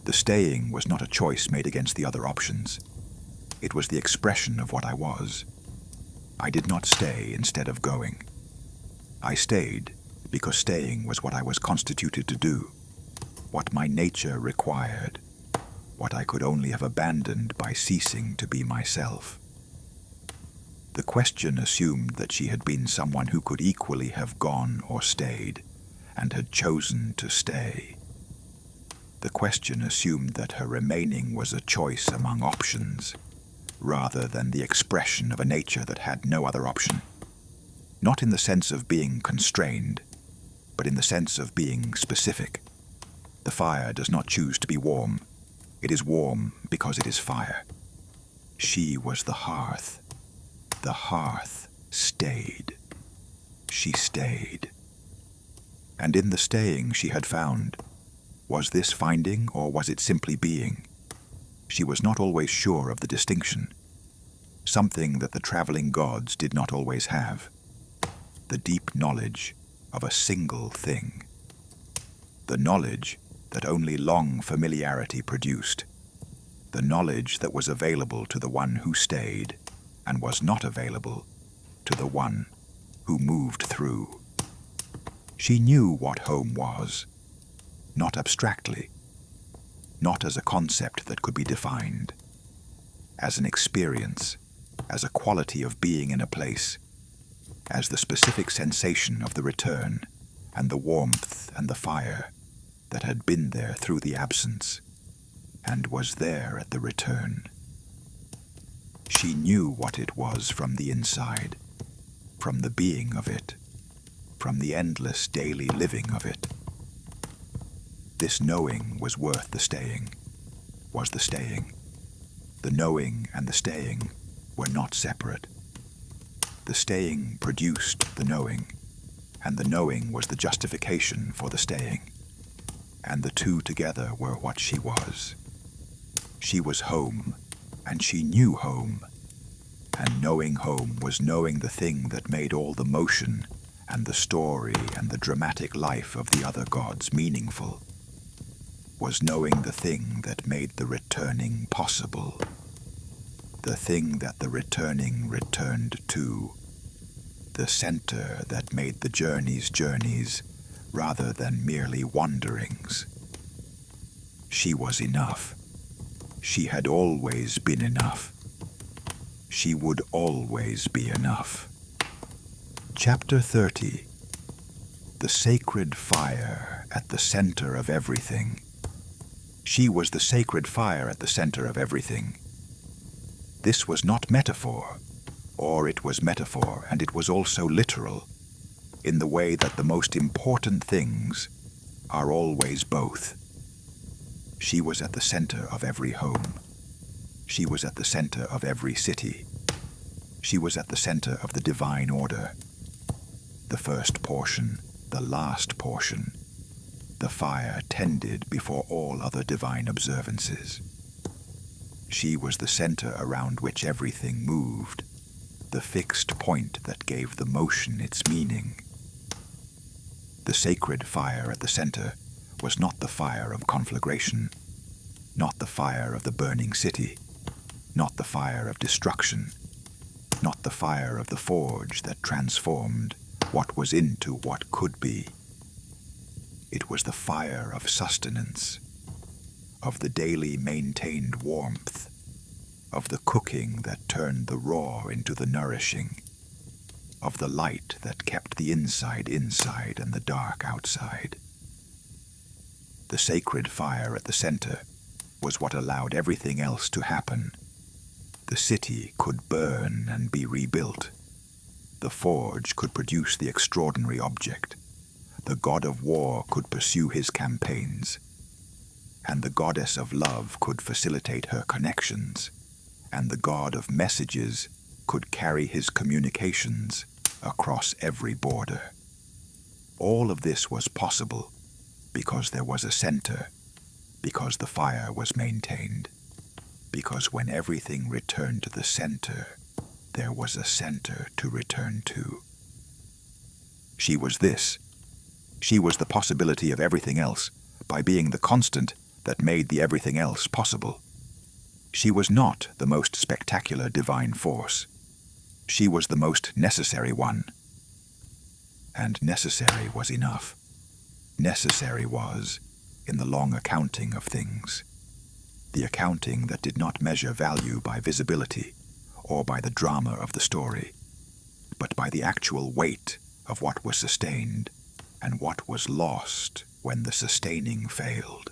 The staying was not a choice made against the other options. It was the expression of what I was. I did not stay instead of going. I stayed because staying was what I was constituted to do, what my nature required, what I could only have abandoned by ceasing to be myself. The question assumed that she had been someone who could equally have gone or stayed, and had chosen to stay. The question assumed that her remaining was a choice among options, rather than the expression of a nature that had no other option. Not in the sense of being constrained, but in the sense of being specific. The fire does not choose to be warm. It is warm because it is fire. She was the hearth. The hearth stayed. She stayed. And in the staying she had found, was this finding or was it simply being? She was not always sure of the distinction. Something that the traveling gods did not always have. The deep knowledge of a single thing. The knowledge that only long familiarity produced. The knowledge that was available to the one who stayed and was not available to the one who moved through. She knew what home was, not abstractly, not as a concept that could be defined, as an experience, as a quality of being in a place, as the specific sensation of the return and the warmth and the fire that had been there through the absence and was there at the return. She knew what it was from the inside, from the being of it, from the endless daily living of it. This knowing was worth the staying, was the staying. The knowing and the staying were not separate. The staying produced the knowing, and the knowing was the justification for the staying. And the two together were what she was. She was home, and she knew home. And knowing home was knowing the thing that made all the motion and the story and the dramatic life of the other gods meaningful. Was knowing the thing that made the returning possible. The thing that the returning returned to. The center that made the journeys journeys rather than merely wanderings. She was enough. She had always been enough. She would always be enough. Chapter 30. The sacred fire at the center of everything. She was the sacred fire at the center of everything. This was not metaphor, or it was metaphor and it was also literal, in the way that the most important things are always both. She was at the center of every home. She was at the center of every city. She was at the center of the divine order. The first portion, the last portion, the fire tended before all other divine observances. She was the center around which everything moved, the fixed point that gave the motion its meaning. The sacred fire at the center was not the fire of conflagration, not the fire of the burning city, not the fire of destruction, not the fire of the forge that transformed what was into what could be. It was the fire of sustenance, of the daily maintained warmth, of the cooking that turned the raw into the nourishing, of the light that kept the inside inside and the dark outside. The sacred fire at the center was what allowed everything else to happen. The city could burn and be rebuilt. The forge could produce the extraordinary object. The god of war could pursue his campaigns. And the goddess of love could facilitate her connections. And the god of messages could carry his communications across every border. All of this was possible because there was a center, because the fire was maintained, because when everything returned to the center, there was a center to return to. She was this. She was the possibility of everything else by being the constant that made the everything else possible. She was not the most spectacular divine force. She was the most necessary one. And necessary was enough. Necessary was, in the long accounting of things, the accounting that did not measure value by visibility or by the drama of the story, but by the actual weight of what was sustained and what was lost when the sustaining failed.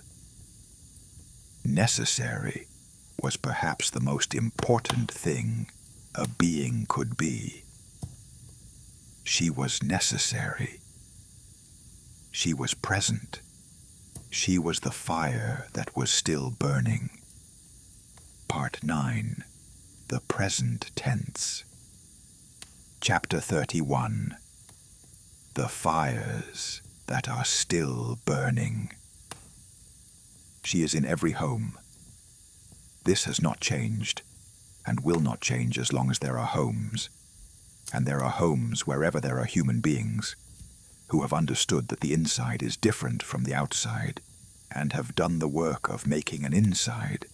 Necessary was perhaps the most important thing a being could be. She was necessary. She was present. She was the fire that was still burning. Part 9. The Present Tense. Chapter 31. The Fires That Are Still Burning. She is in every home. This has not changed, and will not change as long as there are homes. And there are homes wherever there are human beings who have understood that the inside is different from the outside and have done the work of making an inside.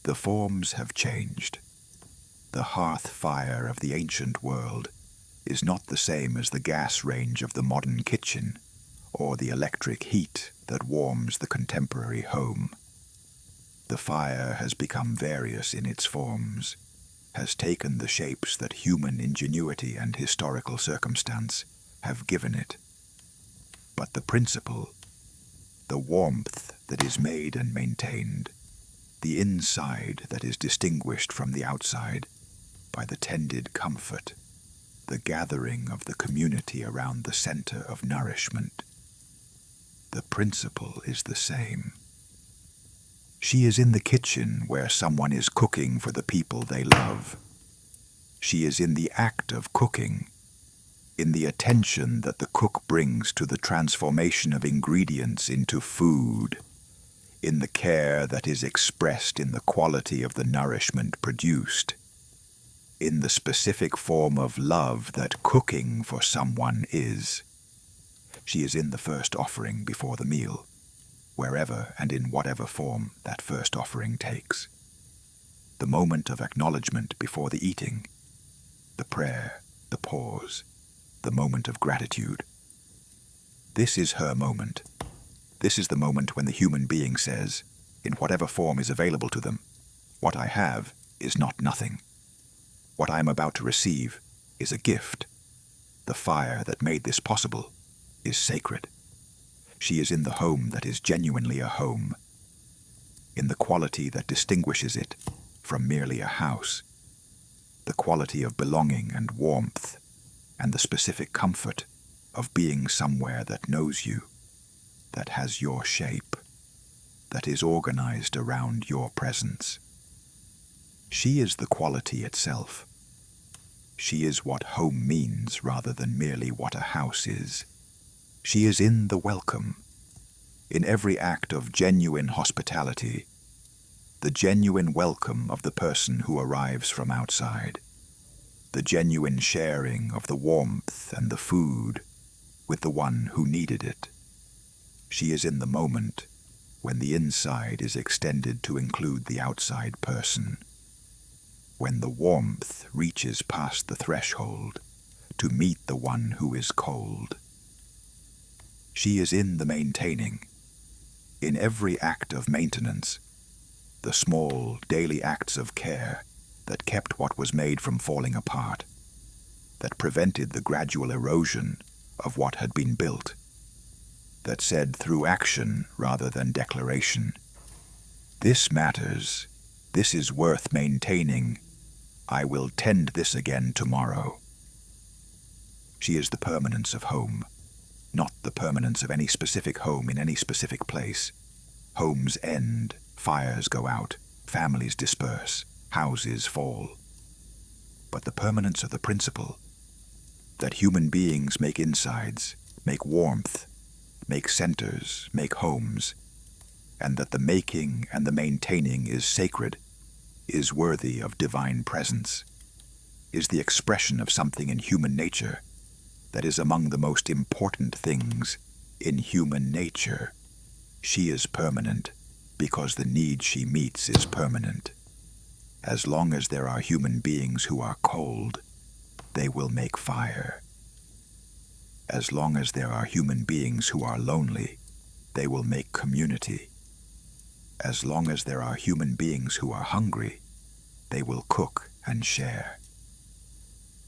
The forms have changed. The hearth fire of the ancient world is not the same as the gas range of the modern kitchen or the electric heat that warms the contemporary home. The fire has become various in its forms, has taken the shapes that human ingenuity and historical circumstance have given it. But the principle, the warmth that is made and maintained, the inside that is distinguished from the outside by the tended comfort, the gathering of the community around the center of nourishment, the principle is the same. She is in the kitchen where someone is cooking for the people they love. She is in the act of cooking, in the attention that the cook brings to the transformation of ingredients into food, in the care that is expressed in the quality of the nourishment produced, in the specific form of love that cooking for someone is. She is in the first offering before the meal, wherever and in whatever form that first offering takes. The moment of acknowledgement before the eating, the prayer, the pause, the moment of gratitude. This is her moment. This is the moment when the human being says, in whatever form is available to them, what I have is not nothing. What I am about to receive is a gift. The fire that made this possible is sacred. She is in the home that is genuinely a home, in the quality that distinguishes it from merely a house, the quality of belonging and warmth, and the specific comfort of being somewhere that knows you, that has your shape, that is organized around your presence. She is the quality itself. She is what home means rather than merely what a house is. She is in the welcome, in every act of genuine hospitality, the genuine welcome of the person who arrives from outside, the genuine sharing of the warmth and the food with the one who needed it. She is in the moment when the inside is extended to include the outside person, when the warmth reaches past the threshold to meet the one who is cold. She is in the maintaining, in every act of maintenance, the small daily acts of care that kept what was made from falling apart, that prevented the gradual erosion of what had been built, that said through action rather than declaration, "This matters, this is worth maintaining, I will tend this again tomorrow." She is the permanence of home, not the permanence of any specific home in any specific place. Homes end, fires go out, families disperse, houses fall. But the permanence of the principle that human beings make insides, make warmth, make centers, make homes, and that the making and the maintaining is sacred, is worthy of divine presence, is the expression of something in human nature that is among the most important things in human nature. She is permanent because the need she meets is permanent. As long as there are human beings who are cold, they will make fire. As long as there are human beings who are lonely, they will make community. As long as there are human beings who are hungry, they will cook and share.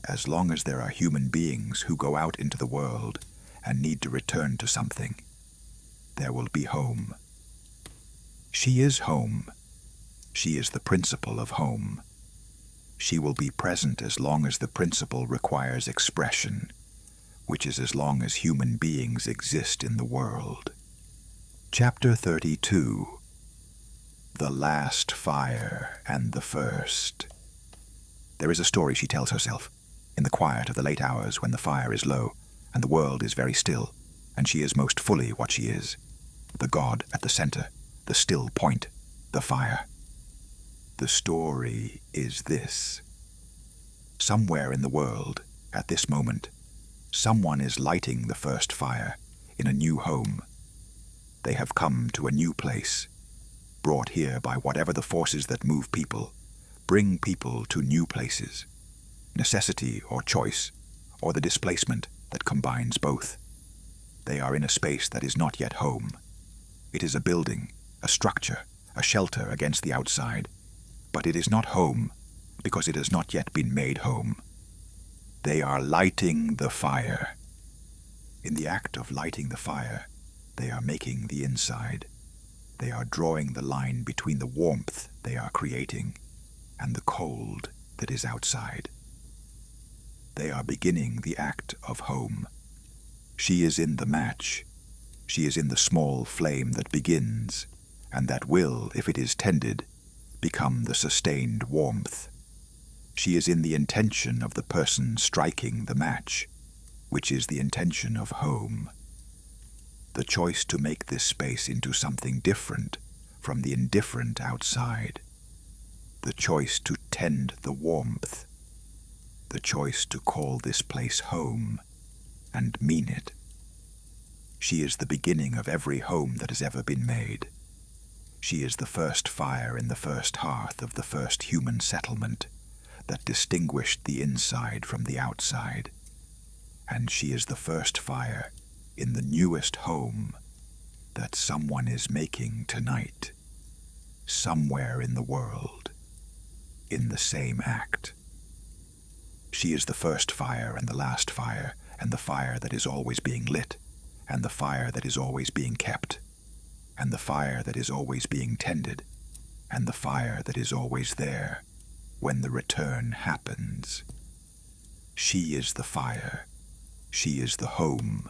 As long as there are human beings who go out into the world and need to return to something, there will be home. She is home. She is the principle of home. She will be present as long as the principle requires expression, which is as long as human beings exist in the world. Chapter 32. The Last Fire and the First. There is a story she tells herself, in the quiet of the late hours when the fire is low and the world is very still, and she is most fully what she is, the god at the center, the still point, the fire. The story is this. Somewhere in the world, at this moment, someone is lighting the first fire in a new home. They have come to a new place, brought here by whatever the forces that move people, bring people to new places. Necessity or choice, or the displacement that combines both. They are in a space that is not yet home. It is a building, a structure, a shelter against the outside, but it is not home because it has not yet been made home. They are lighting the fire. In the act of lighting the fire, they are making the inside. They are drawing the line between the warmth they are creating and the cold that is outside. They are beginning the act of home. She is in the match. She is in the small flame that begins, and that will, if it is tended, become the sustained warmth. She is in the intention of the person striking the match, which is the intention of home. The choice to make this space into something different from the indifferent outside. The choice to tend the warmth. The choice to call this place home and mean it. She is the beginning of every home that has ever been made. She is the first fire in the first hearth of the first human settlement that distinguished the inside from the outside. And she is the first fire in the newest home that someone is making tonight, somewhere in the world, in the same act. She is the first fire and the last fire, and the fire that is always being lit, and the fire that is always being kept, and the fire that is always being tended, and the fire that is always there when the return happens. She is the fire. She is the home.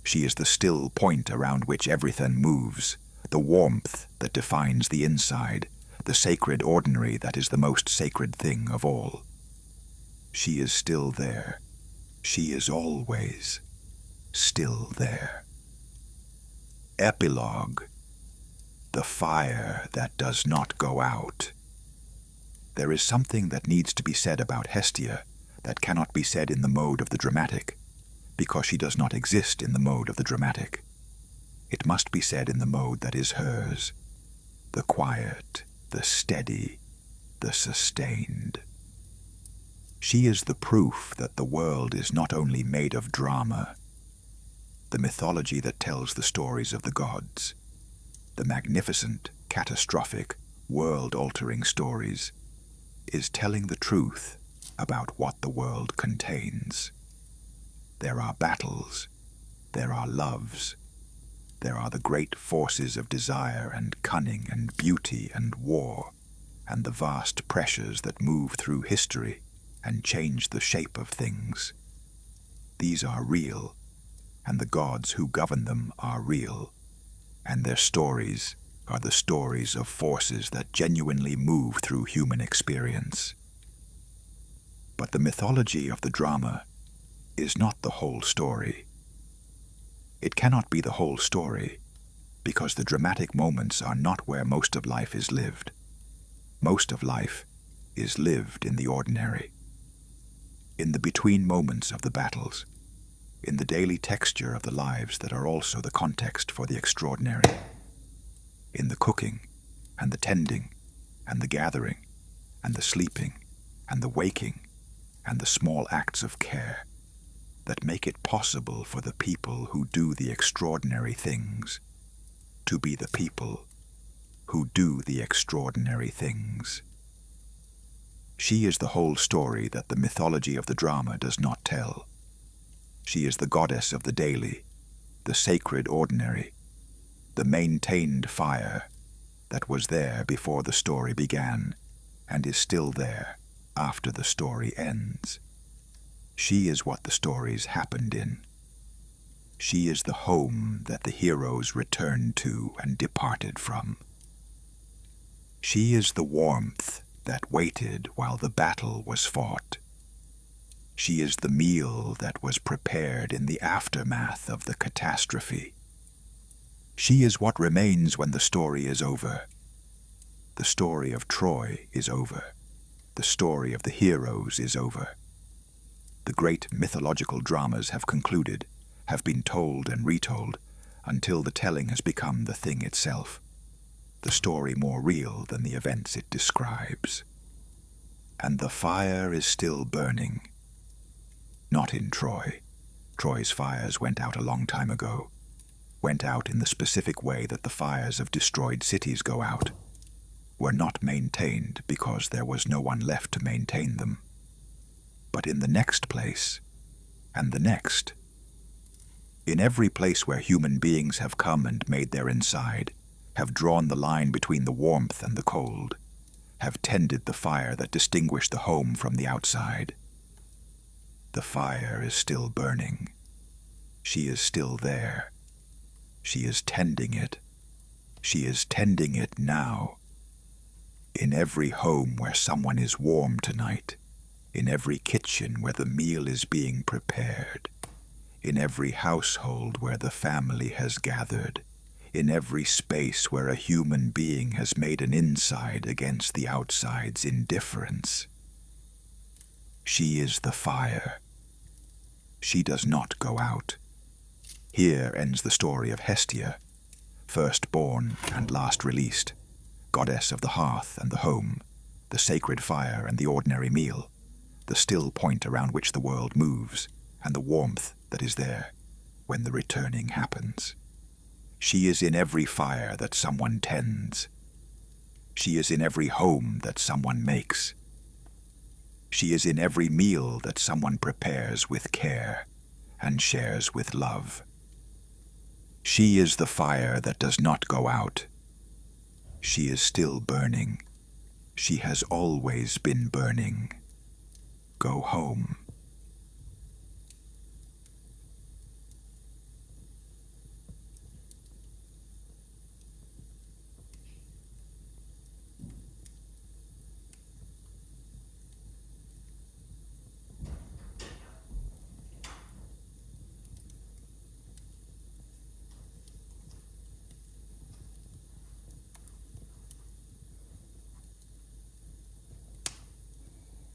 She is the still point around which everything moves, the warmth that defines the inside, the sacred ordinary that is the most sacred thing of all. She is still there. She is always still there. Epilogue. The fire that does not go out. There is something that needs to be said about Hestia that cannot be said in the mode of the dramatic, because she does not exist in the mode of the dramatic. It must be said in the mode that is hers, the quiet, the steady, the sustained. She is the proof that the world is not only made of drama, the mythology that tells the stories of the gods, the magnificent, catastrophic, world-altering stories, is telling the truth about what the world contains. There are battles, there are loves, there are the great forces of desire and cunning and beauty and war, and the vast pressures that move through history and change the shape of things. These are real, and the gods who govern them are real, and their stories are the stories of forces that genuinely move through human experience. But the mythology of the drama is not the whole story. It cannot be the whole story, because the dramatic moments are not where most of life is lived. Most of life is lived in the ordinary, in the between moments of the battles, in the daily texture of the lives that are also the context for the extraordinary, in the cooking and the tending and the gathering and the sleeping and the waking and the small acts of care that make it possible for the people who do the extraordinary things to be the people who do the extraordinary things. She is the whole story that the mythology of the drama does not tell. She is the goddess of the daily, the sacred ordinary, the maintained fire that was there before the story began and is still there after the story ends. She is what the stories happened in. She is the home that the heroes returned to and departed from. She is the warmth that waited while the battle was fought. She is the meal that was prepared in the aftermath of the catastrophe. She is what remains when the story is over. The story of Troy is over. The story of the heroes is over. The great mythological dramas have concluded, have been told and retold, until the telling has become the thing itself, the story more real than the events it describes. And the fire is still burning. Not in Troy. Troy's fires went out a long time ago, went out in the specific way that the fires of destroyed cities go out, were not maintained because there was no one left to maintain them. But in the next place, and the next, in every place where human beings have come and made their inside, have drawn the line between the warmth and the cold, have tended the fire that distinguished the home from the outside. The fire is still burning. She is still there. She is tending it. She is tending it now. In every home where someone is warm tonight, in every kitchen where the meal is being prepared, in every household where the family has gathered, in every space where a human being has made an inside against the outside's indifference. She is the fire. She does not go out. Here ends the story of Hestia, first born and last released, goddess of the hearth and the home, the sacred fire and the ordinary meal, the still point around which the world moves, and the warmth that is there when the returning happens. She is in every fire that someone tends. She is in every home that someone makes. She is in every meal that someone prepares with care and shares with love. She is the fire that does not go out. She is still burning. She has always been burning. Go home.